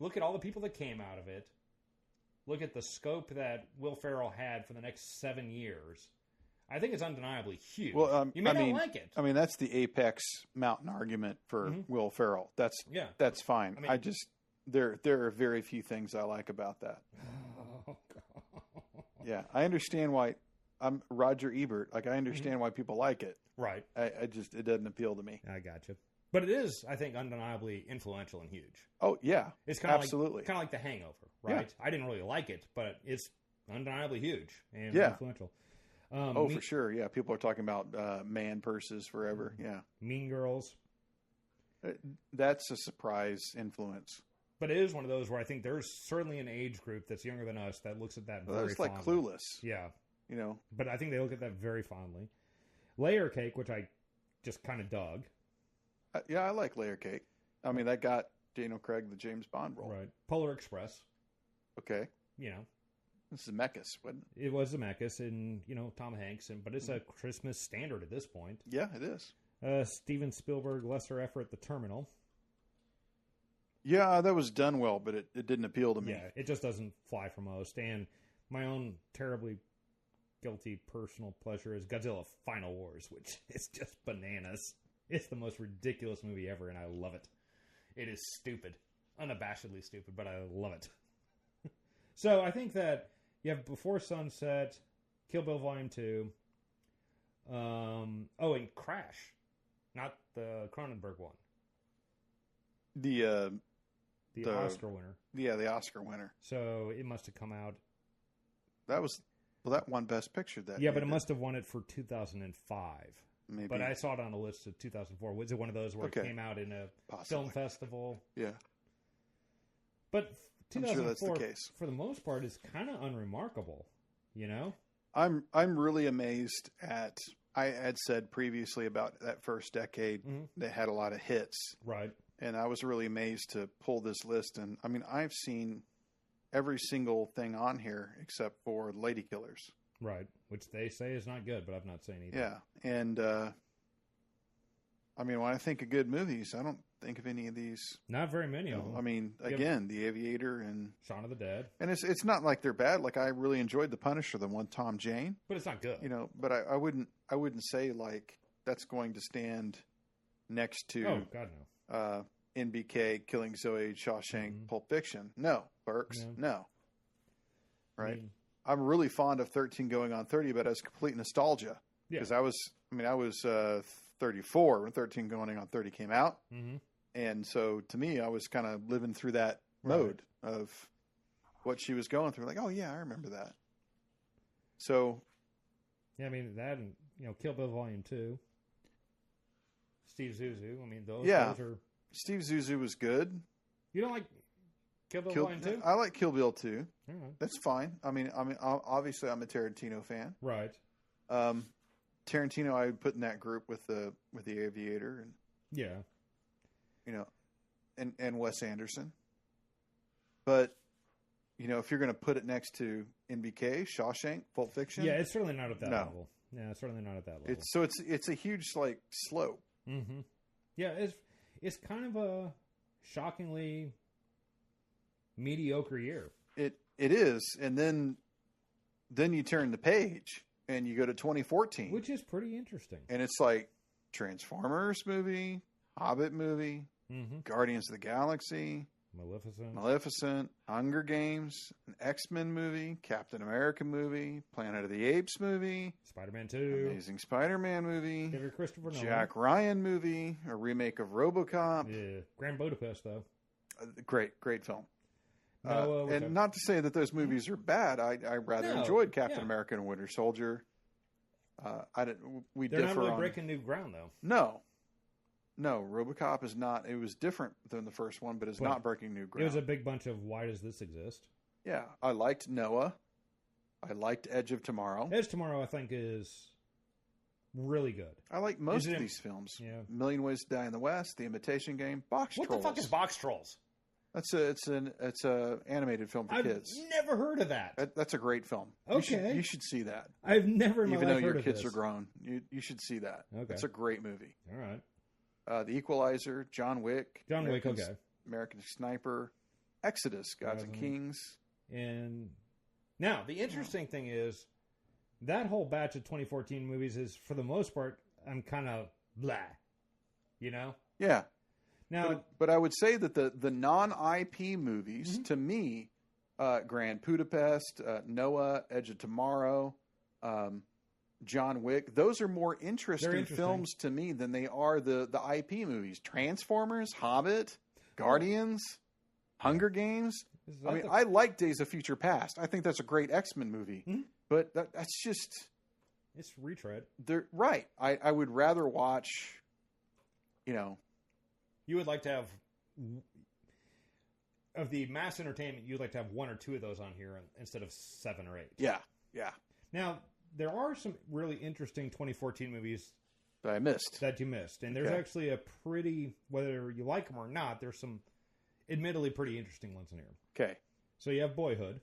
Look at all the people that came out of it. Look at the scope that Will Ferrell had for the next 7 years. I think it's undeniably huge. Well, you may not like it. I mean, that's the apex mountain argument for Will Ferrell. That's fine. I mean, there are very few things I like about that. Oh, God. Yeah, I understand why. I'm Roger Ebert. Like, I understand why people like it. Right. It doesn't appeal to me. I got you. But it is, I think, undeniably influential and huge. Oh, yeah. It's kind of absolutely kind of like The Hangover, right? Yeah. I didn't really like it, but it's undeniably huge and influential. For sure. Yeah, people are talking about man purses forever. Yeah. Mean Girls. That's a surprise influence. But it is one of those where I think there's certainly an age group that's younger than us that looks at that very fondly. It's like Clueless. Yeah. You know. But I think they look at that very fondly. Layer Cake, which I just kind of dug. Yeah, I like Layer Cake. I mean, that got Daniel Craig the James Bond role. Right. Polar Express. Okay. You know. This is Zemeckis, wasn't it? It was Zemeckis and, Tom Hanks, but it's a Christmas standard at this point. Yeah, it is. Steven Spielberg, Lesser Effort, The Terminal. Yeah, that was done well, but it didn't appeal to me. Yeah, it just doesn't fly for most. And my own terribly guilty personal pleasure is Godzilla Final Wars, which is just bananas. It's the most ridiculous movie ever, and I love it. It is stupid. Unabashedly stupid, but I love it. So I think that you have Before Sunset, Kill Bill Volume 2, and Crash. Not the Cronenberg one. The Oscar winner. Yeah, the Oscar winner. So it must have come out. That won Best Picture that year. Yeah, but it must have won it for 2005. Maybe. But I saw it on a list of 2004. Was it one of those where it came out in a film festival? Yeah. But 2004, I'm sure that's the case. For the most part, is kind of unremarkable, I'm really amazed at. I had said previously about that first decade that had a lot of hits, right? And I was really amazed to pull this list, and I mean, I've seen every single thing on here except for Lady Killers, right? Which they say is not good, but I've not seen either. Yeah, and I mean, when I think of good movies, I don't think of any of these. Not very many of them. I mean, again, The Aviator and Shaun of the Dead. And it's not like they're bad. Like, I really enjoyed The Punisher, the one Tom Jane. But it's not good. But I wouldn't say like that's going to stand next to Oh God no. NBK, Killing Zoe, Shawshank, Pulp Fiction. No, Burks. No. Right. I'm really fond of 13 Going on 30, but as complete nostalgia. Because I was 34 when 13 Going on 30 came out. Mm-hmm. And so to me, I was kind of living through that mode of what she was going through. Like, oh yeah, I remember that. So. Yeah, I mean, that and, Kill Bill Volume 2. Steve Zissou. I mean, those are. Steve Zissou was good. You don't like Kill Bill Volume 2? I like Kill Bill 2. Right. That's fine. I mean, obviously I'm a Tarantino fan. Right. Tarantino I would put in that group with the Aviator and and Wes Anderson. But if you're going to put it next to NBK, Shawshank, Pulp Fiction, it's certainly not at that level. Yeah, it's certainly not at that level. It's a huge slope. Mm-hmm. Yeah, it's kind of a shockingly mediocre year. It is, and then you turn the page and you go to 2014, which is pretty interesting. And it's like Transformers movie, Hobbit movie, Guardians of the Galaxy, Maleficent, Hunger Games, an X-Men movie, Captain America movie, Planet of the Apes movie, Spider-Man 2, Amazing Spider-Man movie, David Christopher Nolan, Jack Ryan movie, a remake of RoboCop. Yeah, Grand Budapest though. Great film. And not to say that those movies are bad. I rather enjoyed Captain America and Winter Soldier. They're not really breaking new ground though. No, No, RoboCop is not. It was different than the first one, but it's not breaking new ground. It was a big bunch of why does this exist? Yeah, I liked Noah. I liked Edge of Tomorrow. Edge of Tomorrow, I think, is really good. I like most of these films. Yeah. Million Ways to Die in the West, The Imitation Game, Box Trolls. What the fuck is Box Trolls? It's a animated film for kids. I've never heard of that. That's a great film. Okay. You should see that. I've never in my Even life though your heard of kids this. are grown, you should see that. Okay. It's a great movie. All right. The Equalizer, John Wick. Okay. American Sniper, Exodus, Gods and Kings. And now, the interesting thing is, that whole batch of 2014 movies is, for the most part, I'm kind of blah. You know? Yeah. Now, but I would say that the non-IP movies, to me, Grand Budapest, Noah, Edge of Tomorrow, John Wick, those are more interesting films to me than they are the IP movies. Transformers, Hobbit, Guardians, Hunger Games. I mean, I like Days of Future Past. I think that's a great X-Men movie. But that's just... It's retread. Right. I would rather watch, You would like to have... Of the mass entertainment, you'd like to have one or two of those on here instead of 7 or 8. Yeah. Now, there are some really interesting 2014 movies that I missed. That you missed. And there's actually a pretty, whether you like them or not, there's some admittedly pretty interesting ones in here. Okay. So you have Boyhood.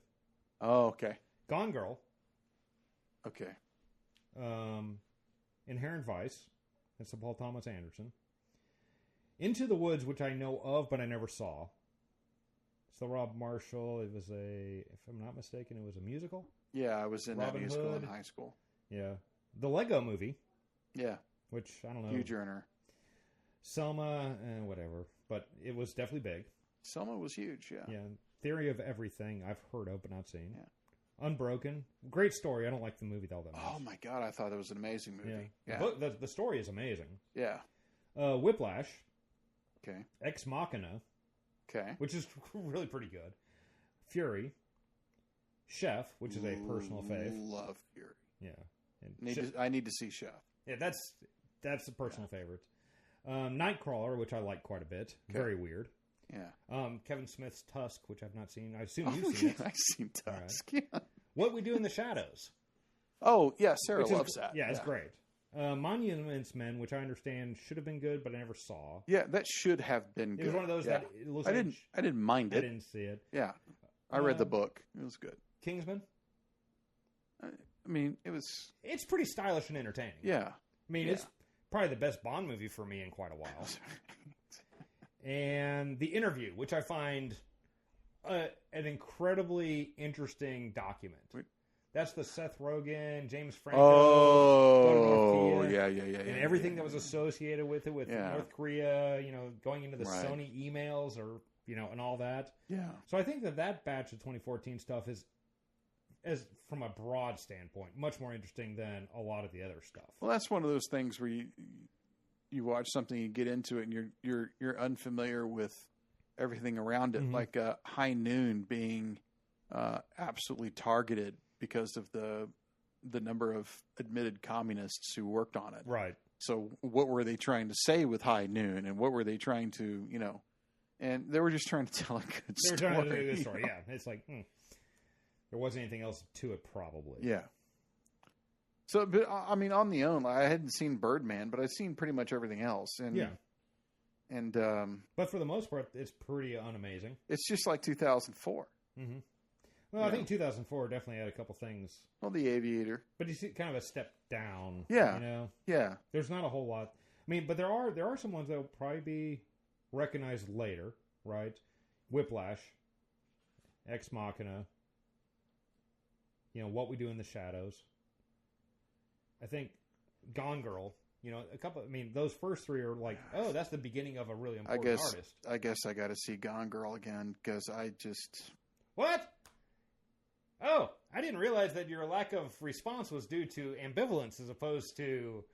Oh, okay. Gone Girl. Okay. Inherent Vice. That's the Paul Thomas Anderson. Into the Woods, which I know of, but I never saw. It's the Rob Marshall. It was if I'm not mistaken, it was a musical. Yeah, I was in Robin that musical Hood. in high school. Yeah. The Lego Movie. Yeah. Which, I don't know. Huge earner. Selma, whatever. But it was definitely big. Selma was huge, yeah. Yeah. Theory of Everything, I've heard of but not seen. Yeah. Unbroken. Great story. I don't like the movie all that much. Oh, my God. I thought it was an amazing movie. Yeah. The story is amazing. Yeah. Whiplash. Okay. Ex Machina. Okay. Which is really pretty good. Fury. Chef, which is a personal fave. Love Fury. Yeah. I need to see Chef. Yeah, that's a personal favorite. Nightcrawler, which I like quite a bit. Okay. Very weird. Yeah. Kevin Smith's Tusk, which I've not seen. I assume you've seen it. I've seen Tusk. Right. Yeah. What We Do in the Shadows. Oh, yeah. Sarah loves that. Yeah, it's great. Monuments Men, which I understand should have been good, but I never saw. Yeah, that should have been good. It was one of those that it looks I didn't mind it. I didn't see it. Yeah. I read the book. It was good. Kingsman? I mean, it's pretty stylish and entertaining. Yeah. I mean, it's probably the best Bond movie for me in quite a while. And The Interview, which I find an incredibly interesting document. That's the Seth Rogen, James Franco. Oh, yeah. And everything that was associated with it, with North Korea, going into the Sony emails or, and all that. Yeah. So I think that batch of 2014 stuff is from a broad standpoint, much more interesting than a lot of the other stuff. Well, that's one of those things where you watch something, you get into it, and you're unfamiliar with everything around it, like High Noon being absolutely targeted because of the number of admitted communists who worked on it. Right. So what were they trying to say with High Noon, and what were they trying to, and they were just trying to tell a good story. They were trying to do a good story, yeah. It's like, there wasn't anything else to it, probably. Yeah. So, but I mean, on the own, I hadn't seen Birdman, but I've seen pretty much everything else. And, yeah. And but for the most part, it's pretty unamazing. It's just like 2004. Mm-hmm. Well, I think 2004 definitely had a couple things. Well, The Aviator. But you see kind of a step down. Yeah. Yeah. There's not a whole lot. I mean, but there are some ones that will probably be recognized later, right? Whiplash, Ex Machina, What We Do in the Shadows. I think Gone Girl, a couple. I mean, those first three are like, oh, that's the beginning of a really important artist. I guess I got to see Gone Girl again because I just. What? Oh, I didn't realize that your lack of response was due to ambivalence as opposed to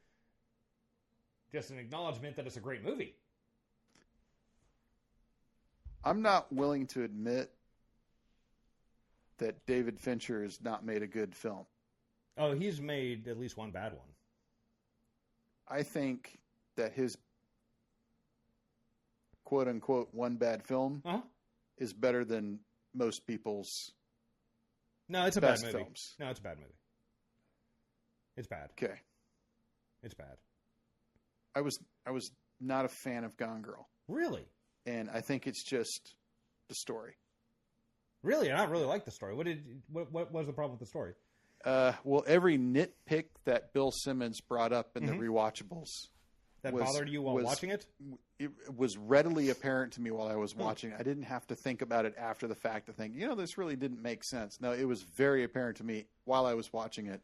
just an acknowledgement that it's a great movie. I'm not willing to admit that David Fincher has not made a good film. Oh, he's made at least one bad one. I think that his quote unquote one bad film is better than most people's. No, it's a best bad movie. Films. No, it's a bad movie. It's bad. Okay. It's bad. I was not a fan of Gone Girl. Really? And I think it's just the story. Really? And I really like the story. What was the problem with the story? Well, every nitpick that Bill Simmons brought up in the rewatchables that bothered you while watching it? It was readily apparent to me while I was watching. I didn't have to think about it after the fact to think, this really didn't make sense. No, it was very apparent to me while I was watching it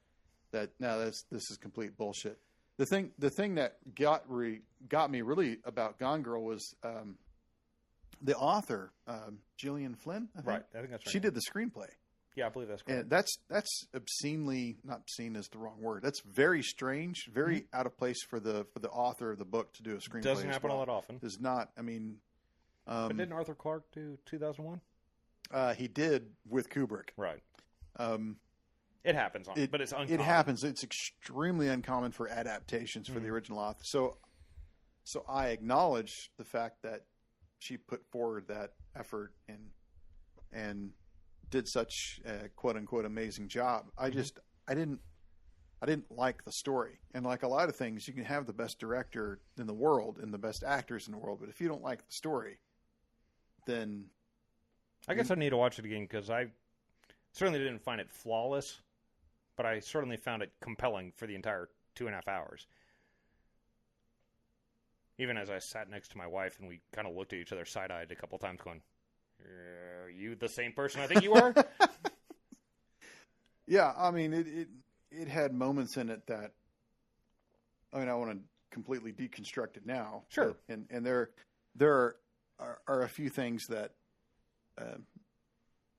that no, this is complete bullshit. The thing that got me really about Gone Girl was the author, Gillian Flynn. I think. Right, I think that's right. She did the screenplay. Yeah, I believe that's correct. And that's obscenely, not obscene is the wrong word. That's very strange, very out of place for the author of the book to do a screenplay. Doesn't happen all that often. Does not. I mean, but didn't Arthur Clarke do 2001? He did with Kubrick. Right. It happens, but it's uncommon. It happens. It's extremely uncommon for adaptations for the original author. So I acknowledge the fact that she put forward that effort and did such a quote unquote amazing job. I didn't like the story. And like a lot of things, you can have the best director in the world and the best actors in the world, but if you don't like the story, then I guess I need to watch it again because I certainly didn't find it flawless, but I certainly found it compelling for the entire 2.5 hours. Even as I sat next to my wife and we kind of looked at each other side-eyed a couple times going, are you the same person I think you are? Yeah, I mean, it had moments in it that, I mean, I want to completely deconstruct it now. Sure. And there are a few things that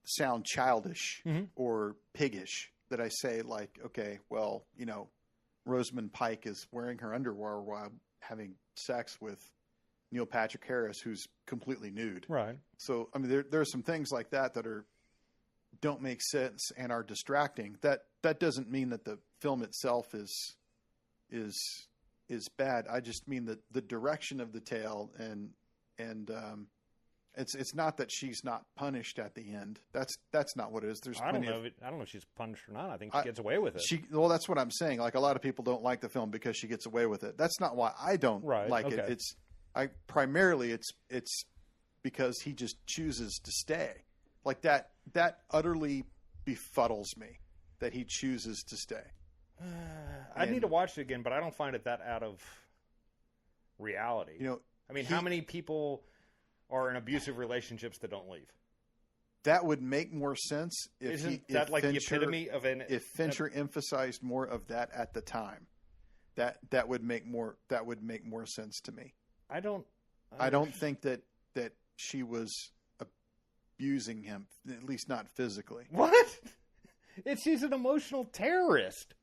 sound childish or piggish that I say, like, okay, well, Rosamund Pike is wearing her underwear while having sex with Neil Patrick Harris, who's completely nude. Right. So, I mean, there are some things like that don't make sense and are distracting. That doesn't mean that the film itself is bad. I just mean that the direction of the tale and it's not that she's not punished at the end. That's not what it is. I don't know if she's punished or not. I think she gets away with it. Well, that's what I'm saying. Like, a lot of people don't like the film because she gets away with it. That's not why I don't like it. Primarily it's because he just chooses to stay. Like that utterly befuddles me that he chooses to stay. I need to watch it again, but I don't find it that out of reality. I mean, how many people are in abusive relationships that don't leave? That would make more sense if the epitome of if Fincher emphasized more of that at the time. That would make more sense to me. I don't think that she was abusing him, at least not physically. What? She's an emotional terrorist.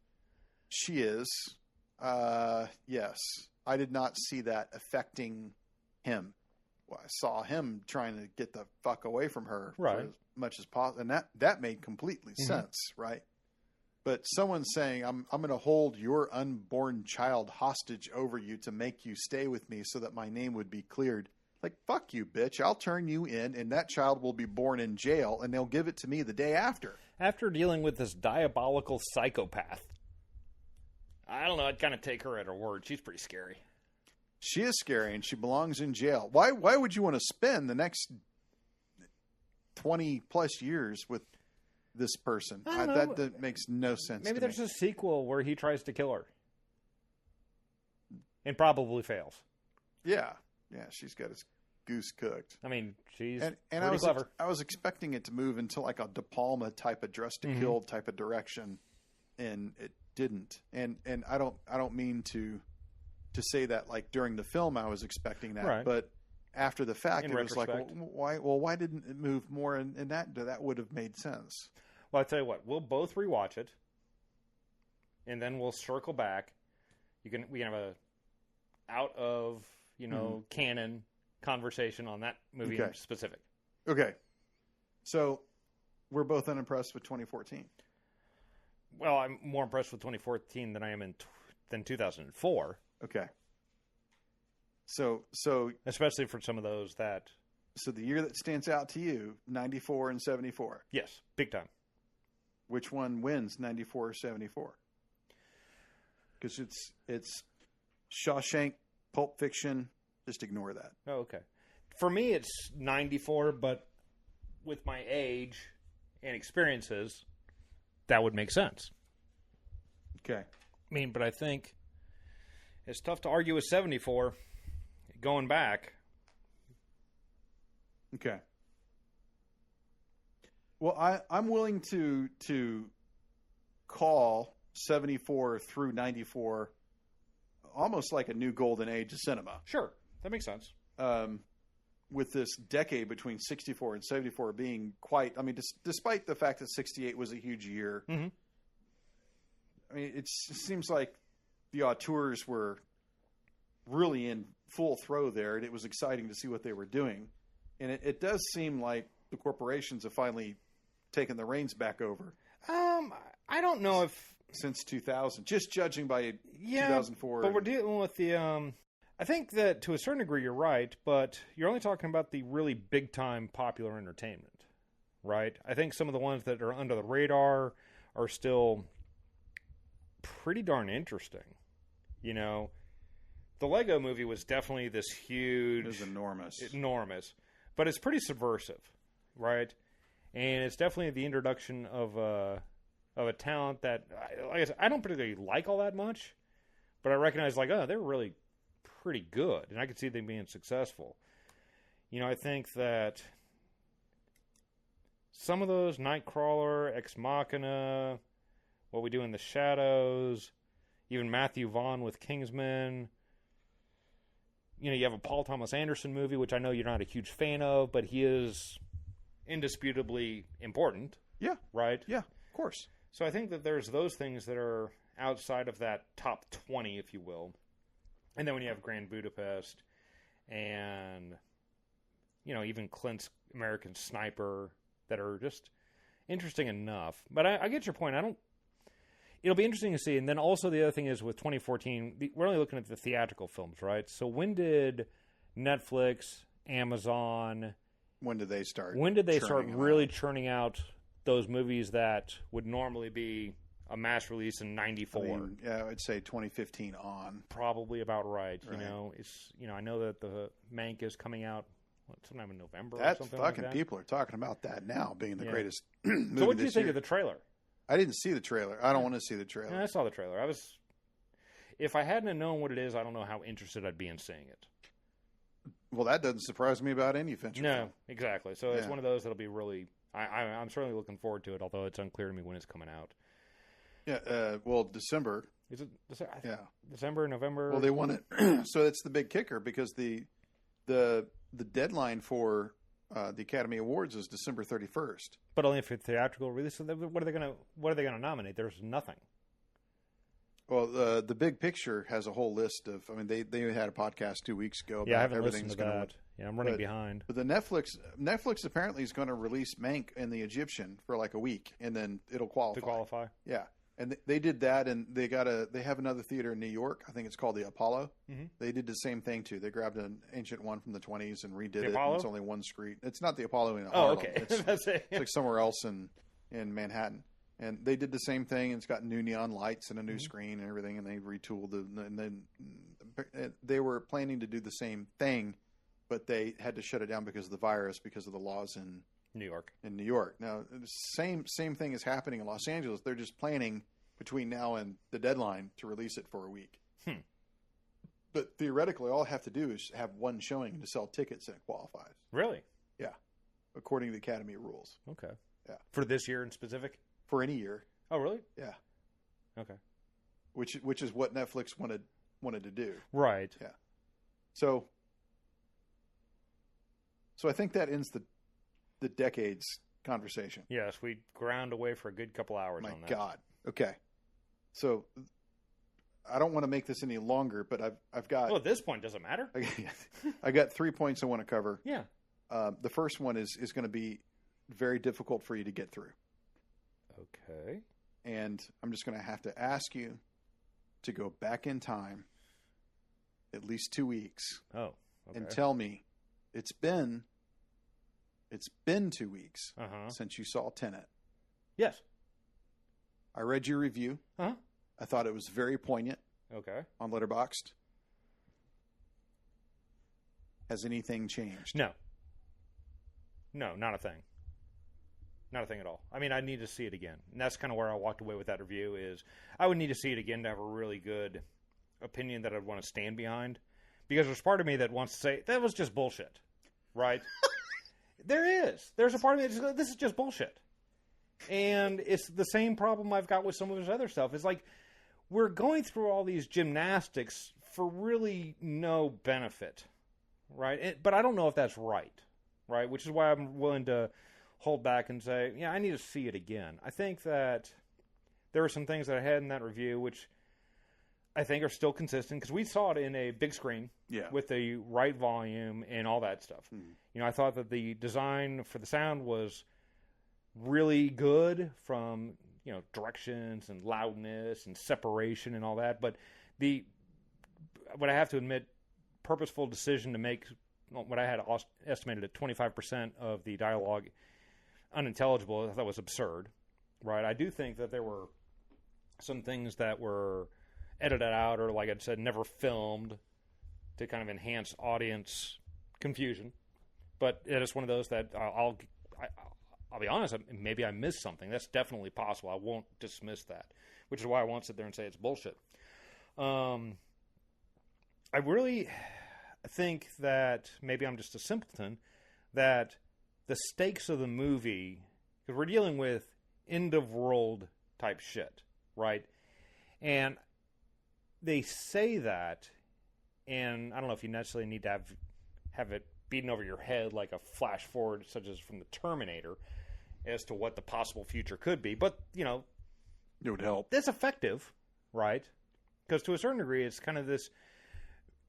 She is. Yes. I did not see that affecting him. Well, I saw him trying to get the fuck away from her for as much as possible. And that made completely sense, right? But someone saying, I'm going to hold your unborn child hostage over you to make you stay with me so that my name would be cleared. Like, fuck you, bitch. I'll turn you in, and that child will be born in jail, and they'll give it to me the day after. After dealing with this diabolical psychopath. I don't know. I'd kind of take her at her word. She's pretty scary. She is scary, and she belongs in jail. Why would you want to spend the next 20-plus years with this person? That makes no sense. Maybe there's a sequel where he tries to kill her. And probably fails. Yeah. Yeah, she's got his goose cooked. I mean, she's pretty clever. I was expecting it to move into like a De Palma type of Dress to Kill type of direction, and it didn't. And I don't mean to say that like during the film I was expecting that, but after the fact, it was like, why didn't it move more? And that would have made sense. Well, I'll tell you what, we'll both rewatch it, and then we'll circle back. We can have a out of canon conversation on that movie in specific. Okay. So we're both unimpressed with 2014. Well, I'm more impressed with 2014 than I am than 2004. Okay. So especially for some of those that. So the year that stands out to you, 94 and 74. Yes, big time. Which one wins 94 or 74? Because it's Shawshank, Pulp Fiction. Just ignore that. Oh, okay. For me, it's 94, but with my age and experiences, that would make sense. Okay. I mean, but I think it's tough to argue with 74 going back. Okay. Well, I'm willing to call 74 through 94 almost like a new golden age of cinema. Sure, that makes sense. With this decade between 64 and 74 being quite, I mean, despite the fact that 68 was a huge year, mm-hmm. I mean, it seems like the auteurs were really in full throw there, and it was exciting to see what they were doing. And it does seem like the corporations have finally taken the reins back over. I don't know if... Since 2000, just judging by 2004. But we're dealing with the... I think that to a certain degree you're right, but you're only talking about the really big-time popular entertainment, right? I think some of the ones that are under the radar are still pretty darn interesting. You know, the Lego movie was definitely this huge... It was enormous. Enormous. But it's pretty subversive, right? And it's definitely the introduction of a talent that, like I said, I don't particularly like all that much, but I recognize, like, oh, they're really pretty good, and I could see them being successful. You know, I think that some of those, Nightcrawler, Ex Machina, What We Do in the Shadows, even Matthew Vaughn with Kingsman. You know, you have a Paul Thomas Anderson movie, which I know you're not a huge fan of, but he is indisputably important. Yeah. Right? Yeah, of course. So I think that there's those things that are outside of that top 20, if you will. And then when you have Grand Budapest and, you know, even Clint's American Sniper that are just interesting enough. But I get your point. It'll be interesting to see. And then also the other thing is with 2014, we're only looking at the theatrical films, right? So when did Netflix, Amazon... When did they start? When did they start really churning out those movies that would normally be a mass release in 94? I mean, yeah, I'd say 2015 on. Probably about right. You know, I know that the Mank is coming out sometime in November or something like that. People are talking about that now being the greatest movie. So what did you think of the trailer? I didn't see the trailer. I don't want to see the trailer. Yeah, I saw the trailer. If I hadn't known what it is, I don't know how interested I'd be in seeing it. Well, that doesn't surprise me about any Fincher film. Exactly. So it's one of those that'll be really... I'm certainly looking forward to it, although it's unclear to me when it's coming out. Yeah, well, December. Is it December? Yeah. December, November? Well, they want it... So it's the big kicker, because the deadline for the Academy Awards is December 31st. But only for theatrical release. So what are they going to nominate? There's nothing. Well, the Big Picture has a whole list of... I mean, they had a podcast 2 weeks ago about I haven't everything's listened to that. Yeah, I'm running behind. But the Netflix apparently is going to release Mank and the Egyptian for like a week, and then it'll qualify. To qualify? Yeah. And they did that, and they have another theater in New York. I think it's called the Apollo. Mm-hmm. They did the same thing, too. They grabbed an ancient one from the 20s and redid it. Apollo? And it's only one screen. It's not the Apollo in Harlem. Oh, okay. It's like somewhere else in Manhattan. And they did the same thing, and it's got new neon lights and a new screen and everything, and they retooled it. And then they were planning to do the same thing, but they had to shut it down because of the virus, because of the laws in New York. Now, the same thing is happening in Los Angeles. They're just planning between now and the deadline to release it for a week. But theoretically, all I have to do is have one showing to sell tickets, and it qualifies. Really? Yeah, according to the Academy rules. Okay. Yeah. For this year in specific? For any year. Oh, really? Yeah. Okay. Which is what Netflix wanted to do. Right. Yeah. So I think that ends the decades conversation. Yes, we ground away for a good couple hours on that. My God. Okay. So I don't want to make this any longer, but I've got... Well, at this point, doesn't matter. I got 3 points I want to cover. Yeah. The first one is going to be very difficult for you to get through. Okay. And I'm just going to have to ask you to go back in time at least 2 weeks Oh, okay. and tell me it's been 2 weeks since you saw Tenet. Yes. I read your review. Uh-huh. I thought it was very poignant. Okay. On Letterboxd. Has anything changed? No. No, not a thing. Not a thing at all. I mean, I need to see it again. And that's kind of where I walked away with that review is I would need to see it again to have a really good opinion that I'd want to stand behind. Because there's part of me that wants to say, that was just bullshit. Right? There is. There's a part of me that goes, this is just bullshit. And it's the same problem I've got with some of his other stuff. It's like, we're going through all these gymnastics for really no benefit. Right? But I don't know if that's right. Right? Which is why I'm willing to hold back and say, yeah, I need to see it again. I think that there are some things that I had in that review which I think are still consistent because we saw it in a big screen with the right volume and all that stuff. Mm. You know, I thought that the design for the sound was really good from, you know, directions and loudness and separation and all that. But what I have to admit, purposeful decision to make what I had estimated at 25% of the dialogue unintelligible, I thought was absurd, right? I do think that there were some things that were edited out or, like I said, never filmed to kind of enhance audience confusion. But it is one of those that I'll be honest, maybe I missed something. That's definitely possible. I won't dismiss that, which is why I won't sit there and say it's bullshit. I really think that maybe I'm just a simpleton, that the stakes of the movie, because we're dealing with end-of-world type shit, right? And they say that, and I don't know if you necessarily need to have it beaten over your head like a flash forward, such as from the Terminator, as to what the possible future could be. But, you know, it would help. It's effective, right? Because to a certain degree, it's kind of this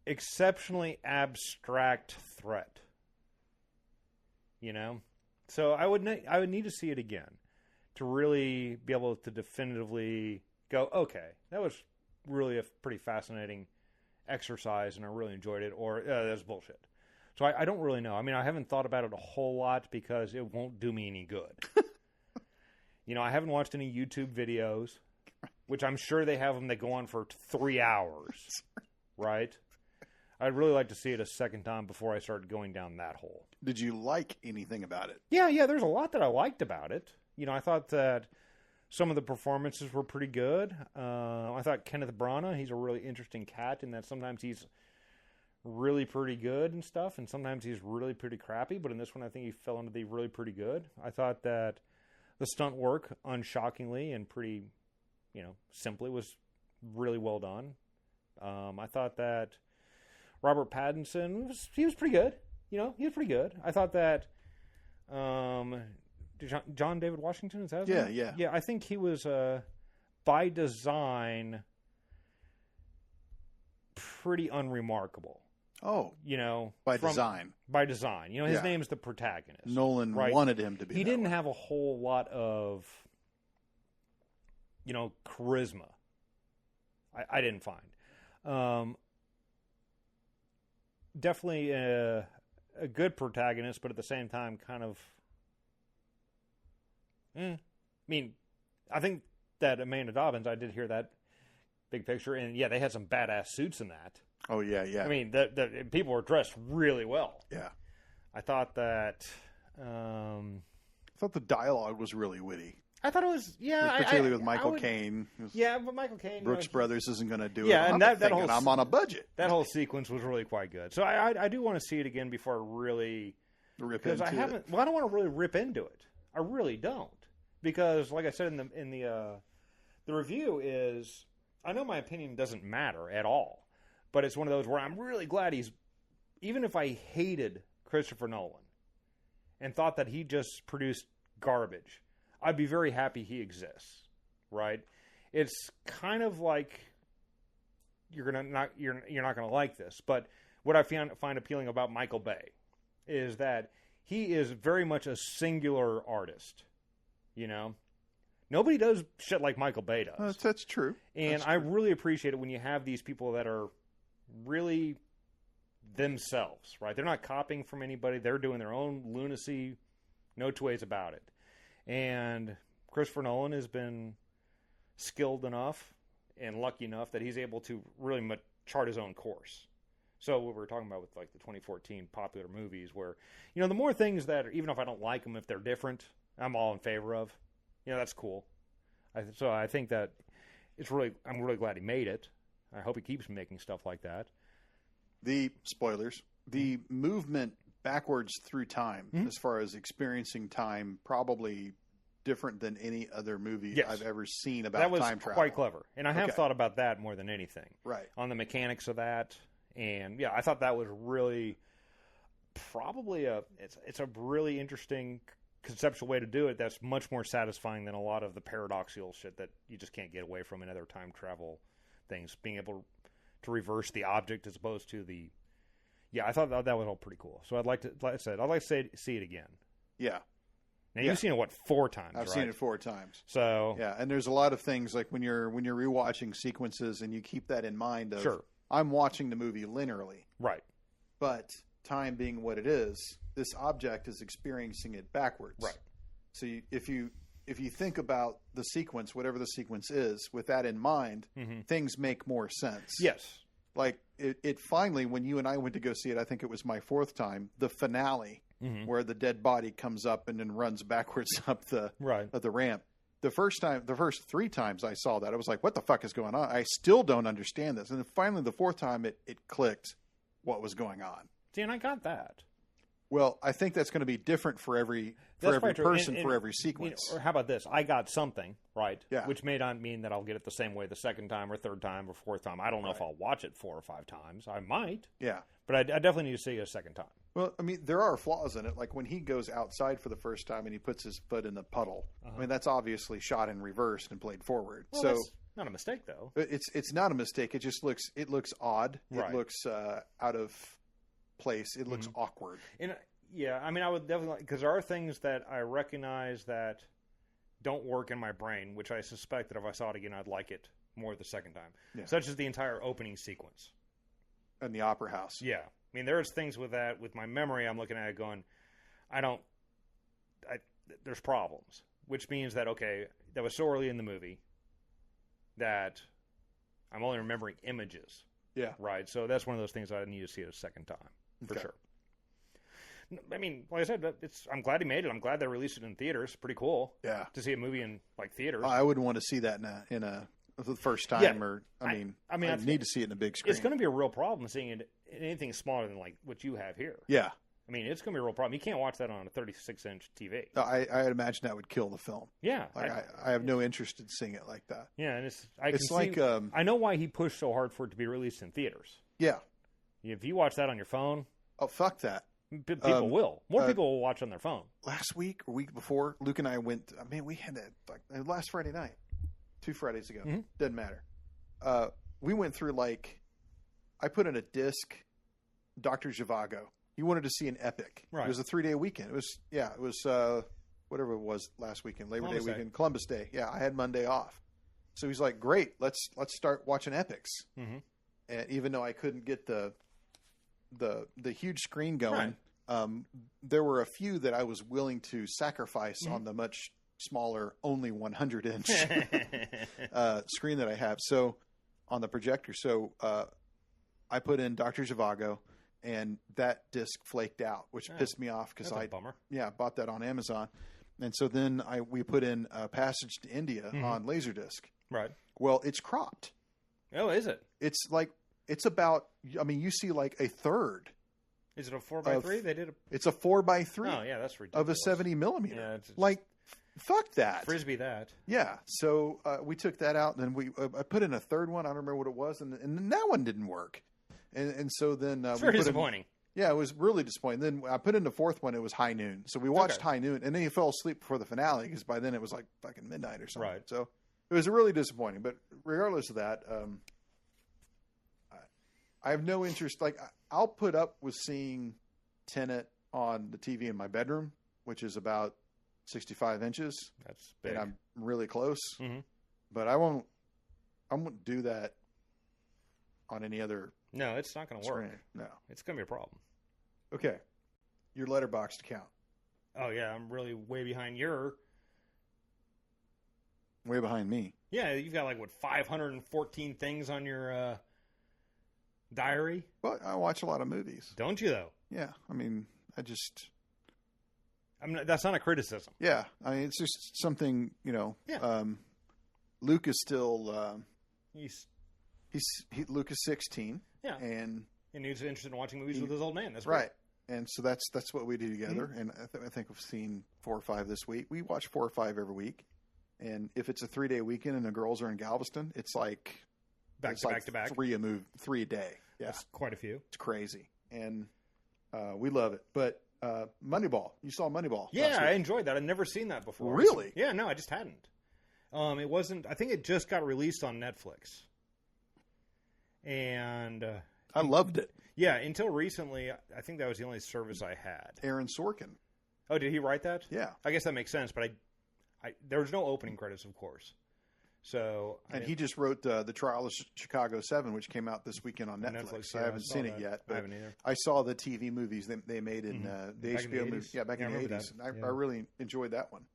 exceptionally abstract threat. You know? So I would need to see it again to really be able to definitively go, okay, that was really a pretty fascinating exercise and I really enjoyed it, or that's bullshit. So I don't really know. I mean, I haven't thought about it a whole lot because it won't do me any good. You know, I haven't watched any YouTube videos, which I'm sure they have them that go on for 3 hours, right? I'd really like to see it a second time before I start going down that hole. Did you like anything about it? Yeah, there's a lot that I liked about it. You know, I thought that some of the performances were pretty good. I thought Kenneth Branagh, he's a really interesting cat in that sometimes he's really pretty good and stuff, and sometimes he's really pretty crappy, but in this one I think he fell into the really pretty good. I thought that the stunt work, unshockingly and pretty, you know, simply, was really well done. I thought that Robert Pattinson, he was pretty good. You know, he was pretty good. I thought that John David Washington, is that his name? Yeah. Yeah, I think he was, by design, pretty unremarkable. Oh. You know. By design. By design. You know, his name's the protagonist. Nolan wanted him to be He didn't have a whole lot of, you know, charisma. I didn't find. Definitely a good protagonist, but at the same time kind of... I mean, I think that Amanda Dobbins, I did hear that big picture, and yeah, they had some badass suits in that. Oh, yeah. I mean, the people were dressed really well. Yeah. I thought that... I thought the dialogue was really witty. I thought it was, particularly with Michael Caine. Yeah, but Michael Caine... Brooks Brothers isn't going to do it. Yeah, and that whole... I'm on a budget. That whole sequence was really quite good. So I do want to see it again before I really... Rip into it. Well, I don't want to really rip into it. I really don't. Because, like I said in the review is... I know my opinion doesn't matter at all. But it's one of those where I'm really glad he's... Even if I hated Christopher Nolan and thought that he just produced garbage, I'd be very happy he exists, right? It's kind of like you're not gonna like this, but what I find appealing about Michael Bay is that he is very much a singular artist. You know, nobody does shit like Michael Bay does. That's true. And I really appreciate it when you have these people that are really themselves, right? They're not copying from anybody. They're doing their own lunacy, no two ways about it. And Christopher Nolan has been skilled enough and lucky enough that he's able to really chart his own course. So what we're talking about with like the 2014 popular movies where, you know, the more things that, even if I don't like them, if they're different, I'm all in favor of. You know, that's cool. So I think that I'm really glad he made it. I hope he keeps making stuff like that. The movement backwards through time, as far as experiencing time, probably different than any other movie I've ever seen about time travel. That was quite clever. And I have thought about that more than anything. Right. On the mechanics of that. And yeah, I thought that was really probably it's a really interesting conceptual way to do it that's much more satisfying than a lot of the paradoxical shit that you just can't get away from in other time travel things. Being able to reverse the object as opposed to the... Yeah, I thought that was all pretty cool. So I'd like to see it again. Yeah. Now, you've seen it, 4 times, I've seen it 4 times. So... Yeah, and there's a lot of things, like when you're rewatching sequences and you keep that in mind of... Sure. I'm watching the movie linearly. Right. But time being what it is, this object is experiencing it backwards. Right. So if you think about the sequence, whatever the sequence is, with that in mind, things make more sense. Yes. Like it finally, when you and I went to go see it, I think it was my 4th time, the finale, where the dead body comes up and then runs backwards up the ramp. The first 3 times I saw that, I was like, what the fuck is going on? I still don't understand this. And then finally, the 4th time, it clicked what was going on. See, and I got that. Well, I think that's going to be different for every person, for every sequence. Or how about this? I got something, right? Yeah. Which may not mean that I'll get it the same way the 2nd time or 3rd time or 4th time. I don't know if I'll watch it 4 or 5 times. I might. Yeah. But I definitely need to see it a 2nd time. Well, I mean, there are flaws in it. Like when he goes outside for the first time and he puts his foot in the puddle. I mean, that's obviously shot in reverse and played forward. Well, so that's not a mistake, though. It's not a mistake. It just looks odd. Right. It looks out of place. It looks awkward. And yeah, I mean, I would definitely, because there are things that I recognize that don't work in my brain, which I suspect that if I saw it again, I'd like it more the 2nd time. Yeah. Such as the entire opening sequence. In the opera house. Yeah. I mean, there's things with that, with my memory, I'm looking at it going, there's problems. Which means that, okay, that was so early in the movie that I'm only remembering images. Yeah. Right? So that's one of those things I need to see it a 2nd time, for sure. I mean, like I said, I'm glad he made it. I'm glad they released it in theaters. Pretty cool. Yeah. To see a movie in, like, theaters. I wouldn't want to see that in the first time. Yeah. Or, I need to see it in a big screen. It's going to be a real problem seeing it in anything smaller than, like, what you have here. Yeah. I mean, it's going to be a real problem. You can't watch that on a 36-inch TV. I'd imagine that would kill the film. Yeah. Like, I have no interest in seeing it like that. Yeah, and I know why he pushed so hard for it to be released in theaters. Yeah. If you watch that on your phone... Oh, fuck that. People will. More people will watch on their phone. Last week or week before, Luke and I went... I mean, we had that like last Friday night. 2 Fridays ago. Doesn't matter. We went through, like... I put in a disc, Dr. Zhivago. He wanted to see an epic. Right. It was a 3-day weekend. It was whatever it was last weekend, Labor Day weekend, Columbus Day. Yeah, I had Monday off. So he's like, great, let's start watching epics. And even though I couldn't get the huge screen going, there were a few that I was willing to sacrifice on the much smaller, only 100-inch screen that I have. So on the projector. So I put in Dr. Zhivago. And that disc flaked out, which pissed me off because I bought that on Amazon. And so then we put in Passage to India on Laserdisc. Right. Well, it's cropped. Oh, is it? It's about, I mean, you see like a third. Is it a 4x3? It's a 4x3. Oh, yeah, that's ridiculous. Of a 70 millimeter. Yeah, like, fuck that. Frisbee that. Yeah. So we took that out and then I put in a third one. I don't remember what it was. And that one didn't work. And so then it's very disappointing. Yeah, it was really disappointing. Then I put in the 4th one. It was High Noon. So we watched High Noon, and then he fell asleep before the finale because by then it was like fucking midnight or something. Right. So it was really disappointing. But regardless of that, I have no interest. Like I'll put up with seeing Tenet on the TV in my bedroom, which is about 65 inches. That's big. And I'm really close. But I won't do that on any other No, it's not going to work. screen. No. It's going to be a problem. Okay. Your Letterboxd account. Oh, yeah, I'm really way behind your... Way behind me. Yeah, you've got 514 things on your diary. Well, I watch a lot of movies. Don't you, though? Yeah. I mean, that's not a criticism. Yeah. I mean, it's just something, Yeah. Luke is still, Luke Luke is 16. Yeah. And he's interested in watching movies with his old man. That's right. And so that's what we do together. Mm-hmm. And I think we've seen 4 or 5 this week. We watch 4 or 5 every week. And if it's a 3-day weekend and the girls are in Galveston, it's like back to back. 3 a day. Yeah. That's quite a few. It's crazy. And we love it. But Moneyball. You saw Moneyball. Yeah, I enjoyed that. I'd never seen that before. Really? Yeah, no, I just hadn't. It wasn't... I think it just got released on Netflix. And... I loved it. Yeah, until recently, I think that was the only service I had. Aaron Sorkin. Oh, did he write that? Yeah. I guess that makes sense, but there was no opening credits, of course. So, and he just wrote The Trial of Chicago 7, which came out this weekend on Netflix. Yeah, I haven't seen it yet. But I haven't either. I saw the TV movies they made in the HBO movies. Yeah, back in the 80s. I really enjoyed that one.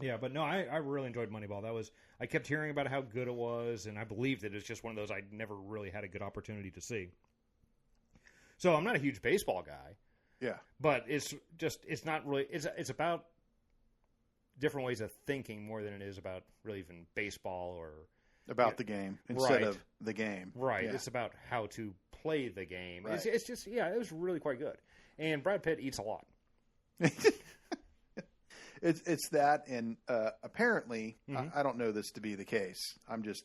Yeah, but no, I really enjoyed Moneyball. I kept hearing about how good it was, and I believed it. It's just one of those I never really had a good opportunity to see. So I'm not a huge baseball guy. Yeah. But it's not really, it's about different ways of thinking more than it is about really even baseball or... About the game instead of the game. Right. Yeah. It's about how to play the game. Right. It's just, it was really quite good. And Brad Pitt eats a lot. It's that, and apparently, I don't know this to be the case. I'm just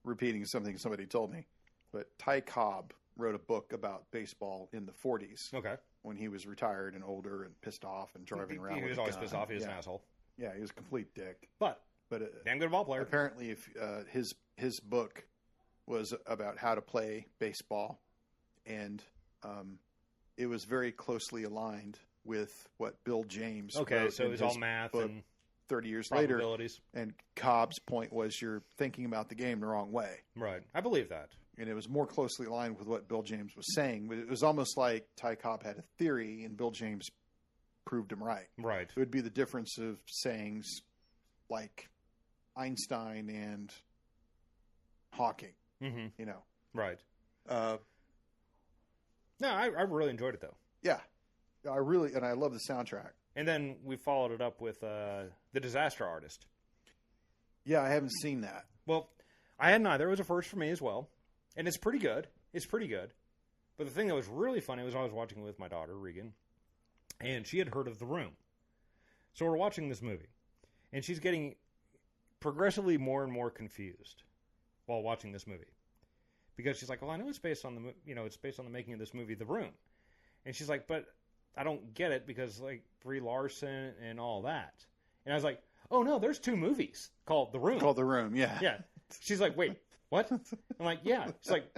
repeating something somebody told me. But Ty Cobb wrote a book about baseball in the 40s. Okay. When he was retired and older and pissed off and driving around with a gun. He was always pissed off. He was an asshole. Yeah, he was a complete dick. But damn good ball player. Apparently, if his book was about how to play baseball, and it was very closely aligned with what Bill James wrote so it was all math and 30 years later. And Cobb's point was you're thinking about the game the wrong way. Right. I believe that. And it was more closely aligned with what Bill James was saying. But it was almost like Ty Cobb had a theory and Bill James proved him right. Right. It would be the difference of sayings like Einstein and Hawking, Right. No, I really enjoyed it, though. Yeah. And I love the soundtrack. And then we followed it up with The Disaster Artist. Yeah, I haven't seen that. Well, I hadn't either. It was a first for me as well. And it's pretty good. But the thing that was really funny was I was watching with my daughter, Regan, and she had heard of The Room. So we're watching this movie, and she's getting progressively more and more confused while watching this movie. Because she's like, well, I know it's based on the making of this movie, The Room. And she's like, but I don't get it because, Brie Larson and all that. And I was like, oh, no, there's 2 movies called The Room. Called The Room, yeah. Yeah. She's like, wait, what? I'm like, yeah. She's like,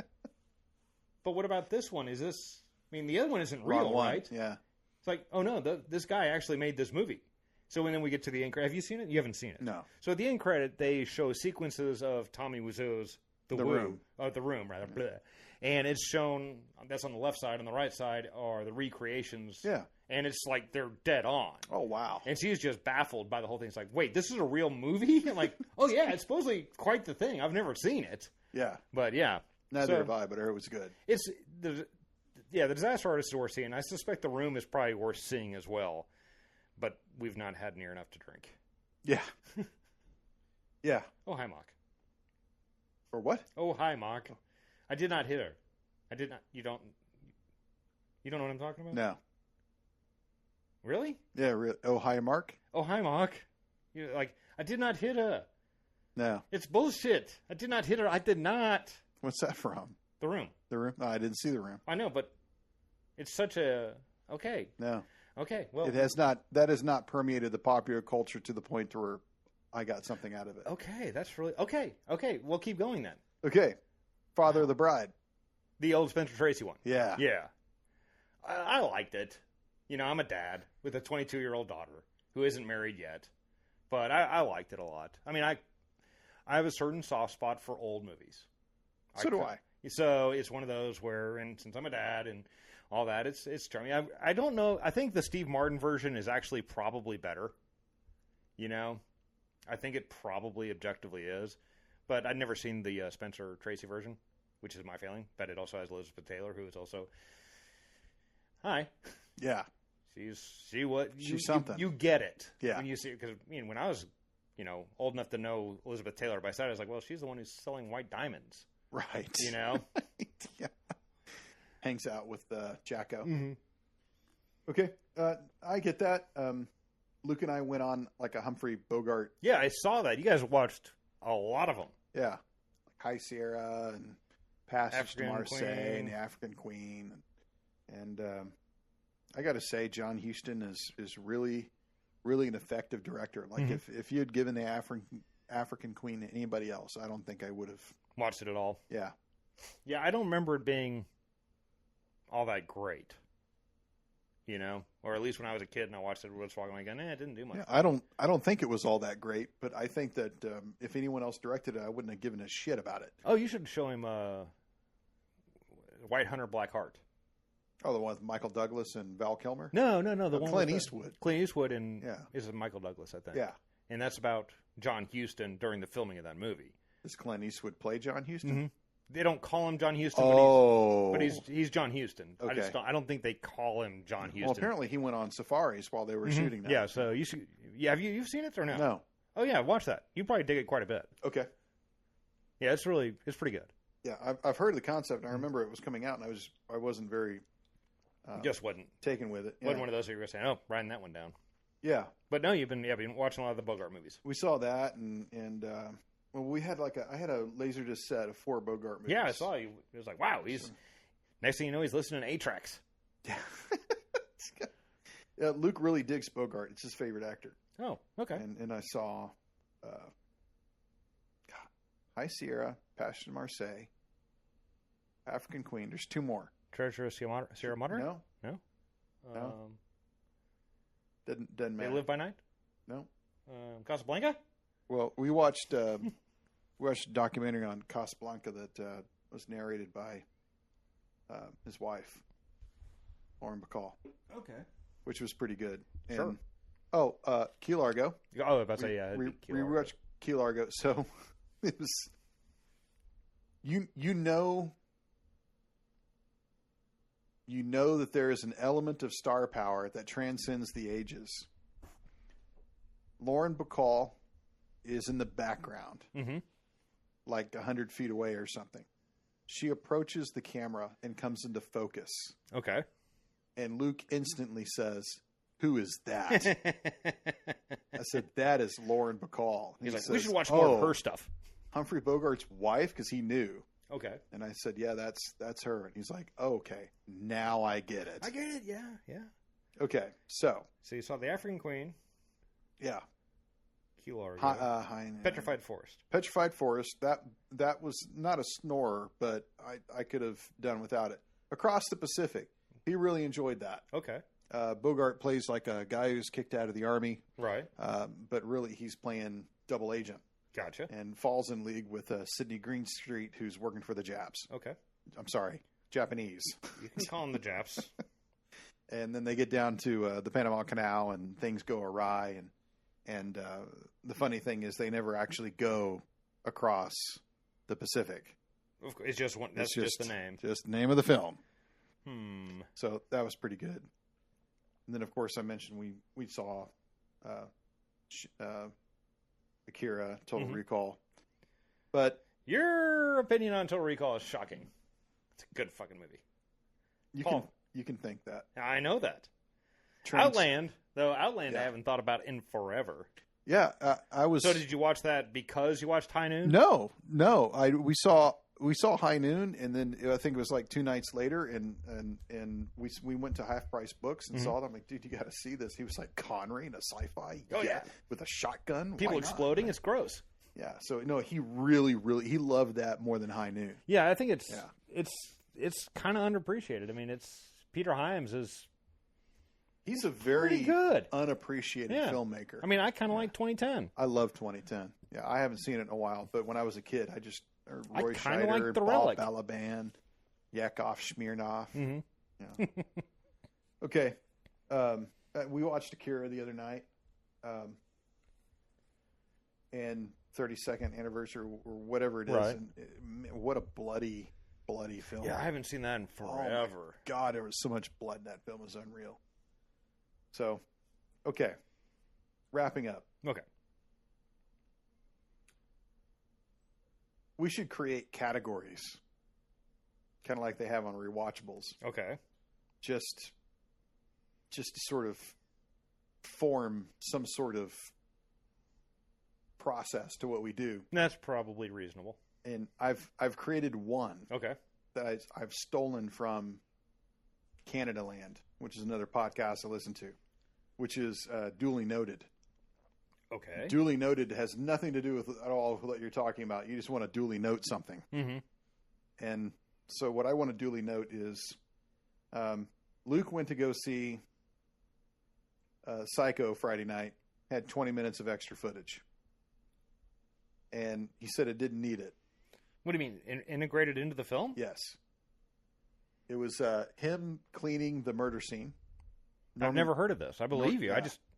but what about this one? Is this... I mean, the other one isn't real, right? Yeah. It's like, oh, no, this guy actually made this movie. So then we get to the end credit. Have you seen it? You haven't seen it. No. So at the end credit, they show sequences of Tommy Wiseau's The Room. The Room, rather. Mm-hmm. Bleh. And it's shown, that's on the left side. On the right side are the recreations. Yeah. And it's like they're dead on. Oh, wow. And she's just baffled by the whole thing. It's like, wait, this is a real movie? I'm like, oh, yeah, it's supposedly quite the thing. I've never seen it. Yeah. But, yeah. Neither have I, but I heard it was good. The Disaster Artist is worth seeing. I suspect The Room is probably worth seeing as well. But we've not had near enough to drink. Yeah. Yeah. Oh, hi, Mock. Or what? Oh, hi, Mock. I did not hit her. I did not. You don't know what I'm talking about? No. Really? Yeah. Oh, hi, Mark. Oh, hi, Mock. You're like, I did not hit her. No. It's bullshit. I did not hit her. I did not. What's that from? The Room. The Room? No, I didn't see The Room. I know, but it's such a... Okay. No. Okay, well... That has not permeated the popular culture to the point where I got something out of it. Okay, that's really... Okay, we'll keep going then. Okay. Father of the Bride. The old Spencer Tracy one. Yeah. Yeah. I liked it. I'm a dad with a 22-year-old daughter who isn't married yet. But I liked it a lot. I mean, I have a certain soft spot for old movies. So do I. So it's one of those where, and since I'm a dad and all that, it's charming. I don't know. I think the Steve Martin version is actually probably better. You know, I think it probably objectively is, but I'd never seen the Spencer Tracy version, which is my feeling. But it also has Elizabeth Taylor, who is also hi. Yeah, she's something. You get it. Yeah, when you see, because when I was old enough to know Elizabeth Taylor by sight, I was like, well, she's the one who's selling white diamonds. Right. Yeah. Hangs out with Jacko. Mm-hmm. Okay, I get that. Luke and I went on like a Humphrey Bogart. Yeah, I saw that. You guys watched a lot of them. Yeah, like High Sierra and Passage to Marseille and The African Queen, and I got to say, John Huston is really, really an effective director. Like if you had given The African Queen to anybody else, I don't think I would have watched it at all. Yeah, yeah, I don't remember it being all that great. Or at least when I was a kid and I watched it once in a while, going, it didn't do much. Yeah, I don't think it was all that great, but I think that if anyone else directed it, I wouldn't have given a shit about it. Oh, you should show him White Hunter, Black Heart. Oh, the one with Michael Douglas and Val Kilmer? No, the one Clint with Eastwood. Clint Eastwood is Michael Douglas, I think. Yeah. And that's about John Huston during the filming of that movie. Does Clint Eastwood play John Huston? Mm-hmm. They don't call him John Huston, but he's John Huston. Okay. I don't think they call him John Huston. Well, apparently he went on safaris while they were shooting that. Yeah, so you should. Yeah, you've seen it or no? No. Oh yeah, watch that. You probably dig it quite a bit. Okay. Yeah, it's pretty good. Yeah, I've heard of the concept, and I remember it was coming out, and I wasn't very just wasn't taken with it. Yeah. Wasn't one of those where you were saying, "Oh, writing that one down." Yeah, but no, you've been watching a lot of the Bogart movies. We saw that, and well, we had I had a Laserdisc set of 4 Bogart movies. Yeah, I saw you. It was like, wow, next thing you know, he's listening to 8-tracks. Yeah, Luke really digs Bogart. It's his favorite actor. Oh, okay. And I saw High Sierra, Passage to Marseille, African Queen. There's 2 more. Treasure of Sierra Madre? No. Doesn't matter. They Live by Night? No. Casablanca? Well, we watched a documentary on Casablanca that was narrated by his wife, Lauren Bacall. Okay. Which was pretty good. And, sure. Oh, Key Largo. Oh, I was about to say, yeah. We watched Key Largo. So it was, you know that there is an element of star power that transcends the ages. Lauren Bacall is in the background, like 100 feet away or something. She approaches the camera and comes into focus. Okay. And Luke instantly says, "Who is that?" I said, "That is Lauren Bacall." He's like, "We should watch more of her stuff." Humphrey Bogart's wife, because he knew. Okay. And I said, "Yeah, that's her." And he's like, "Oh, okay, now I get it." I get it. Yeah. Okay, so you saw The African Queen. Yeah. Key Largo. Petrified Forest. Petrified Forest. That was not a snorer, but I could have done without it. Across the Pacific. He really enjoyed that. Okay. Bogart plays like a guy who's kicked out of the army. Right. But really he's playing double agent. Gotcha. And falls in league with Sidney Greenstreet, who's working for the Japs. Okay. I'm sorry, Japanese. You can call them the Japs. And then they get down to the Panama Canal, and things go awry. And the funny thing is, they never actually go across the Pacific. It's just one. That's just the name. Just the name of the film. So that was pretty good. And then, of course, I mentioned we saw Akira, Total Recall. But your opinion on Total Recall is shocking. It's a good fucking movie. You can think that. I know that. Outland, I haven't thought about in forever. Yeah, I was. So did you watch that because you watched High Noon? No. We saw High Noon, and then I think it was like 2 nights later, and we went to Half Price Books and saw them. I'm like, dude, you got to see this. He was like Connery in a sci-fi. Oh yeah, with a shotgun. People exploding. Right? It's gross. Yeah. So no, he really he loved that more than High Noon. Yeah, I think it's kind of underappreciated. I mean, Peter Hyams is. He's a very good, unappreciated filmmaker. I mean, I kind of like 2010. I love 2010. Yeah, I haven't seen it in a while, but when I was a kid, or I Roy kinda Scheider, like and The Bob Relic. Balaban, Yakov Smirnoff. Mm-hmm. Yeah. Okay. We watched Akira the other night. And 32nd anniversary or whatever it is. Right. And what a bloody film. Yeah, I haven't seen that in forever. Oh my God, there was so much blood in that film. It was unreal. So, okay. Wrapping up. Okay. We should create categories, kind of like they have on rewatchables. Okay. Just to sort of form some sort of process to what we do. That's probably reasonable. And I've created one Okay. that I've stolen from Canada Land, which is another podcast I listen to, which is Duly Noted. Okay. Duly Noted has nothing to do with at all with what you're talking about. You just want to duly note something. Mm-hmm. And so what I want to duly note is Luke went to go see Psycho Friday night, had 20 minutes of extra footage. And he said it didn't need it. What do you mean? Integrated into the film? Yes. It was him cleaning the murder scene. I've never heard of this. I believe you.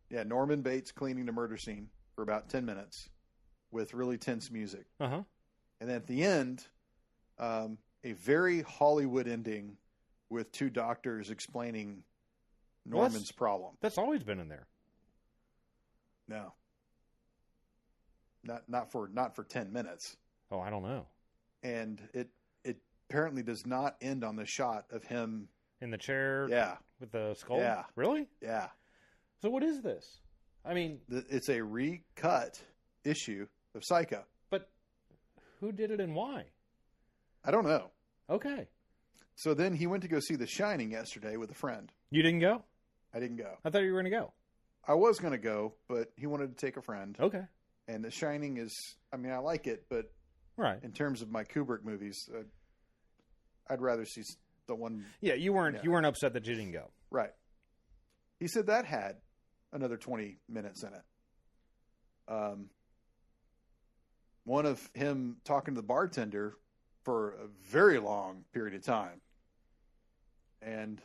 Yeah, Norman Bates cleaning the murder scene for about 10 minutes with really tense music. Uh-huh. And then at the end, a very Hollywood ending with two doctors explaining Norman's problem. That's always been in there. No. Not for 10 minutes. Oh, I don't know. And it apparently does not end on the shot of him in the chair. Yeah. With the skull. Yeah. Really? Yeah. So what is this? I mean, it's a recut issue of Psycho. But who did it and why? I don't know. Okay. So then he went to go see The Shining yesterday with a friend. You didn't go? I didn't go. I thought you were going to go. I was going to go, but he wanted to take a friend. Okay. And The Shining is, I mean, I like it, but right. In terms of my Kubrick movies, I'd rather see the one. Yeah, you weren't upset that you didn't go. Right. He said that had another 20 minutes in it. One of him talking to the bartender for a very long period of time. And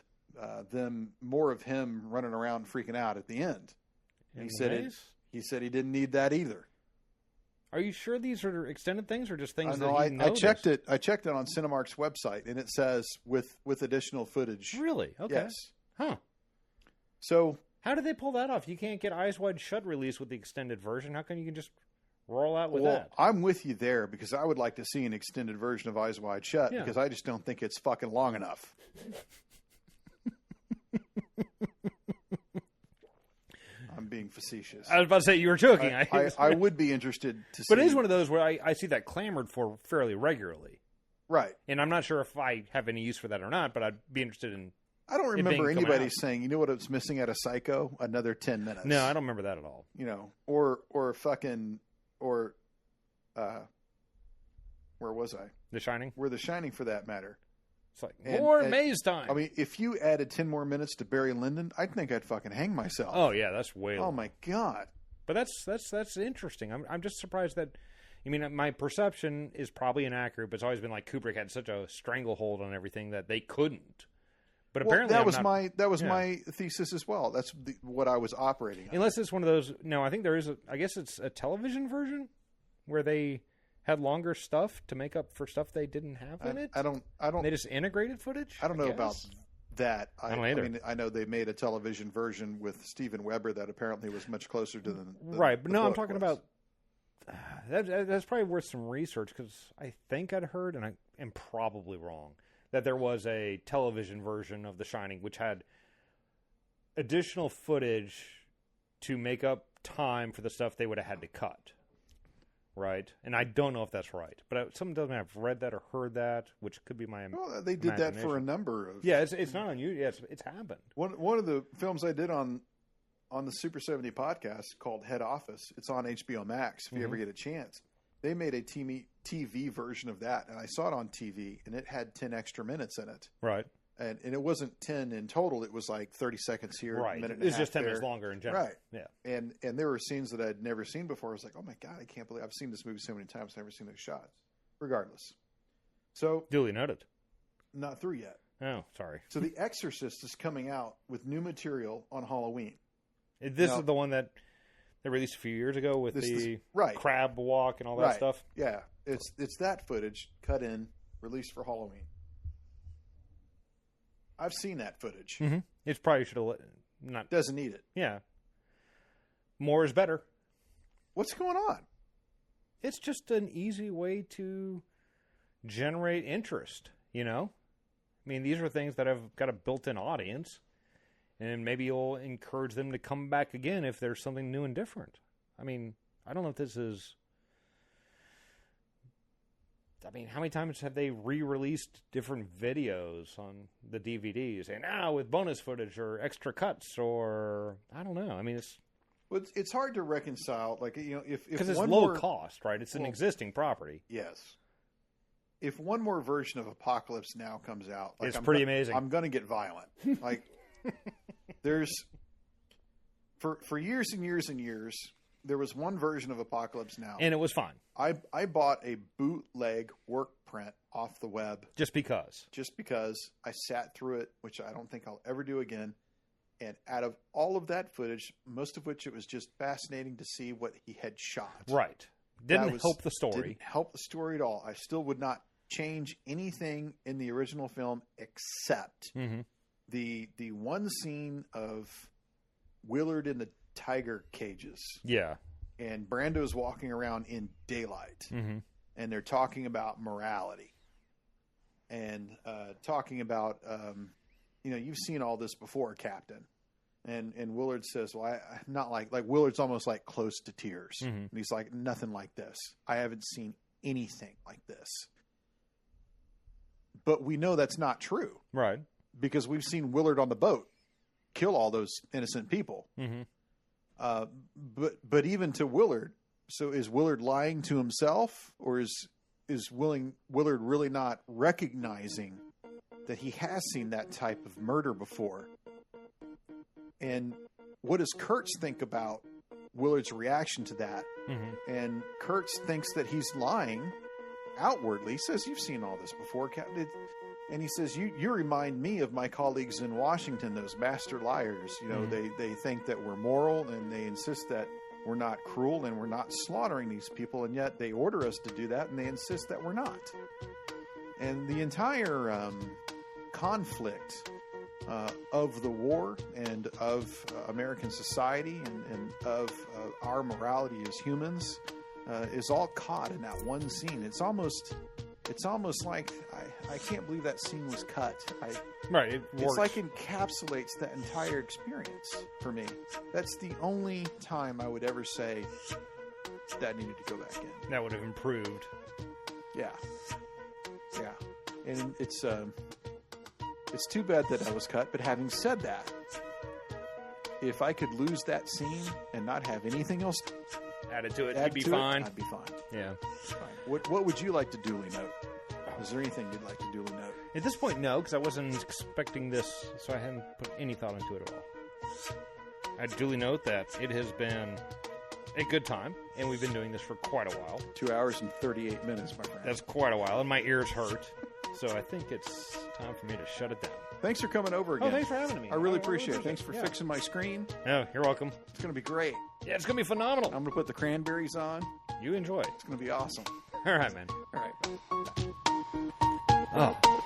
then more of him running around freaking out at the end. He said he didn't need that either. Are you sure these are extended things or just things that he I checked it. I checked it on Cinemark's website, and it says with additional footage. Really? Okay. Yes. Huh. So how did they pull that off? You can't get Eyes Wide Shut release with the extended version. How come you can just roll out with that? I'm with you there because I would like to see an extended version of Eyes Wide Shut because I just don't think it's fucking long enough. I'm being facetious. I was about to say you were joking. I would be interested to see. But it is one of those where I see that clamored for fairly regularly. Right. And I'm not sure if I have any use for that or not, but I'd be interested in. I don't remember anybody saying, you know what it's missing out of Psycho? Another 10 minutes. No, I don't remember that at all. You know, or where was I? The Shining? Or The Shining for that matter. It's like, more maze time. I mean, if you added 10 more minutes to Barry Lyndon, I think I'd fucking hang myself. Oh, yeah, that's way long. Oh, my God. But that's interesting. I'm just surprised that, I mean, my perception is probably inaccurate, but it's always been like Kubrick had such a stranglehold on everything that they couldn't. But apparently that was my thesis as well. That's what I was operating on. Unless it's one of those, no, I think there is I guess it's a television version where they had longer stuff to make up for stuff they didn't have in it. I don't. They just integrated footage. I don't know about that. I don't either. I mean, I know they made a television version with Steven Weber that apparently was much closer to the right. But no, I'm talking was. about that's probably worth some research because I think I'd heard, and I am probably wrong, that there was a television version of The Shining which had additional footage to make up time for the stuff they would have had to cut. Right, and I don't know if that's right, but something tells me I've read that or heard that, which could be my. Well, they did that for a number of. Yeah, it's not unusual. Yeah, it's happened. One of the films I did on the Super 70 podcast called Head Office. It's on HBO Max. If you ever get a chance, they made a TV version of that, and I saw it on TV, and it had 10 extra minutes in it. Right, and it wasn't 10 in total. It was like 30 seconds here, right. A minute and it's a half just 10 there. minutes longer in general. Right. Yeah. And there were scenes that I'd never seen before. I was like, oh my God, I can't believe I've seen this movie so many times, never seen those shots. regardless. So Duly noted. not through yet. Oh, sorry. So The Exorcist is coming out with new material on Halloween. This is the one that they released a few years ago with the crab walk and all that stuff. Yeah, it's that footage cut in, released for Halloween. I've seen that footage. Mm-hmm. It probably should have not. Doesn't need it. Yeah. More is better. What's going on? It's just an easy way to generate interest, you know? I mean, these are things that have got a built-in audience, and maybe you'll encourage them to come back again if there's something new and different. I mean, I don't know if this is... I mean, how many times have they re-released different videos on the DVDs? And now with bonus footage or extra cuts or... I don't know. I mean, it's... Well, it's hard to reconcile, like, you know, if because it's one low more, cost, right? It's an existing property. Yes. If one more version of Apocalypse Now comes out, like, it's pretty amazing. I'm going to get violent. Like, there's for years and years and years, there was one version of Apocalypse Now, and it was fun. I bought a bootleg work print off the web just because I sat through it, which I don't think I'll ever do again. And out of all of that footage, most of which it was just fascinating to see what he had shot. Right. Didn't help the story. Didn't help the story at all. I still would not change anything in the original film except the one scene of Willard in the tiger cages. Yeah. And Brando's walking around in daylight. Mm-hmm. And they're talking about morality. And talking about... you know, you've seen all this before, Captain. And Willard says, well, I'm not like Willard's almost like close to tears. Mm-hmm. And he's like, nothing like this. I haven't seen anything like this. But we know that's not true. Right. Because we've seen Willard on the boat kill all those innocent people. Mm-hmm. But even to Willard, so is Willard lying to himself? Or is Willard really not recognizing that he has seen that type of murder before? And what does Kurtz think about Willard's reaction to that? Mm-hmm. And Kurtz thinks that he's lying outwardly. He says, you've seen all this before, Captain. And he says, you remind me of my colleagues in Washington, those master liars. You know, they think that we're moral, and they insist that we're not cruel and we're not slaughtering these people, and yet they order us to do that, and they insist that we're not. And the entire... conflict of the war and of American society and of our morality as humans is all caught in that one scene. It's almost like I can't believe that scene was cut. Right, it works. It's like encapsulates that entire experience for me. That's the only time I would ever say that needed to go back in. That would have improved. Yeah, and it's too bad that I was cut, but having said that, if I could lose that scene and not have anything else added to it, you'd be fine. I'd be fine. Yeah. Fine. What would you like to duly note? Is there anything you'd like to duly note? At this point, no, because I wasn't expecting this, so I hadn't put any thought into it at all. I duly note that it has been a good time, and we've been doing this for quite a while. 2 hours and 38 minutes, my friend. That's quite a while, and my ears hurt. So I think it's time for me to shut it down. Thanks for coming over again. Oh, thanks for having me. I really appreciate it. Thanks for fixing my screen. Oh, you're welcome. It's going to be great. Yeah, it's going to be phenomenal. I'm going to put the cranberries on. You enjoy. It's going to be awesome. All right, man. All right. Oh.